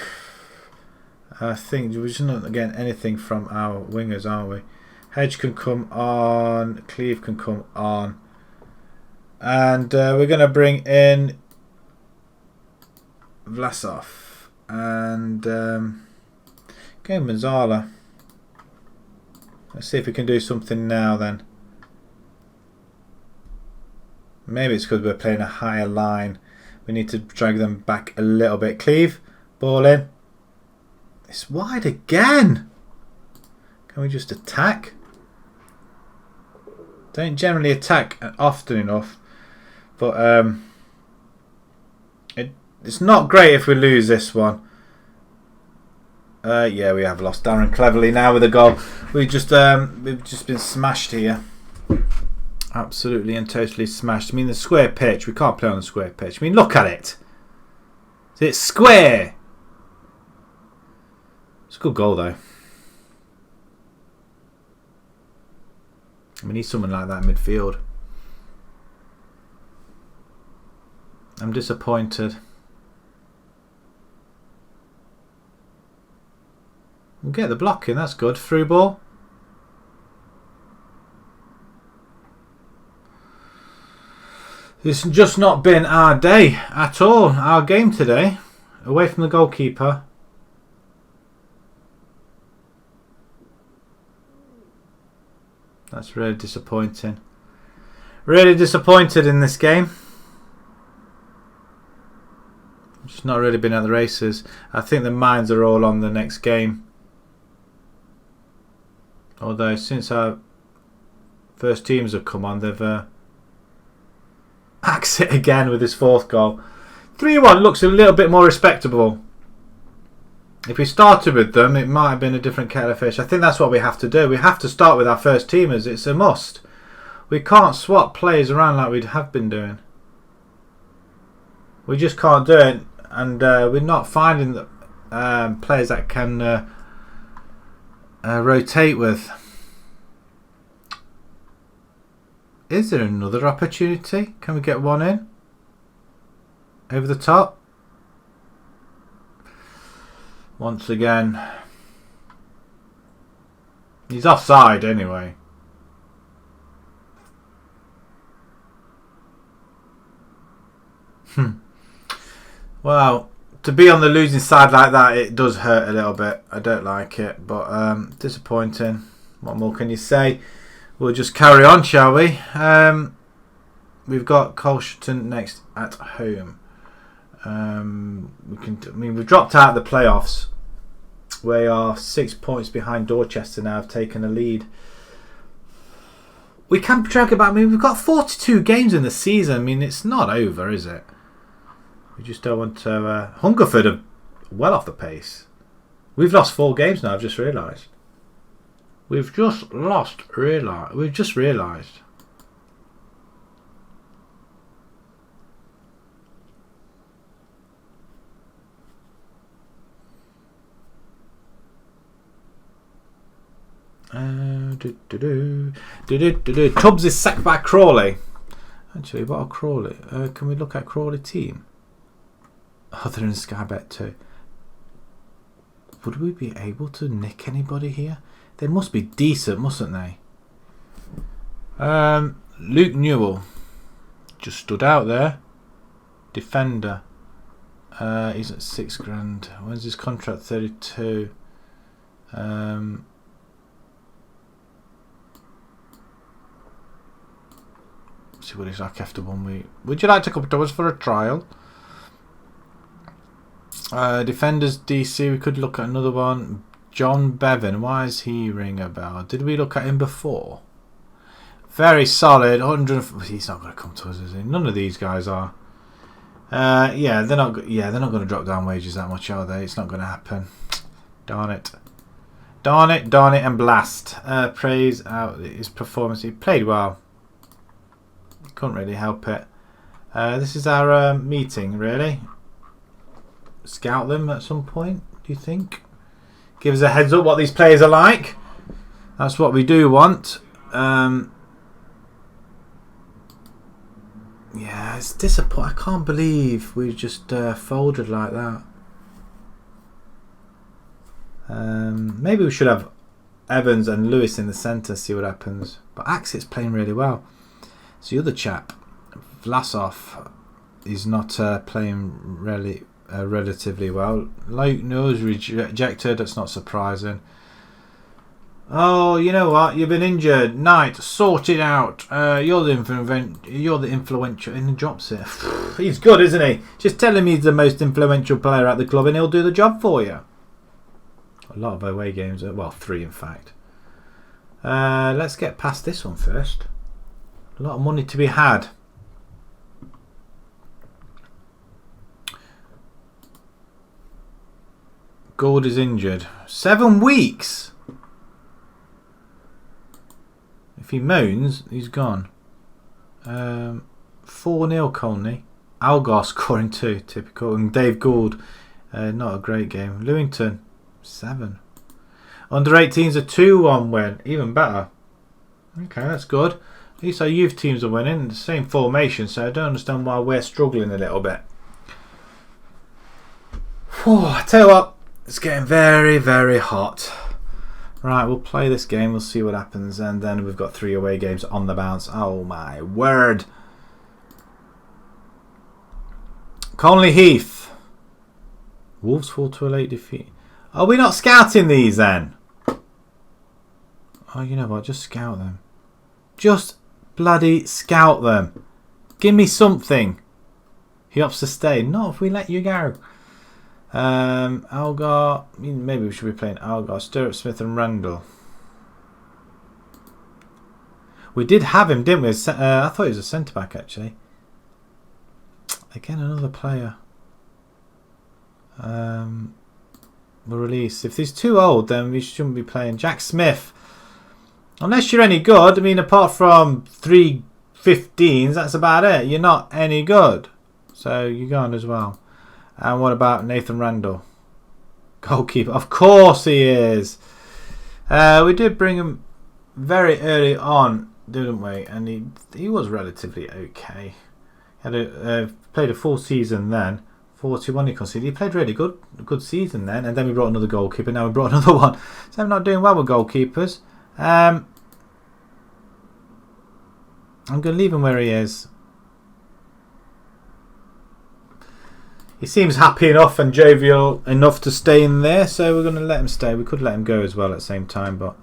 I think we're just not getting anything from our wingers, are we? Hedge can come on. Cleve can come on. And we're going to bring in Vlasov and go Manzala. Let's see if we can do something now then. Maybe it's because we're playing a higher line. We need to drag them back a little bit. Cleve, ball in. It's wide again. Can we just attack? Don't generally attack often enough. But it's not great if we lose this one. Yeah, we have lost Darren cleverly now with a goal. We've just been smashed here. Absolutely and totally smashed. I mean, the square pitch. We can't play on the square pitch. I mean, look at it. It's square. It's a good goal, though. We need someone like that in midfield. I'm disappointed. We'll get the block in. That's good. Through ball. It's just not been our day at all. Our game today. Away from the goalkeeper. That's really disappointing. Really disappointed in this game. Just not really been at the races. I think the minds are all on the next game. Although since our first teams have come on, they've axed it again with his fourth goal. 3-1 looks a little bit more respectable. If we started with them, it might have been a different kettle of fish. I think that's what we have to do. We have to start with our first teamers. It's a must. We can't swap players around like we have been doing. We just can't do it. And we're not finding the players that can rotate with. Is there another opportunity? Can we get one in? Over the top? Once again. He's offside anyway. Well, to be on the losing side like that, it does hurt a little bit. I don't like it, but disappointing. What more can you say? We'll just carry on, shall we? We've got Colchester next at home. We've dropped out of the playoffs. We are 6 points behind Dorchester now. Have taken a lead. We can drag about. I mean, we've got 42 games in the season. I mean, it's not over, is it? We just don't want to. Hungerford are well off the pace. We've lost 4 games now. I've just realised. We've just realised. Tubbs is sacked by Crawley. Actually, what are Crawley? Can we look at Crawley team? Oh, they're in Sky Bet too. Would we be able to nick anybody here? They must be decent, mustn't they? Luke Newell just stood out there. Defender. He's at £6,000. When's his contract? 32. See what he's like after 1 week. Would you like to come to us for a trial? Defenders DC. We could look at another one. John Bevan. Why is he ring a bell? Did we look at him before? Very solid. 100. He's not going to come to us, is he? None of these guys are. Yeah, they're not going to drop down wages that much, are they? It's not going to happen. Darn it. Darn it, and blast. Praise out his performance. He played well. Couldn't really help it. This is our meeting, really. Scout them at some point, do you think? Give us a heads up what these players are like. That's what we do want. Yeah, it's disappointing. I can't believe we just folded like that. Maybe we should have Evans and Lewis in the centre, see what happens. But Axe's playing really well. So the other chap, Vlasov, is not playing really relatively well. Luke knows rejected. That's not surprising. Oh, you know what? You've been injured. Knight, sort it out. You're the influential. And he drops it. He's good, isn't he? Just tell him he's the most influential player at the club, and he'll do the job for you. A lot of away games. Well, 3 in fact. Let's get past this one first. A lot of money to be had. Gould is injured. 7 weeks. If he moans, he's gone. 4-0 Colney. Algar scoring 2, typical. And Dave Gould, not a great game. Lewington, 7. Under 18s a 2-1 win. Even better. Okay, that's good. At least our youth teams are winning. The same formation, so I don't understand why we're struggling a little bit. Whew, I tell you what, it's getting very, very hot. Right, we'll play this game. We'll see what happens. And then we've got 3 away games on the bounce. Oh, my word. Colney Heath. Wolves fall to a late defeat. Are we not scouting these then? Oh, you know what? Just scout them. Just bloody scout them. Give me something. He opts to stay. Not if we let you go. Algar. Maybe we should be playing Algar, Stirrup, Smith and Randall. We did have him, didn't we? I thought he was a centre back actually. Again, another player. We'll release. If he's too old, then we shouldn't be playing Jack Smith. Unless you're any good. I mean, apart from 3 15s, that's about it. You're not any good. So you're gone as well. And what about Nathan Randall? Goalkeeper. Of course he is. We did bring him very early on, didn't we? And he was relatively okay. Had played a full season then. 41 he conceded. He played really good. A good season then. And then we brought another goalkeeper. Now we brought another one. So I'm not doing well with goalkeepers. I'm going to leave him where he is. He seems happy enough and jovial enough to stay in there, so we're going to let him stay. We could let him go as well at the same time, but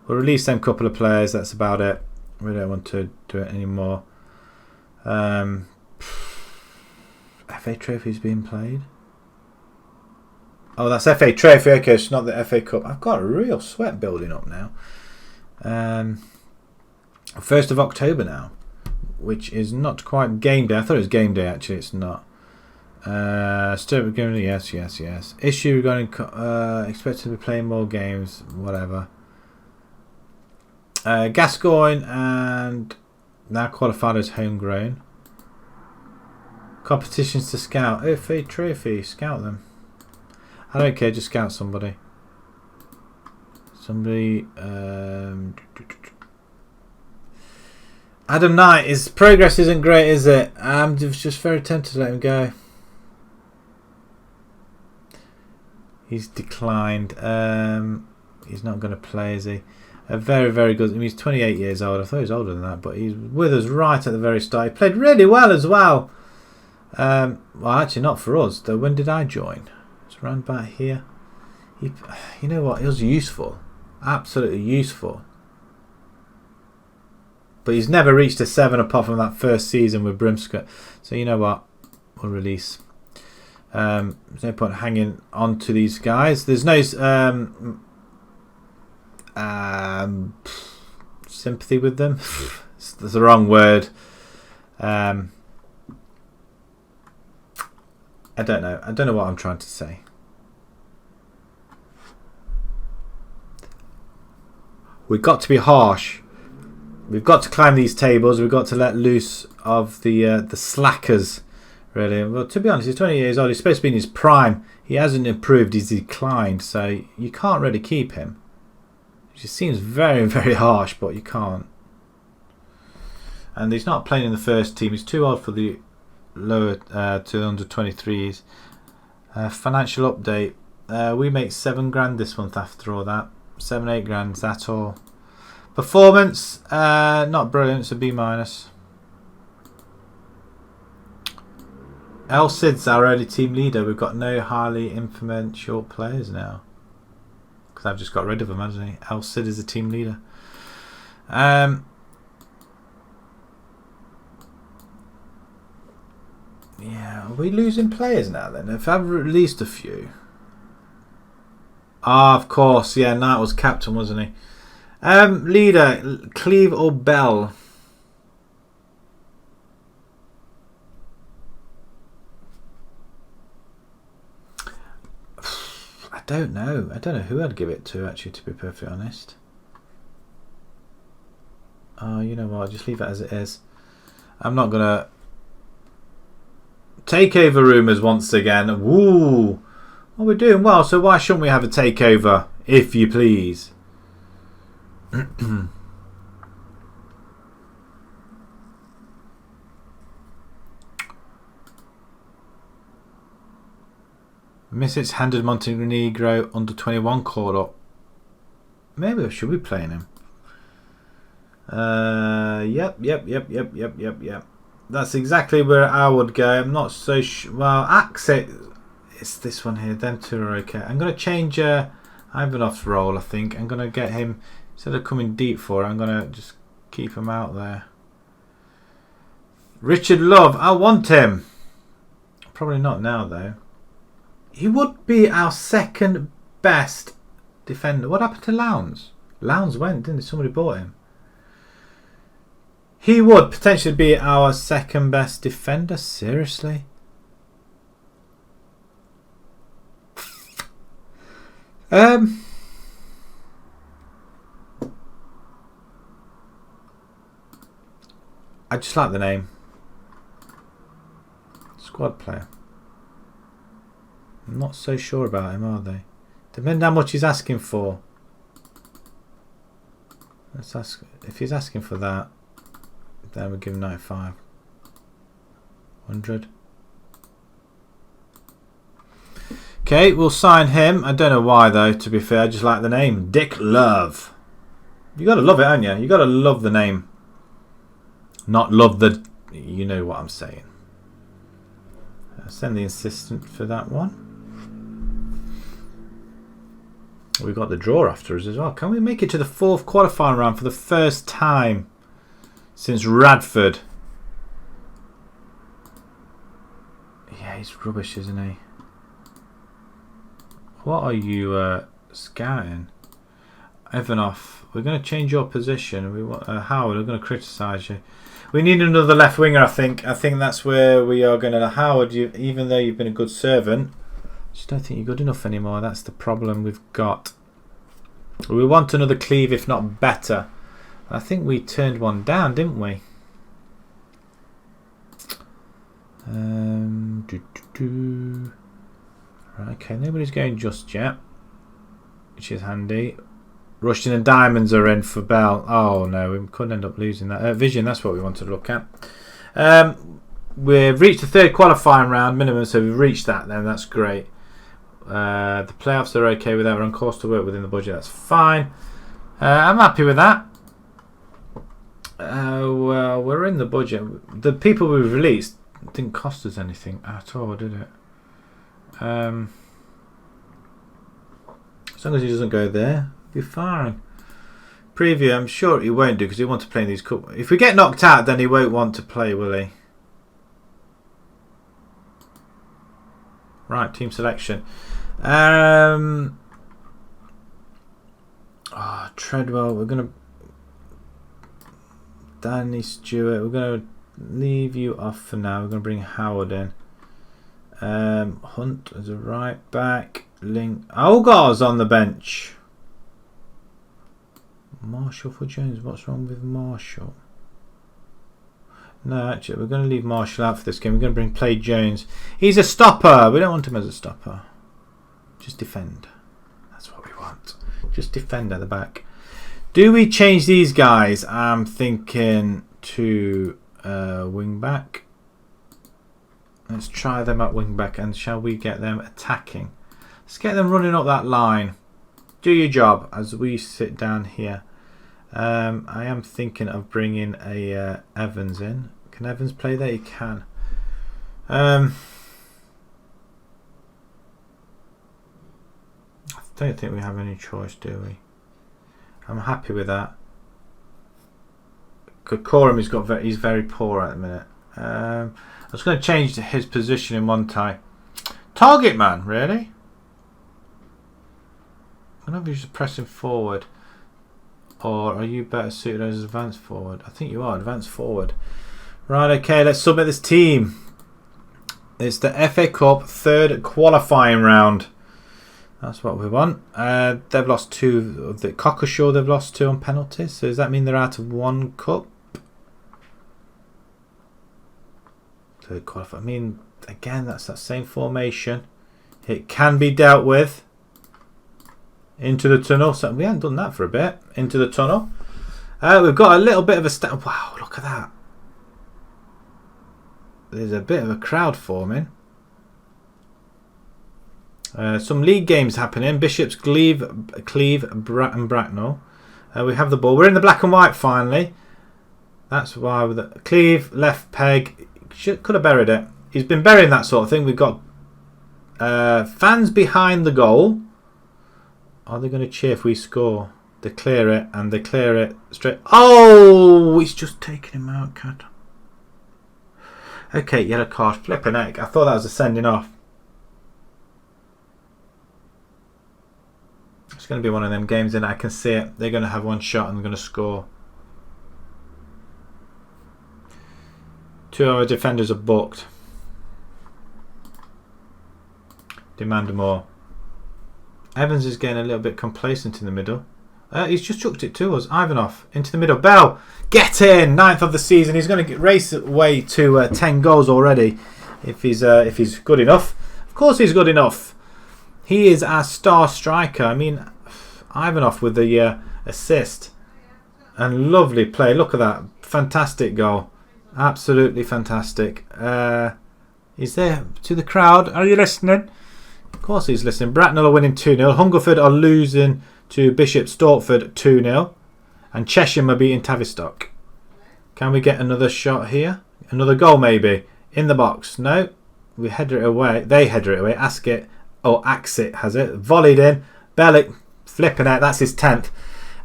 we'll release them couple of players. That's about it. We don't want to do it anymore. FA Trophy's being played. Oh, that's FA Trophy. Okay, it's not the FA Cup. I've got a real sweat building up now. 1st of October now, which is not quite game day. I thought it was game day, actually. It's not. Still going. Yes. Issue regarding expected to be playing more games. Whatever. Gascoigne and now qualified as homegrown. Competitions to scout. FA Trophy. Scout them. I don't care. Just scout somebody. Somebody. Adam Knight. His progress isn't great, is it? I'm just very tempted to let him go. He's declined. He's not going to play, is he? A very, very good. I mean, he's 28 years old. I thought he was older than that, but he's with us right at the very start. He played really well as well. Well, actually, not for us. Though, when did I join? It's around about here. You know what? He was useful. Absolutely useful. But he's never reached a 7 apart from that first season with Brimscott. So, you know what? We'll release. There's no point hanging on to these guys. There's no sympathy with them. That's the wrong word. I don't know. I don't know what I'm trying to say. We've got to be harsh. We've got to climb these tables. We've got to let loose of the slackers. Really. Well, to be honest, he's 20 years old. He's supposed to be in his prime. He hasn't improved. He's declined. So you can't really keep him. It seems very, very harsh, but you can't. And he's not playing in the first team. He's too old for the lower to under 23s. Financial update. We make £7,000 this month after all that. 7-8 grand, is that all? Performance, not brilliant, so B-. El Cid's our early team leader. We've got no highly influential players now. Because I've just got rid of him, hasn't he? El Cid is the team leader. Yeah, are we losing players now then? If I've released a few. Ah, of course. Yeah, Knight was captain, wasn't he? Leader, Cleve or Bell? I don't know. I don't know who I'd give it to, actually, to be perfectly honest. Oh, you know what? I'll just leave it as it is. I'm not going to... Takeover rumours once again. Woo! Well, we're doing well, so why shouldn't we have a takeover, if you please? Misits handed Montenegro under 21 called up. Maybe I should be playing him. Yep. That's exactly where I would go. I'm not so sure. Well, Axit, it's this one here. Them two are okay. I'm going to change Ivanov's role, I think. I'm going to get him, instead of coming deep for it, I'm going to just keep him out there. Richard Love, I want him. Probably not now, though. He would be our second best defender. What happened to Lowndes? Lowndes went, didn't he? Somebody bought him. He would potentially be our second best defender. Seriously? I just like the name. Squad player. I'm not so sure about him, are they? Depends how much he's asking for. Let's ask. If he's asking for that, then we'll give him 95. 100. Okay, we'll sign him. I don't know why though, to be fair. I just like the name. Dick Love. You gotta love it, haven't you? You gotta love the name. Not love the... You know what I'm saying. Send the assistant for that one. We've got the draw after us as well. Can we make it to the fourth qualifying round for the first time since Radford? Yeah, he's rubbish, isn't he? What are you scouting? Ivanov, we're going to change your position. We want Howard, we're going to criticise you. We need another left winger, I think. I think that's where we are going to... Howard, even though you've been a good servant, I just don't think you're good enough anymore. That's the problem we've got. We want another Cleve, if not better. I think we turned one down, didn't we? Right, okay, nobody's going just yet, which is handy. Rushton and Diamonds are in for Bell. Oh no, we could end up losing that. Vision, that's what we wanted to look at. We've reached the third qualifying round minimum, so we've reached that then. That's great. The playoffs are okay with that. We're on course to work within the budget. That's fine. I'm happy with that. Well, we're in the budget. The people we've released didn't cost us anything at all, did it? As long as he doesn't go there, be fine. Preview, I'm sure he won't do because he wants to play in these cup. If we get knocked out, then he won't want to play, will he? Right, team selection. Treadwell, we're going to... Danny Stewart, we're going to leave you off for now. We're going to bring Howard in. Hunt as a right back. Link. Olgar's on the bench. Marshall for Jones. What's wrong with Marshall? No, actually, we're going to leave Marshall out for this game. We're going to bring Play Jones. He's a stopper. We don't want him as a stopper. Just defend. That's what we want. Just defend at the back. Do we change these guys? I'm thinking to wing back. Let's try them at wing back, and shall we get them attacking? Let's get them running up that line. Do your job as we sit down here. I am thinking of bringing a Evans in. Can Evans play there? He can. I don't think we have any choice, do we? I'm happy with that. Coram he's very poor at the minute. I was going to change his position in one tie. Target man, really? I don't know if he's just pressing forward, or are you better suited as advanced forward? I think you are advanced forward. Right, okay, let's submit this team. It's the FA Cup third qualifying round. That's what we want. They've lost 2 of the Cockashaw. They've lost 2 on penalties. So does that mean they're out of 1 cup? Third qualifying. I mean, again, that's that same formation. It can be dealt with. Into the tunnel. So we haven't done that for a bit. Into the tunnel. We've got a little bit of a wow, look at that. There's a bit of a crowd forming. Some league games happening. Bishops, Cleve, and Bracknell. We have the ball. We're in the black and white finally. That's why with the Cleve, left peg. Could have buried it. He's been burying that sort of thing. We've got fans behind the goal. Are they going to cheer if we score? They clear it, and they clear it straight. Oh, he's just taken him out, cat. Okay, yellow card. Flipping heck. I thought that was a sending off. It's going to be one of them games, and I can see it. They're going to have one shot and they're going to score. 2 of our defenders are booked. Demand more. Evans is getting a little bit complacent in the middle. He's just chucked it to us. Ivanov into the middle. Bell, get in. 9th of the season. He's going to race away to 10 goals already. If he's good enough. Of course he's good enough. He is our star striker. I mean, Ivanov with the assist. And lovely play. Look at that. Fantastic goal. Absolutely fantastic. He's there to the crowd. Are you listening? Of course he's listening. Bracknell are winning 2-0. Hungerford are losing to Bishop Stortford 2-0. And Chesham are beating Tavistock. Can we get another shot here? Another goal maybe. In the box. No. We header it away. They header it away. Askett. Oh, Axit has it. Volleyed in. Bellick flipping out. That's his 10th.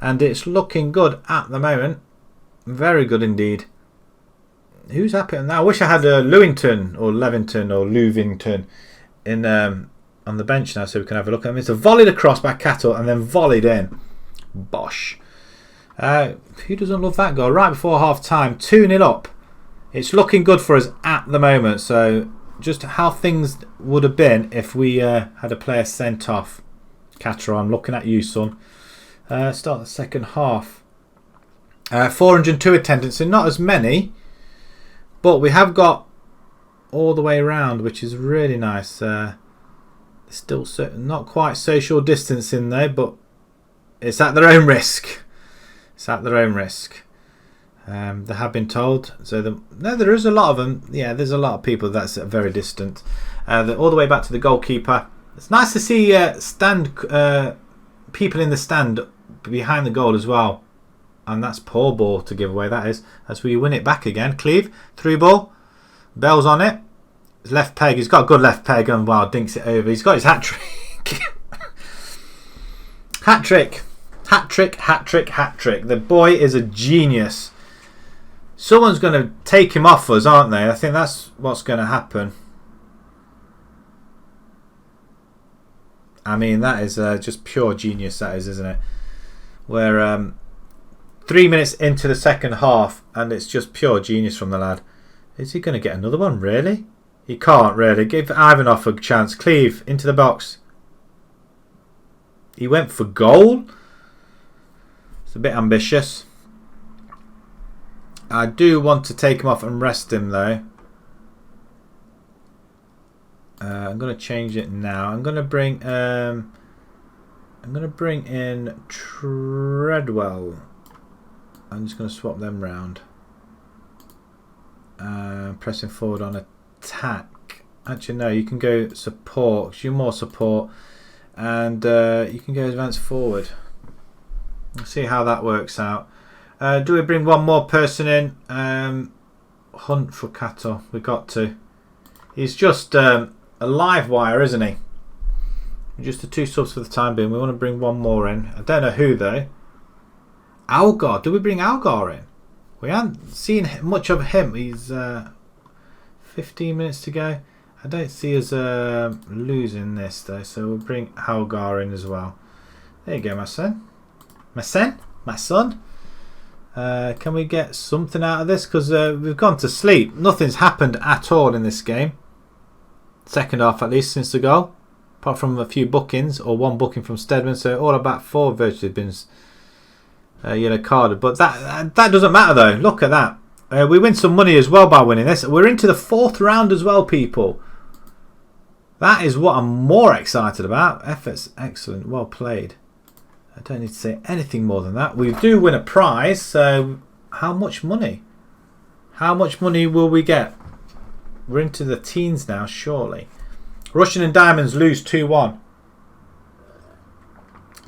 And it's looking good at the moment. Very good indeed. Who's happy now? I wish I had Lewington or Levington or Luvington in on the bench now so we can have a look at him. It's a volleyed across by Cattle and then volleyed in. Bosh. Who doesn't love that goal? Right before half time. 2-0 up. It's looking good for us at the moment. So just how things would have been if we had a player sent off. Catteron, I'm looking at you, son. Start the second half. 402 attendance, and not as many, but we have got all the way around, which is really nice. Still not quite social distancing there, but it's at their own risk. It's at their own risk. They have been told. So no, there is a lot of them. Yeah, there's a lot of people that's very distant. They're all the way back to the goalkeeper. It's nice to see people in the stand behind the goal as well. And that's poor ball to give away, that is. As we win it back again. Cleve, through ball. Bell's on it. His left peg. He's got a good left peg and wow, dinks it over. He's got his hat trick. Hat trick. Hat trick, hat trick, hat trick. The boy is a genius. Someone's going to take him off us, aren't they? I think that's what's going to happen. I mean, that is just pure genius, that is, isn't it? We're 3 minutes into the second half and it's just pure genius from the lad. Is he going to get another one, really? He can't, really. Give Ivanov a chance. Cleve, into the box. He went for goal. It's a bit ambitious. I do want to take him off and rest him, though. I'm going to change it now. I'm going to bring I'm going to bring in Treadwell. I'm just going to swap them round. Pressing forward on attack. Actually, no, you can go support. 'Cause you're more support. And you can go advance forward. We'll see how that works out. Do we bring one more person in? Hunt for cattle. We got to. He's just a live wire, isn't he? Just the 2 subs for the time being. We want to bring one more in. I don't know who though. Algar. Do we bring Algar in? We haven't seen much of him. He's 15 minutes to go. I don't see us losing this though, so we'll bring Algar in as well. There you go, my son. My son? My son? Can we get something out of this? Because we've gone to sleep. Nothing's happened at all in this game. Second half at least since the goal. Apart from a few bookings, or one booking from Stedman. So all about 4 virtually been yellow carded. But that doesn't matter though. Look at that. We win some money as well by winning this. We're into the 4th round as well, people. That is what I'm more excited about. Efforts excellent. Well played. I don't need to say anything more than that. We do win a prize. So how much money? How much money will we get? We're into the teens now, surely. Russian and Diamonds lose 2-1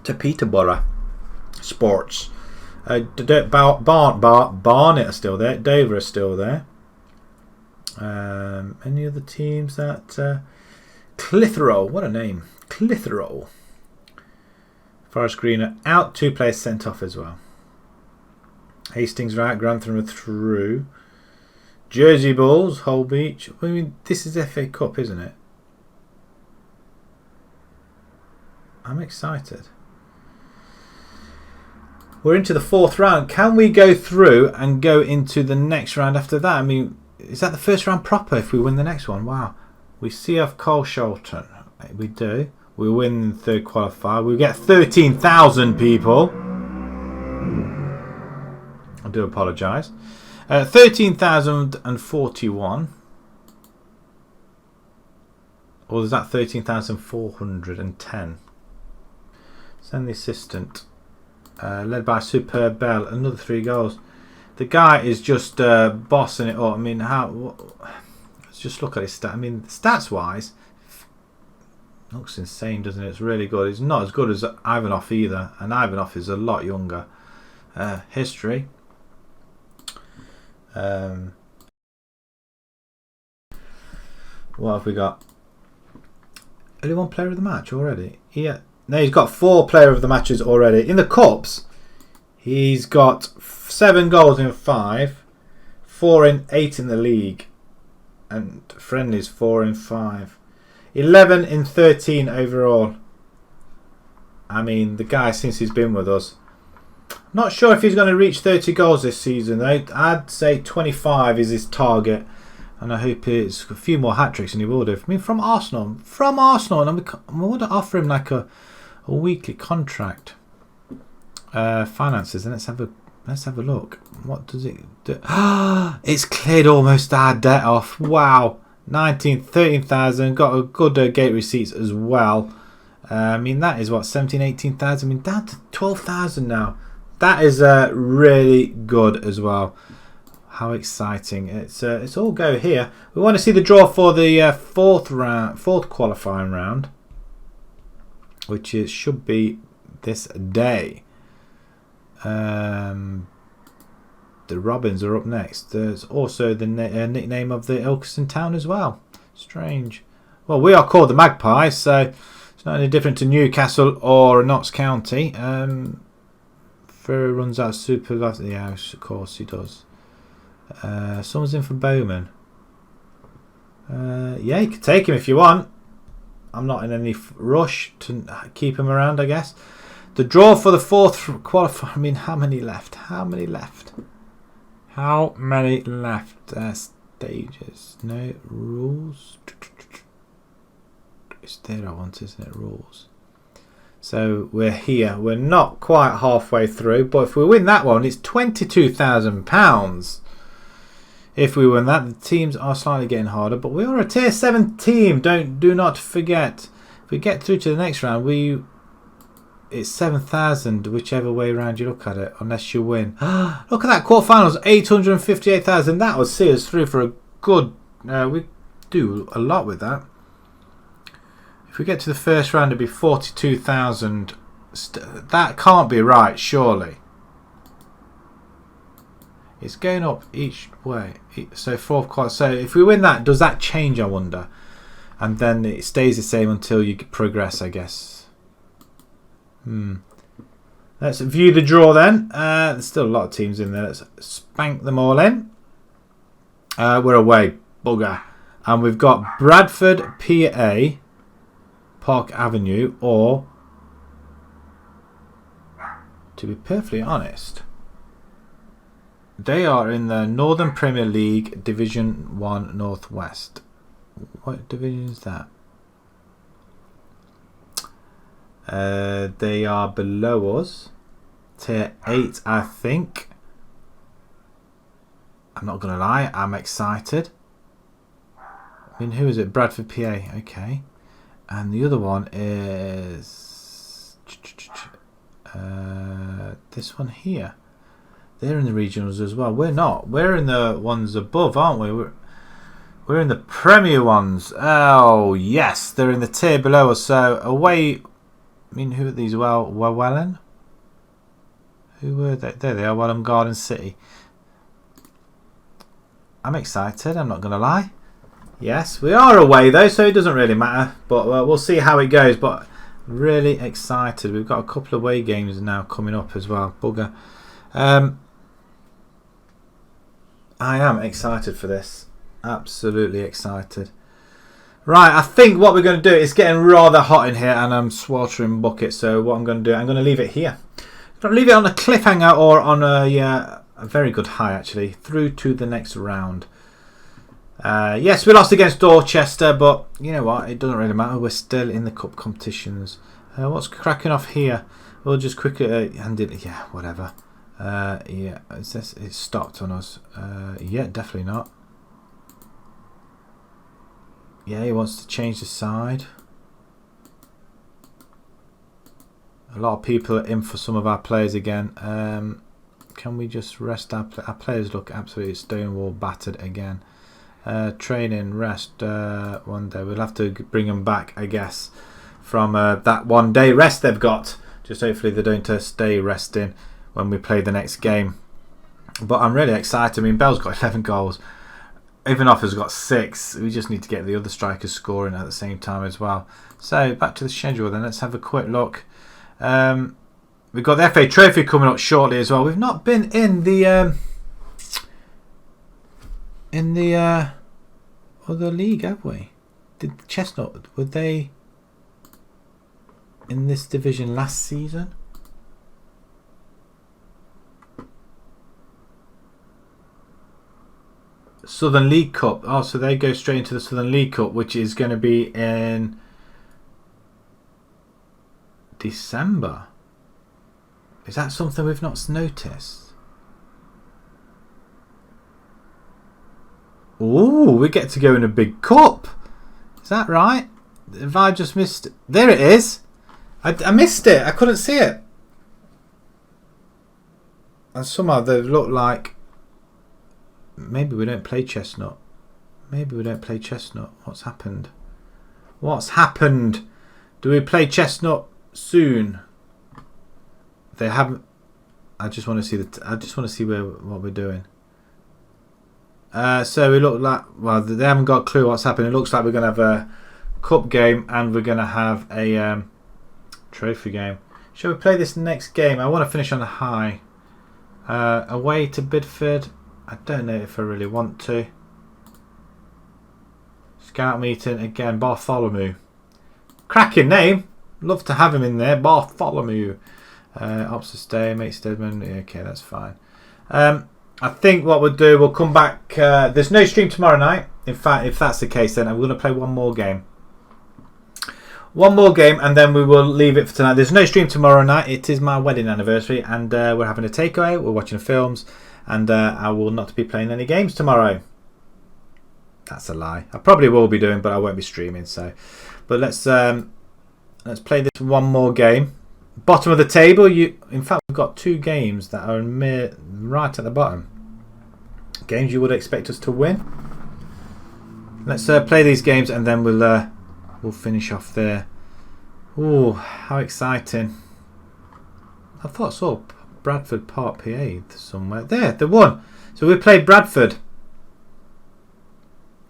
to Peterborough Sports. Barnet are still there. Dover are still there. Any other teams that... Clitheroe, what a name. Clitheroe. Forest Green are out. 2 players sent off as well. Hastings are out. Grantham are through. Jersey Bulls, Holbeach. I mean, this is FA Cup, isn't it? I'm excited. We're into the 4th round. Can we go through and go into the next round after that? I mean, is that the first round proper if we win the next one? Wow. We CF Colsholton. We do. We win the 3rd qualifier. We get 13,000 people. I do apologise. 13,041. Or is that 13,410? Send the assistant. Led by Superb Bell. Another 3 goals. The guy is just bossing it up. I mean, let's just look at his stats. I mean, stats wise, looks insane, doesn't it? It's really good. It's not as good as Ivanov either, and Ivanov is a lot younger. History. What have we got? Only 1 player of the match already. Yeah. No, he's got 4 player of the matches already. In the Cups, he's got 7 goals in 5, 4 in 8 in the league, and friendlies 4 in 5, 11 in 13 overall. I mean, the guy, since he's been with us, not sure if he's going to reach 30 goals this season though. I'd say 25 is his target, and I hope it's a few more hat tricks than he will do. I mean, from Arsenal, and we want to offer him like a weekly contract. Finances, and let's have a look. What does it do? It's cleared almost our debt off. Wow. 13,000. Got a good gate receipts as well. I mean, that is what, 18,000. I mean, down to 12,000 now. That is really good as well. How exciting. It's all go here. We want to see the draw for the 4th qualifying round, which should be this day. The Robins are up next. There's also the nickname of the Ilkeston town as well. Strange. Well, we are called the Magpies, so it's not any different to Newcastle or Notts County. Ferry runs out super last. Yeah, of course he does. Someone's in for Bowman. Yeah, you can take him if you want. I'm not in any rush to keep him around, I guess. The draw for the 4th qualifier. I mean, how many left? How many left? How many left? Stages. No rules. It's there I want, isn't it? Rules. So we're here. We're not quite halfway through, but if we win that one, it's £22,000. If we win that, the teams are slightly getting harder, but we are a tier 7 team. Do not forget. If we get through to the next round, it's 7,000 whichever way around you look at it, unless you win. Look at that, quarterfinals, 858,000. That will see us through for a good. We do a lot with that. If we get to the first round, it'd be 42,000. That can't be right, surely. It's going up each way. So fourth quarter. So if we win that, does that change, I wonder? And then it stays the same until you progress, I guess. Let's view the draw then. There's still a lot of teams in there. Let's spank them all in. We're away. Bugger. And we've got Radford, PA, Park Avenue, or, to be perfectly honest, they are in the Northern Premier League Division 1 Northwest. What division is that? They are below us. Tier 8, I think. I'm not going to lie, I'm excited. I mean, who is it? Bradford, PA. Okay. And the other one is this one here. They're in the regionals as well. We're not. We're in the ones above, aren't we? We're in the Premier ones. Oh, yes. They're in the tier below us. So, away. I mean, who are these? Welwellen? Who were they? There they are. Welham Garden City. I'm excited. I'm not going to lie. Yes, we are away, though, so it doesn't really matter. But we'll see how it goes. But really excited. We've got a couple of away games now coming up as well. Bugger. I am excited for this. Absolutely excited. Right, I think what we're going to do, is getting rather hot in here and I'm sweltering buckets. So what I'm going to do, I'm going to leave it here. I'm going to leave it on a cliffhanger or on a very good high, actually, through to the next round. Yes, we lost against Dorchester, but you know what? It doesn't really matter. We're still in the cup competitions. What's cracking off here? We'll just quickly yeah, whatever. Yeah, it's stopped on us. Yeah, definitely not. Yeah, he wants to change the side. A lot of people are in for some of our players again. Can we just rest our players? Look absolutely stonewall battered again. Training, rest, 1 day. We'll have to bring them back, I guess, from that 1 day rest they've got. Just hopefully they don't stay resting when we play the next game. But I'm really excited. I mean, Bell's got 11 goals. Ivanov has got 6. We just need to get the other strikers scoring at the same time as well. So back to the schedule then. Let's have a quick look. We've got the FA Trophy coming up shortly as well. We've not been in the other league, have we? Did Chestnut, were they in this division last season? Southern League Cup. Oh, so they go straight into the Southern League Cup, which is going to be in December. Is that something we've not noticed? Oh, we get to go in a big cup. Is that right? Have I just missed it? There it is. I missed it. I couldn't see it. And somehow they look like... Maybe we don't play Chestnut. Maybe we don't play Chestnut. What's happened? What's happened? Do we play Chestnut soon? They haven't. I just want to see what we're doing. So we look like, well, they haven't got a clue what's happening. It looks like we're going to have a cup game and we're going to have a trophy game. Shall we play this next game? I want to finish on a high. Away to Bidford. I don't know if I really want to. Scout meeting again. Bartholomew. Cracking name. Love to have him in there. Bartholomew. Ops stay. Mate Stedman. Yeah, okay, that's fine. I think what we'll do, we'll come back. There's no stream tomorrow night. In fact, if that's the case, then I'm going to play one more game. One more game and then we will leave it for tonight. There's no stream tomorrow night. It is my wedding anniversary and we're having a takeaway. We're watching films. And I will not be playing any games tomorrow. That's a lie. I probably will be doing, but I won't be streaming. So, but let's play this one more game. Bottom of the table, in fact, we've got 2 games that are right at the bottom. Games you would expect us to win. Let's play these games and then we'll finish off there. Oh, how exciting! I thought I saw Radford Park PA somewhere. There, they won. So we played Radford.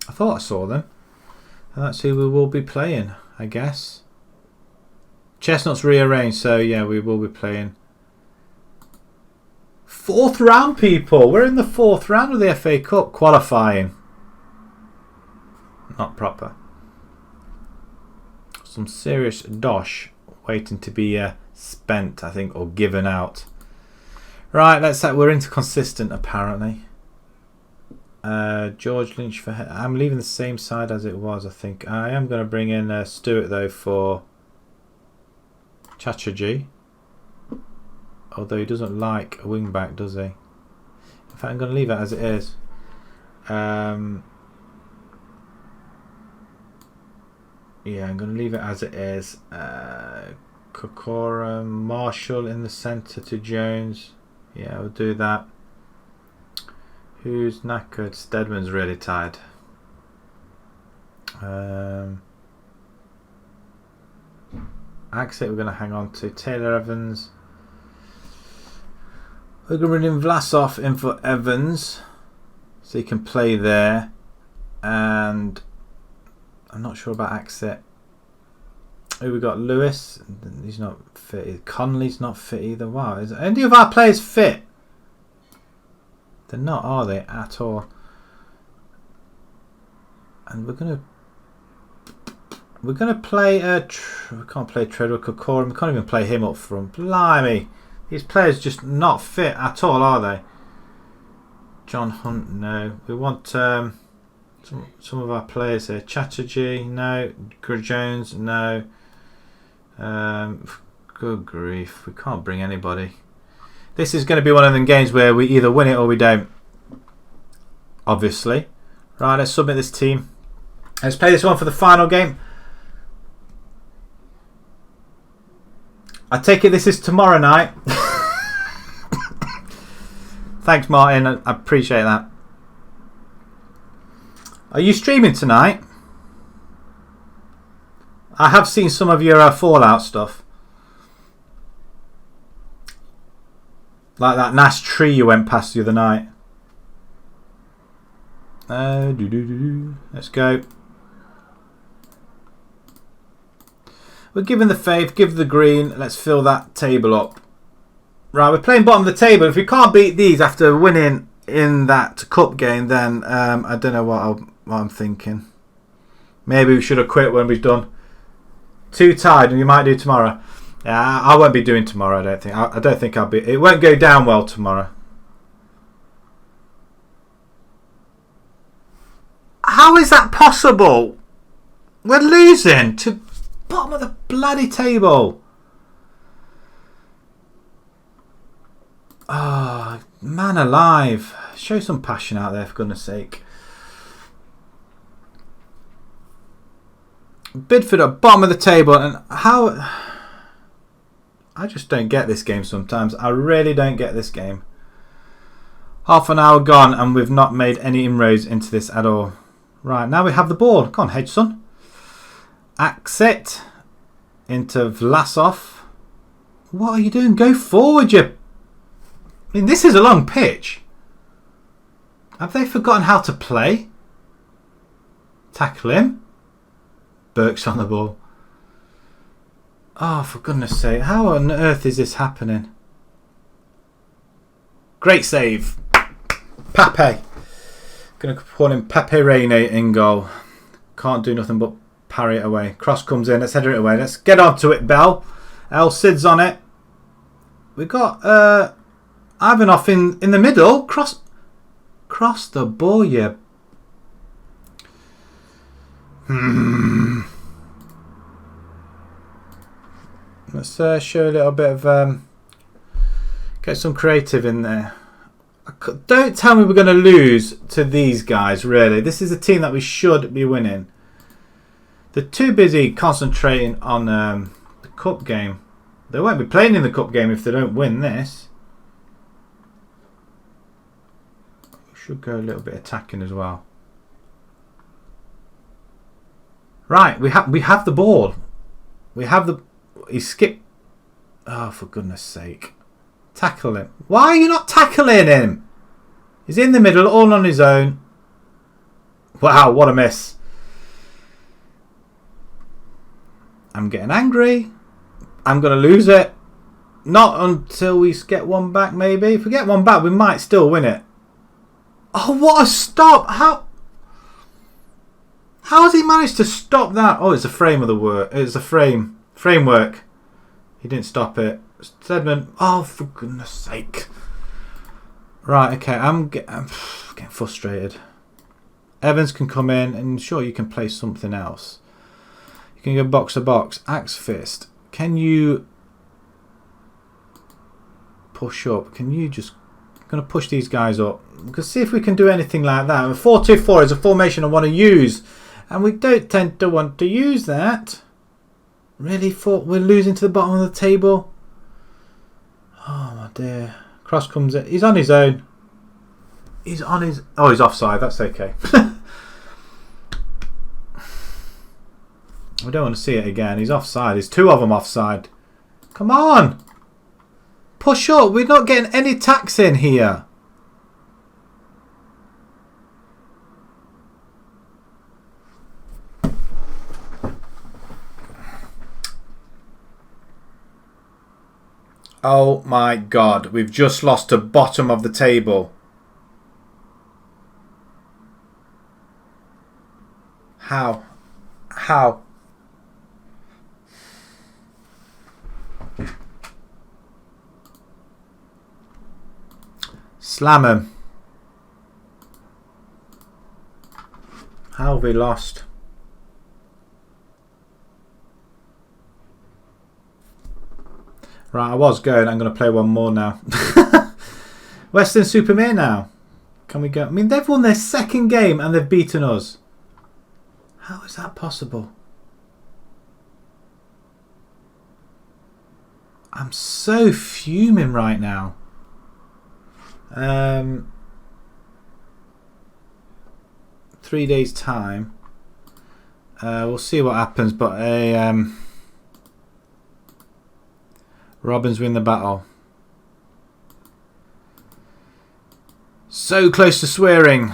I thought I saw them. And that's who we will be playing, I guess. Chestnut's rearranged, so yeah, we will be playing. 4th round, people. We're in the 4th round of the FA Cup qualifying. Not proper. Some serious dosh waiting to be spent, I think, or given out. Right, let's say we're into consistent apparently. George Lynch for. I'm leaving the same side as it was. I think I am going to bring in Stewart though for Chatterjee. Although he doesn't like a wing back, does he? In fact, I'm going to leave it as it is. Yeah, I'm going to leave it as it is. Kokora, Marshall in the centre to Jones. Yeah, we'll do that. Who's knackered? Stedman's really tired. Axit we're going to hang on to. Taylor Evans. We're going to bring in Vlasov in for Evans. So he can play there. And I'm not sure about Axit. Who we got? Lewis. He's not fit. Conley's not fit either. Wow. Is any of our players fit? They're not, are they? At all. And we're gonna play. We can't play Treadwell Kokorum. We can't even play him up front. Blimey, these players just not fit at all, are they? John Hunt, no. We want some of our players here. Chatterjee, no. Jones, no. Good grief, we can't bring anybody. This is going to be one of them games where we either win it or we don't. Obviously. Right, let's submit this team. Let's play this one for the final game. I take it this is tomorrow night. Thanks, Martin. I appreciate that. Are you streaming tonight? I have seen some of your Fallout stuff. Like that nice tree you went past the other night. Let's go. We're giving the fave, give the green. Let's fill that table up. Right, we're playing bottom of the table. If we can't beat these after winning in that cup game, then I don't know what I'm thinking. Maybe we should have quit when we've done 2 tied, and we might do tomorrow. Yeah, I won't be doing tomorrow. I don't think. I don't think I'll be. It won't go down well tomorrow. How is that possible? We're losing to bottom of the bloody table. Oh, man alive! Show some passion out there, for goodness sake. Bidford at bottom of the table, and how? I just don't get this game sometimes. I really don't get this game. Half an hour gone and we've not made any inroads into this at all. Right, now we have the ball. Come on, Hedgeson. Axit into Vlasov. What are you doing? Go forward, you... I mean, this is a long pitch. Have they forgotten how to play? Tackle him. Burke's on the ball. Oh, for goodness sake. How on earth is this happening? Great save. Pape. Going to put in Pepe Reina in goal. Can't do nothing but parry it away. Cross comes in. Let's header it away. Let's get on to it, Bell. El Cid's on it. We've got Ivanov in the middle. Cross the ball, yeah. Let's show a little bit of... get some creative in there. Don't tell me we're going to lose to these guys, really. This is a team that we should be winning. They're too busy concentrating on the cup game. They won't be playing in the cup game if they don't win this. We should go a little bit attacking as well. Right, we have the ball. We have the... He skipped... Oh, for goodness sake. Tackle him. Why are you not tackling him? He's in the middle, all on his own. Wow, what a miss. I'm getting angry. I'm going to lose it. Not until we get one back, maybe. If we get one back, we might still win it. Oh, what a stop. How has he managed to stop that? Oh, it's a frame of the work. It's a framework. He didn't stop it. Stedman. Oh, for goodness sake. Right, okay. I'm getting frustrated. Evans can come in, and sure, you can play something else. You can go box to box. Axe fist. Can you push up? Can you just... I'm going to push these guys up. We'll see if we can do anything like that. 4-2-4 is a formation I want to use. And we don't tend to want to use that. Really? We're losing to the bottom of the table? Oh, my dear. Cross comes in. He's on his own. He's on his... Oh, he's offside. That's okay. We don't want to see it again. He's offside. There's two of them offside. Come on. Push up. We're not getting any tacks in here. Oh my God. We've just lost to bottom of the table. How? How? Slam him. How have we lost? Right, I was going. I'm going to play one more now. Western-super-Mare now. Can we go? I mean, they've won their second game and they've beaten us. How is that possible? I'm so fuming right now. 3 days time. We'll see what happens, but Robins win the battle. So close to swearing.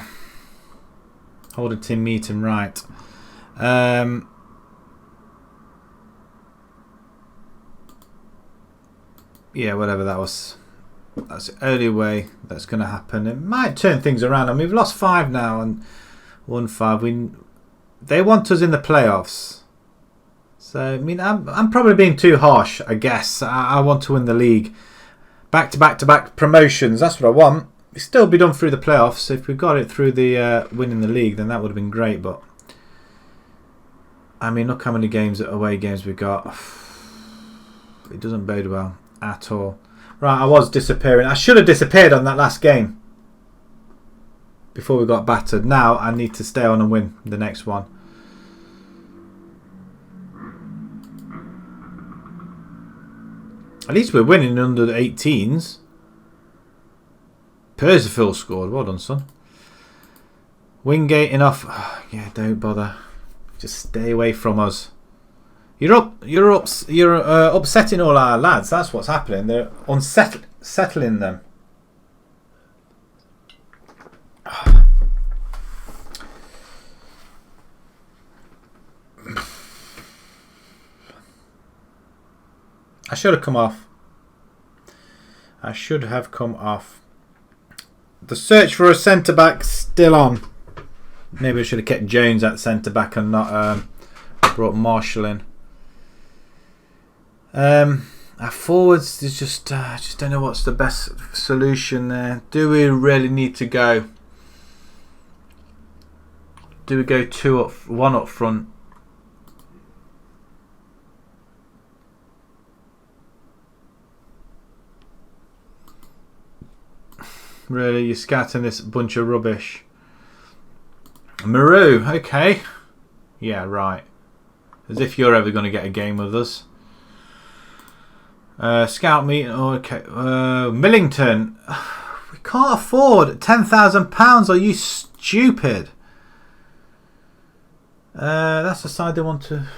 Hold a team meeting, right. Yeah, whatever that was. That's the only way that's going to happen. It might turn things around. I mean, we've lost 5 now and won 5. They want us in the playoffs. So, I mean, I'm probably being too harsh, I guess. I want to win the league. Back to back to back promotions. That's what I want. We'll still be done through the playoffs. If we got it through the winning the league, then that would have been great. But, I mean, look how many away games we got. It doesn't bode well at all. Right, I was disappearing. I should have disappeared on that last game before we got battered. Now I need to stay on and win the next one. At least we're winning under the 18s. Percival scored. Well done, son. Wingate enough. Yeah, don't bother. Just stay away from us. You're upsetting all our lads. That's what's happening. They're unsettling them. I should have come off. I should have come off. The search for a centre back still on. Maybe I should have kept Jones at centre back and not brought Marshall in. Our forwards is just don't know what's the best solution there. Do we really need to go? Do we go one up front? Really, you're scatting this bunch of rubbish. Maru, okay. Yeah, right. As if you're ever going to get a game with us. Scout meet. Okay. Millington. We can't afford £10,000. Are you stupid? That's the side they want to.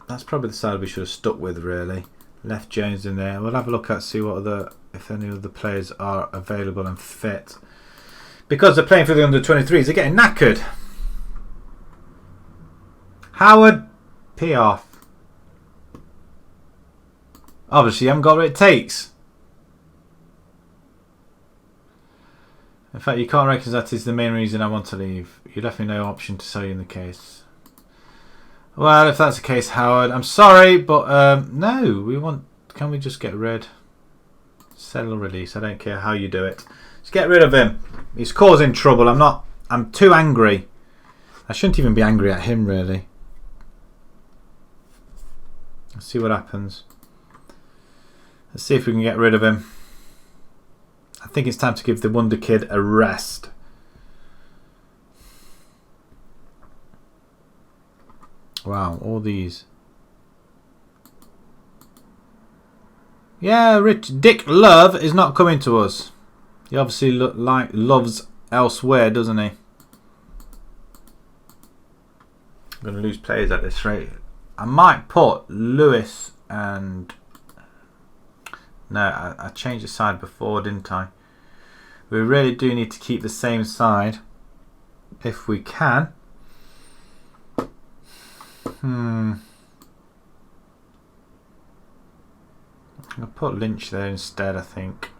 That's probably the side we should have stuck with, really. Left Jones in there. We'll have a look at see what other, if any other players are available and fit. Because they're playing for the under-23s, they're getting knackered. Howard, pee off. Obviously, you haven't got what it takes. In fact, you can't recognise that is the main reason I want to leave. You left me no option to sell you in the case. Well, if that's the case, Howard, I'm sorry, but no, we want. Can we just get rid? Settle release. I don't care how you do it. Just get rid of him. He's causing trouble. I'm too angry. I shouldn't even be angry at him, really. Let's see what happens. Let's see if we can get rid of him. I think it's time to give the Wonder Kid a rest. Wow, all these. Yeah, Dick Love is not coming to us. He obviously loves elsewhere, doesn't he? I'm going to lose players at this rate. I might put Lewis and... No, I changed the side before, didn't I? We really do need to keep the same side if we can. I'll put Lynch there instead, I think.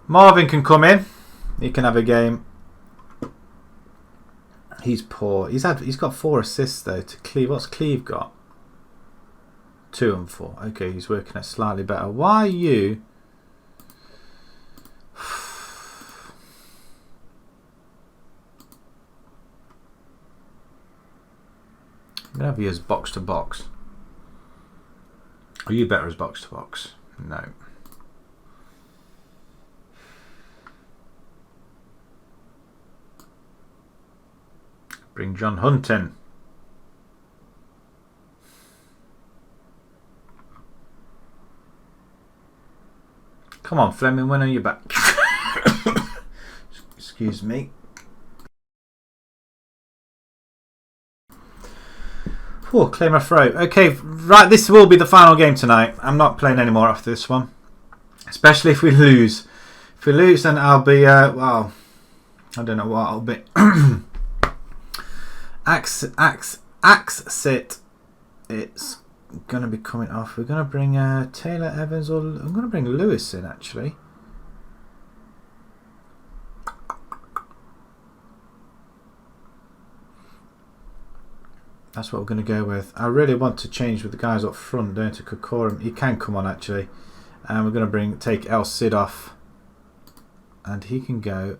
Marvin can come in. He can have a game. He's poor. He's got 4 assists though to Cleve. What's Cleve got? 2 and 4. Okay, he's working it slightly better. Why are you? I'm gonna have you as box to box. Are you better as box to box? No. Bring John Hunt in. Come on, Fleming, when are you back? Excuse me. Oh, clear my throat. Okay, right, this will be the final game tonight. I'm not playing anymore after this one. Especially if we lose. If we lose, then I'll be, well, I don't know what I'll be. Axe sit. It's going to be coming off. We're going to bring Taylor Evans, or I'm going to bring Lewis in, actually. That's what we're going to go with. I really want to change with the guys up front, don't I? Kokorum. He can come on, actually. And we're going to take El Cid off. And he can go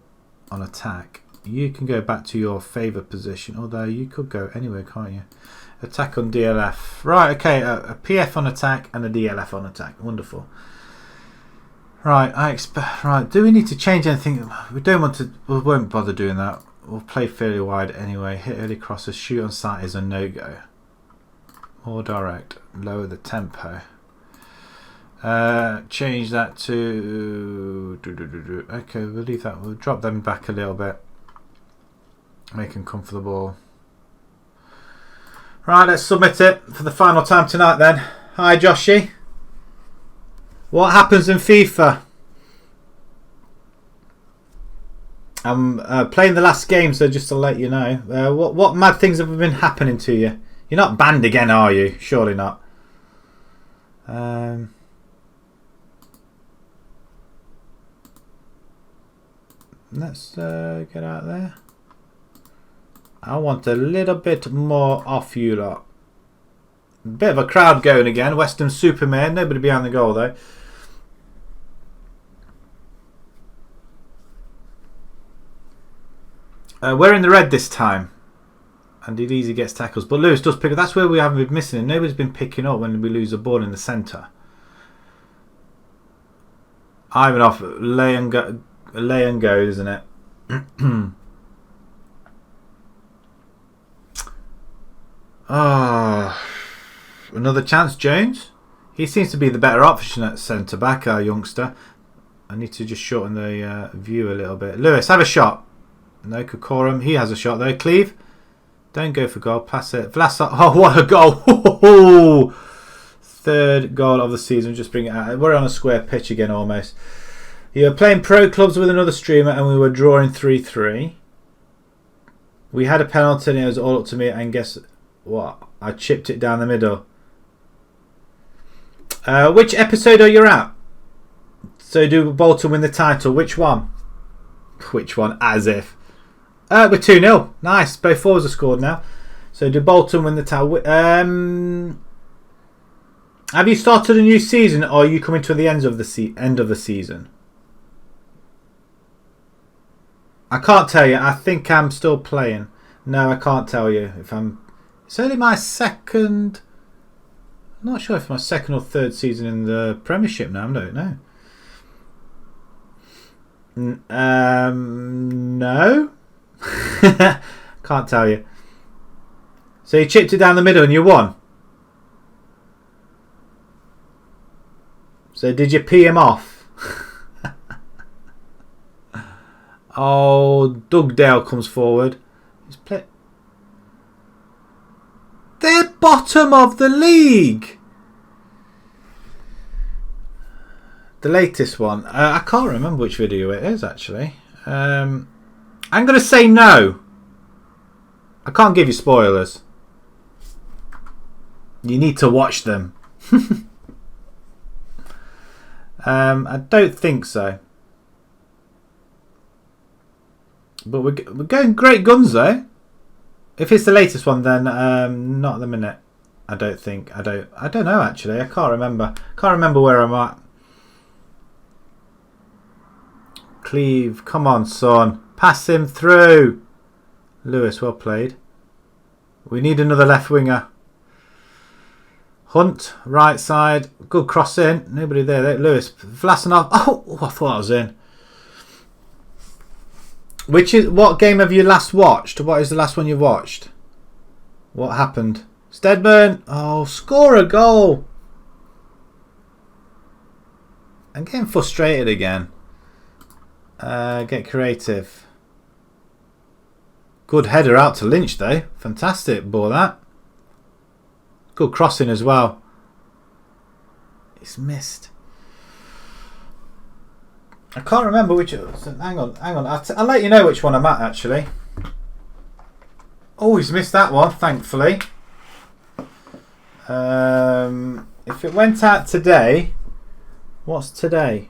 on attack. You can go back to your favourite position. Although you could go anywhere, can't you? Attack on DLF. Right, okay. A PF on attack and a DLF on attack. Wonderful. Right, right. Do we need to change anything? We don't want to... We won't bother doing that. We'll play fairly wide anyway. Hit early crosses. Shoot on sight is a no-go. More direct. Lower the tempo. Change that to... Okay, we'll leave that. We'll drop them back a little bit. Make them come for the ball. Right, let's submit it for the final time tonight then. Hi, Joshy. What happens in FIFA? I'm playing the last game, so just to let you know. What mad things have been happening to you? You're not banned again, are you? Surely not. Let's get out there. I want a little bit more off you lot. Bit of a crowd going again. Western Superman. Nobody behind the goal though. We're in the red this time. And it easily gets tackles. But Lewis does pick up. That's where we haven't been missing it. Nobody's been picking up when we lose a ball in the centre. Ivanov, lay and go, isn't it? Oh. Another chance, Jones. He seems to be the better option at centre back, our youngster. I need to just shorten the view a little bit. Lewis, have a shot. No, Kokorum. He has a shot though. Cleve, don't go for goal. Pass it. Vlasov. Oh, what a goal! Third goal of the season. Just bring it out. We're on a square pitch again almost. You were playing pro clubs with another streamer and we were drawing 3-3. We had a penalty and it was all up to me, and guess what? I chipped it down the middle. Which episode are you at? So do Bolton win the title? Which one? Which one? As if. We're 2-0. Nice. Both forwards are scored now. So do Bolton win the title? Have you started a new season, or are you coming to the end of the season? I can't tell you. I think I'm still playing. No, I can't tell you if I'm. It's only my second. I'm not sure if my second or third season in the Premiership now. I don't know. No. Can't tell you. So you chipped it down the middle and you won. So did you pee him off? Oh, Dugdale comes forward. They're bottom of the league. The latest one. I can't remember which video it is actually. I'm going to say no. I can't give you spoilers. You need to watch them. I don't think so. But we're going great guns though. If it's the latest one, then not at the minute. I don't think. I don't know actually. I can't remember. Can't remember where I'm at. Cleve, come on, son. Pass him through. Lewis, well played. We need another left winger. Hunt, right side. Good cross in. Nobody there. Lewis, Vlasov. Oh, I thought I was in. What game have you last watched? What is the last one you watched? What happened? Stedman. Oh, score a goal. I'm getting frustrated again. Get creative. Good header out to Lynch though. Fantastic ball that. Good crossing as well. It's missed. I can't remember which. Hang on. I'll let you know which one I'm at actually. Oh, he's missed that one, thankfully. If it went out today, what's today?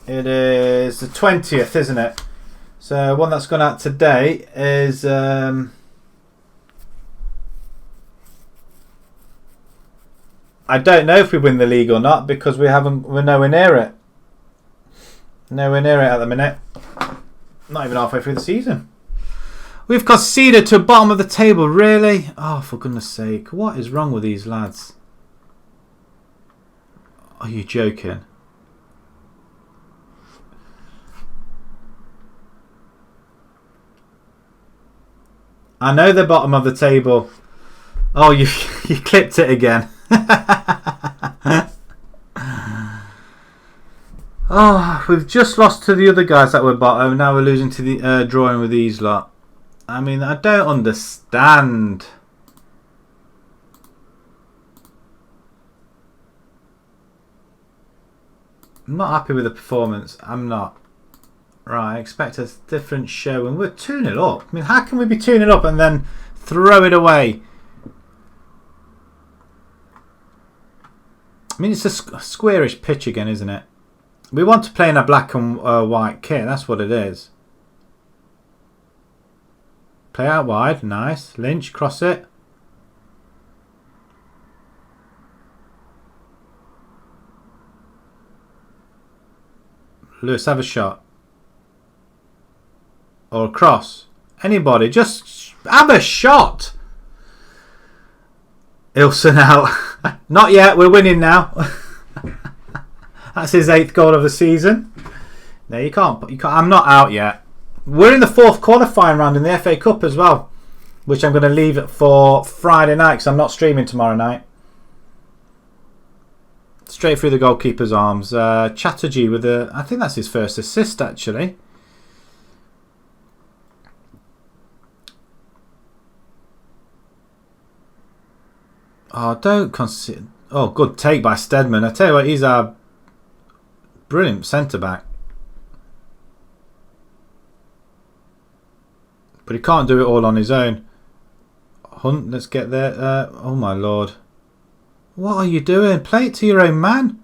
It is the 20th, isn't it? So one that's gone out today is I don't know if we win the league or not because we're nowhere near it. Nowhere near it at the minute. Not even halfway through the season. We've conceded to the bottom of the table, really? Oh, for goodness sake. What is wrong with these lads? Are you joking? I know the bottom of the table. Oh, you clipped it again. Oh, we've just lost to the other guys that were bottom. Now we're losing to the drawing with these lot. I mean, I don't understand. I'm not happy with the performance. I'm not. Right, I expect a different show, and we're 2-0 up. I mean, how can we be 2-0 up and then throw it away? I mean, it's a squarish pitch again, isn't it? We want to play in a black and white kit. That's what it is. Play out wide. Nice. Lynch, cross it. Lewis, have a shot. Or a cross. Anybody. Just have a shot. Ilson out. Not yet. We're winning now. That's his 8th goal of the season. No, you can't. I'm not out yet. We're in the 4th qualifying round in the FA Cup as well, which I'm going to leave it for Friday night because I'm not streaming tomorrow night. Straight through the goalkeeper's arms. Chatterjee with a... I think that's his first assist, actually. Oh, don't consider... Oh, good take by Stedman. I tell you what, he's a brilliant centre-back. But he can't do it all on his own. Hunt, let's get there. Oh, my Lord. What are you doing? Play it to your own man.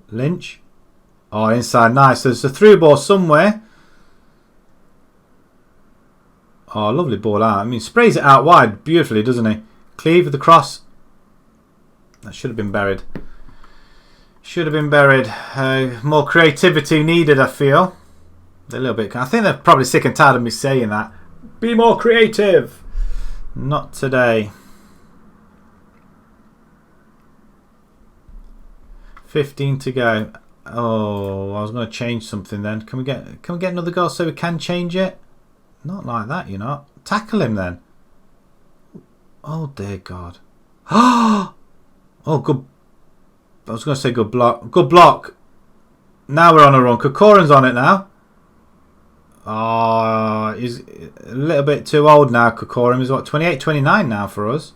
Lynch. Oh, inside. Nice. There's a through ball somewhere. Oh, lovely ball out. I mean, sprays it out wide beautifully, doesn't he? Cleave with the cross. That should have been buried. Should have been buried. More creativity needed, I feel. A little bit. I think they're probably sick and tired of me saying that. Be more creative. Not today. 15 to go. Oh, I was going to change something then. Can we get another goal so we can change it? Not like that, you know. Tackle him then. Oh dear God. Oh, good. I was going to say good block. Good block. Now we're on a run. Kokoran's on it now. Oh, he's a little bit too old now, Kokoran. He's what, 28, 29 now for us.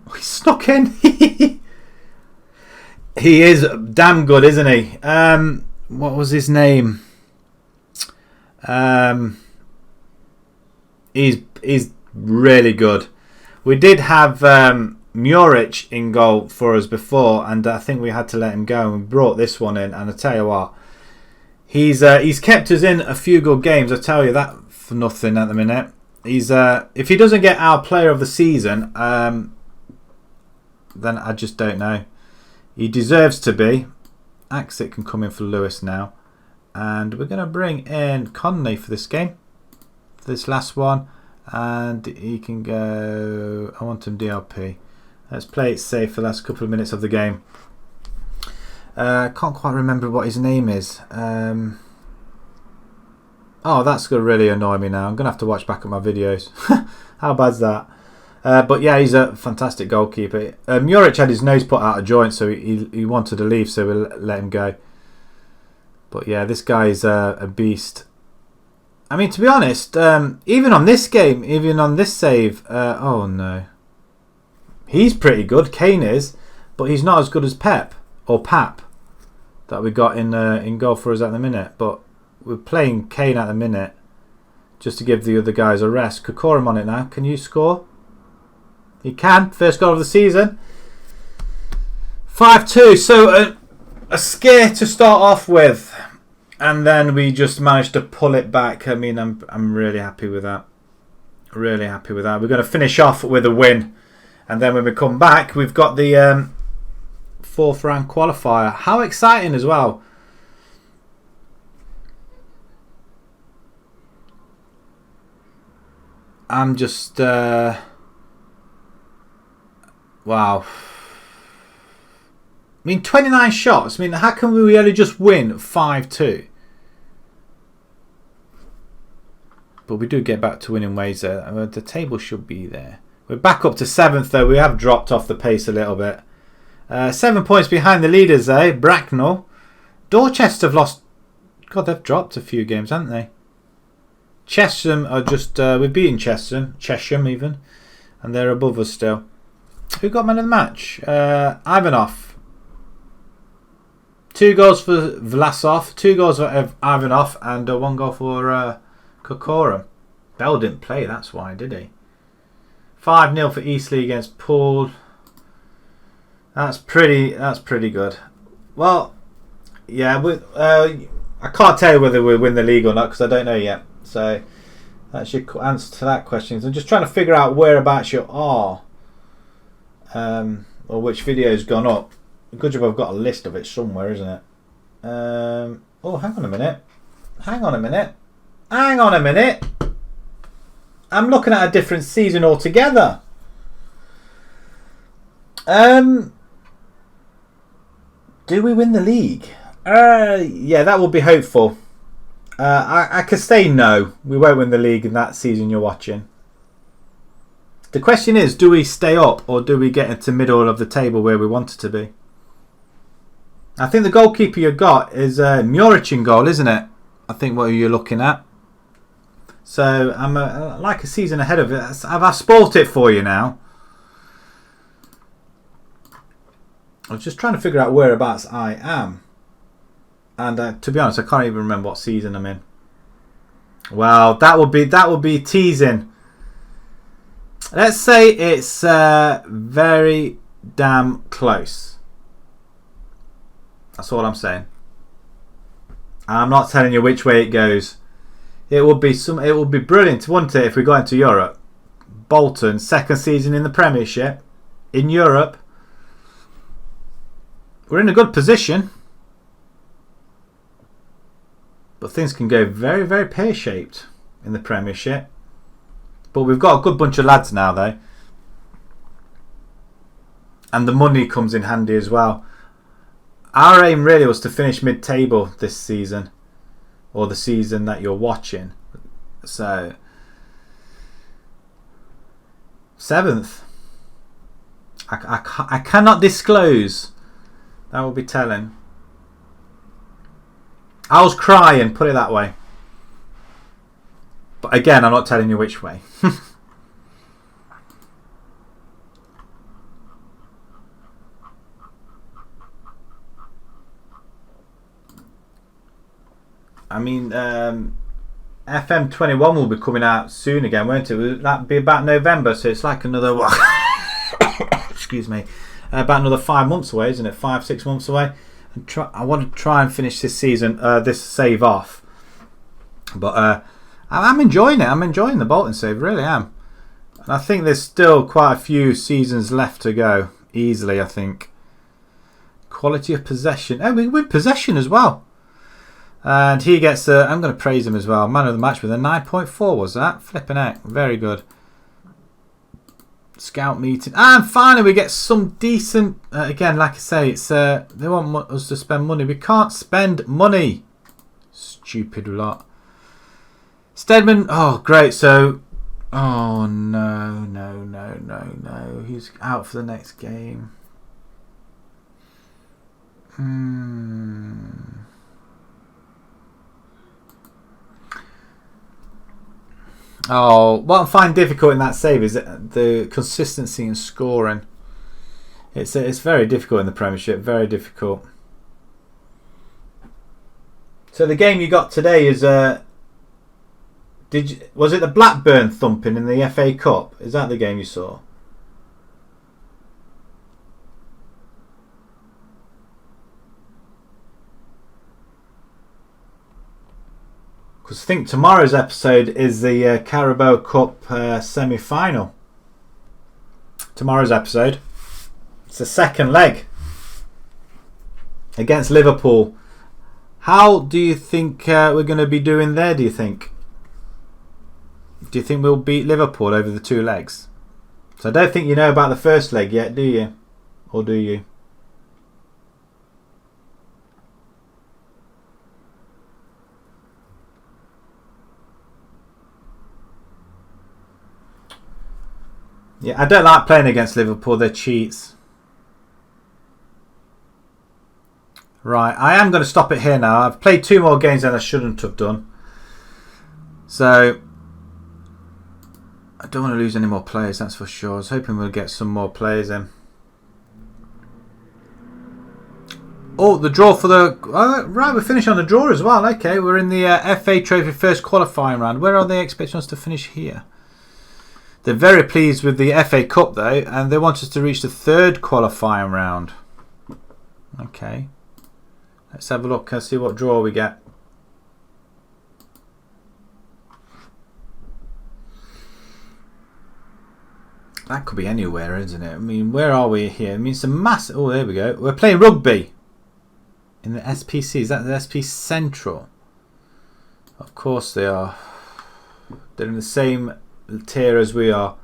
Oh, he snuck in. He is damn good, isn't he? What was his name? He's really good. We did have Muric in goal for us before, and I think we had to let him go, and we brought this one in. And I tell you what, he's kept us in a few good games. I tell you that for nothing at the minute. He's if he doesn't get our player of the season, then I just don't know. He deserves to be. Axit can come in for Lewis now. And we're going to bring in Colney for this game. For this last one. And he can go... I want him DRP. Let's play it safe for the last couple of minutes of the game. I can't quite remember what his name is. Oh, that's going to really annoy me now. I'm going to have to watch back at my videos. How bad's that? But yeah, he's a fantastic goalkeeper. Muric had his nose put out of joint, so he wanted to leave, so we'll let him go. But yeah, this guy's a beast. I mean, to be honest, even on this game, even on this save, oh no. He's pretty good, Kane is, but he's not as good as Pep, or Pap, that we got in goal for us at the minute. But we're playing Kane at the minute, just to give the other guys a rest. Kokoram on it now. Can you score? He can. First goal of the season. 5-2. So a scare to start off with, and then we just managed to pull it back. I mean, I'm really happy with that. Really happy with that. We're going to finish off with a win, and then when we come back, we've got the 4th round qualifier. How exciting as well. I'm just wow. I mean, 29 shots. I mean, how can we only just win 5-2? But we do get back to winning ways there. The table should be there. We're back up to 7th, though. We have dropped off the pace a little bit. 7 points behind the leaders, eh? Bracknell. Dorchester have lost... God, they've dropped a few games, haven't they? Chesham are just... we've beaten Chesham even. And they're above us still. Who got man of the match? Ivanov. 2 goals for Vlasov, 2 goals for Ivanov, and 1 goal for Kokoram. Bell didn't play, that's why, did he? 5-0 for Eastleigh against Poole. That's pretty good. Well, yeah, I can't tell you whether we'll win the league or not because I don't know yet. So that's your answer to that question. I'm just trying to figure out whereabouts you are. Or which video's gone up. Good job I've got a list of it somewhere, isn't it? Oh, hang on a minute. I'm looking at a different season altogether. Do we win the league? Yeah, that would be hopeful. I could say no. We won't win the league in that season you're watching. The question is, do we stay up or do we get into middle of the table where we want it to be? I think the goalkeeper you got is Muric in goal, isn't it? I think what you're looking at. So I'm like a season ahead of it. I've spoilt it for you now. I was just trying to figure out whereabouts I am. And to be honest, I can't even remember what season I'm in. Well, that would be teasing. Let's say it's very damn close. That's all I'm saying. I'm not telling you which way it goes. It would be brilliant, wouldn't it, if we got into Europe? Bolton, second season in the Premiership, in Europe. We're in a good position. But things can go very, very pear-shaped in the Premiership. But we've got a good bunch of lads now, though. And the money comes in handy as well. Our aim really was to finish mid-table this season. Or the season that you're watching. So, 7th. I cannot disclose. That will be telling. I was crying, put it that way. But again, I'm not telling you which way. I mean, FM21 will be coming out soon again, won't it? Will that be about November? So it's like another excuse me, about another 5 months away, isn't it? 5-6 months away. And I want to try and finish this season, this save off. But I'm enjoying it. I'm enjoying the Bolton save, really am. And I think there's still quite a few seasons left to go, easily. I think. Quality of possession. Oh, we win possession as well. And he gets I'm going to praise him as well. Man of the match with a 9.4 was that? Flipping heck. Very good. Scout meeting. And finally we get some decent... again, like I say, it's they want us to spend money. We can't spend money. Stupid lot. Stedman. Oh, great. So... Oh, no. He's out for the next game. Oh, what I find difficult in that save is the consistency in scoring. It's very difficult in the Premiership, very difficult. So the game you got today is was it the Blackburn thumping in the FA Cup? Is that the game you saw? Because I think tomorrow's episode is the Carabao Cup semi-final. Tomorrow's episode. It's the second leg against Liverpool. How do you think we're going to be doing there, do you think? Do you think we'll beat Liverpool over the 2 legs? So I don't think you know about the first leg yet, do you? Or do you? Yeah, I don't like playing against Liverpool. They're cheats. Right, I am going to stop it here now. I've played 2 more games than I shouldn't have done. So, I don't want to lose any more players, that's for sure. I was hoping we'll get some more players in. Oh, the draw for the... right, we're finished on the draw as well. Okay, we're in the FA Trophy first qualifying round. Where are they expecting us to finish here? They're very pleased with the FA Cup though, and they want us to reach the 3rd qualifying round. Okay. Let's have a look and see what draw we get. That could be anywhere, isn't it? I mean, where are we here? I mean, it's a massive... Oh, there we go. We're playing rugby in the SPC. Is that the SP Central? Of course they are. They're in the same tier as we are.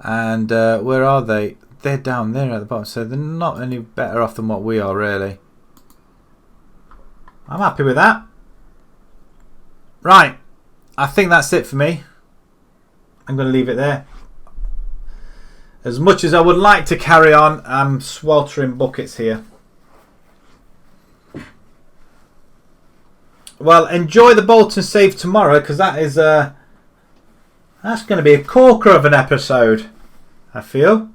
And where are they? They're down there at the bottom, so they're not any better off than what we are, really. I'm happy with that. Right, I think that's it for me. I'm going to leave it there. As much as I would like to carry on, I'm sweltering buckets here. Well, enjoy the Bolton save tomorrow, because that is that's going to be a corker of an episode, I feel.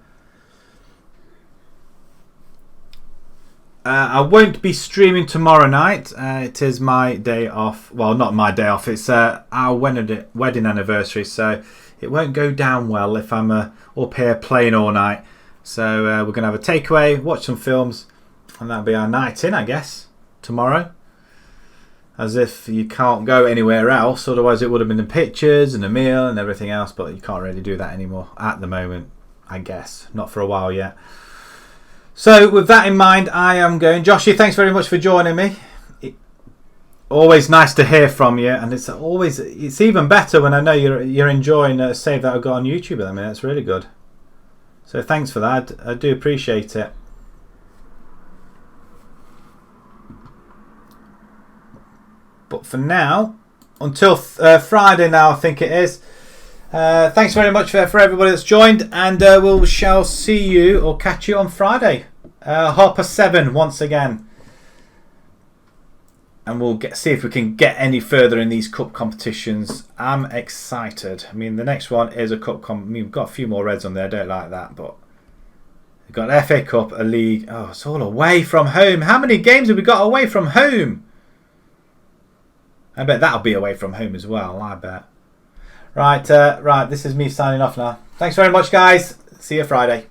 I won't be streaming tomorrow night. It is my day off. Well, not my day off. It's our wedding anniversary, so it won't go down well if I'm up here playing all night. So we're going to have a takeaway, watch some films, and that'll be our night in, I guess, tomorrow. As if you can't go anywhere else, otherwise it would have been the pictures and a meal and everything else, but you can't really do that anymore at the moment, I guess. Not for a while yet. So with that in mind, I am going. Joshy, thanks very much for joining me. Always nice to hear from you, and it's even better when I know you're enjoying a save that I've got on YouTube at the minute. It's really good. So thanks for that. I do appreciate it. But for now, until Friday now, I think it is. Thanks very much for everybody that's joined, and we shall see you or catch you on Friday, 7:30 once again, and we'll see if we can get any further in these cup competitions. I'm excited. I mean, the next one is a cup. We've got a few more reds on there. I don't like that, but we've got an FA Cup, a league. Oh, it's all away from home. How many games have we got away from home? I bet that'll be away from home as well. I bet. Right, this is me signing off now. Thanks very much, guys. See you Friday.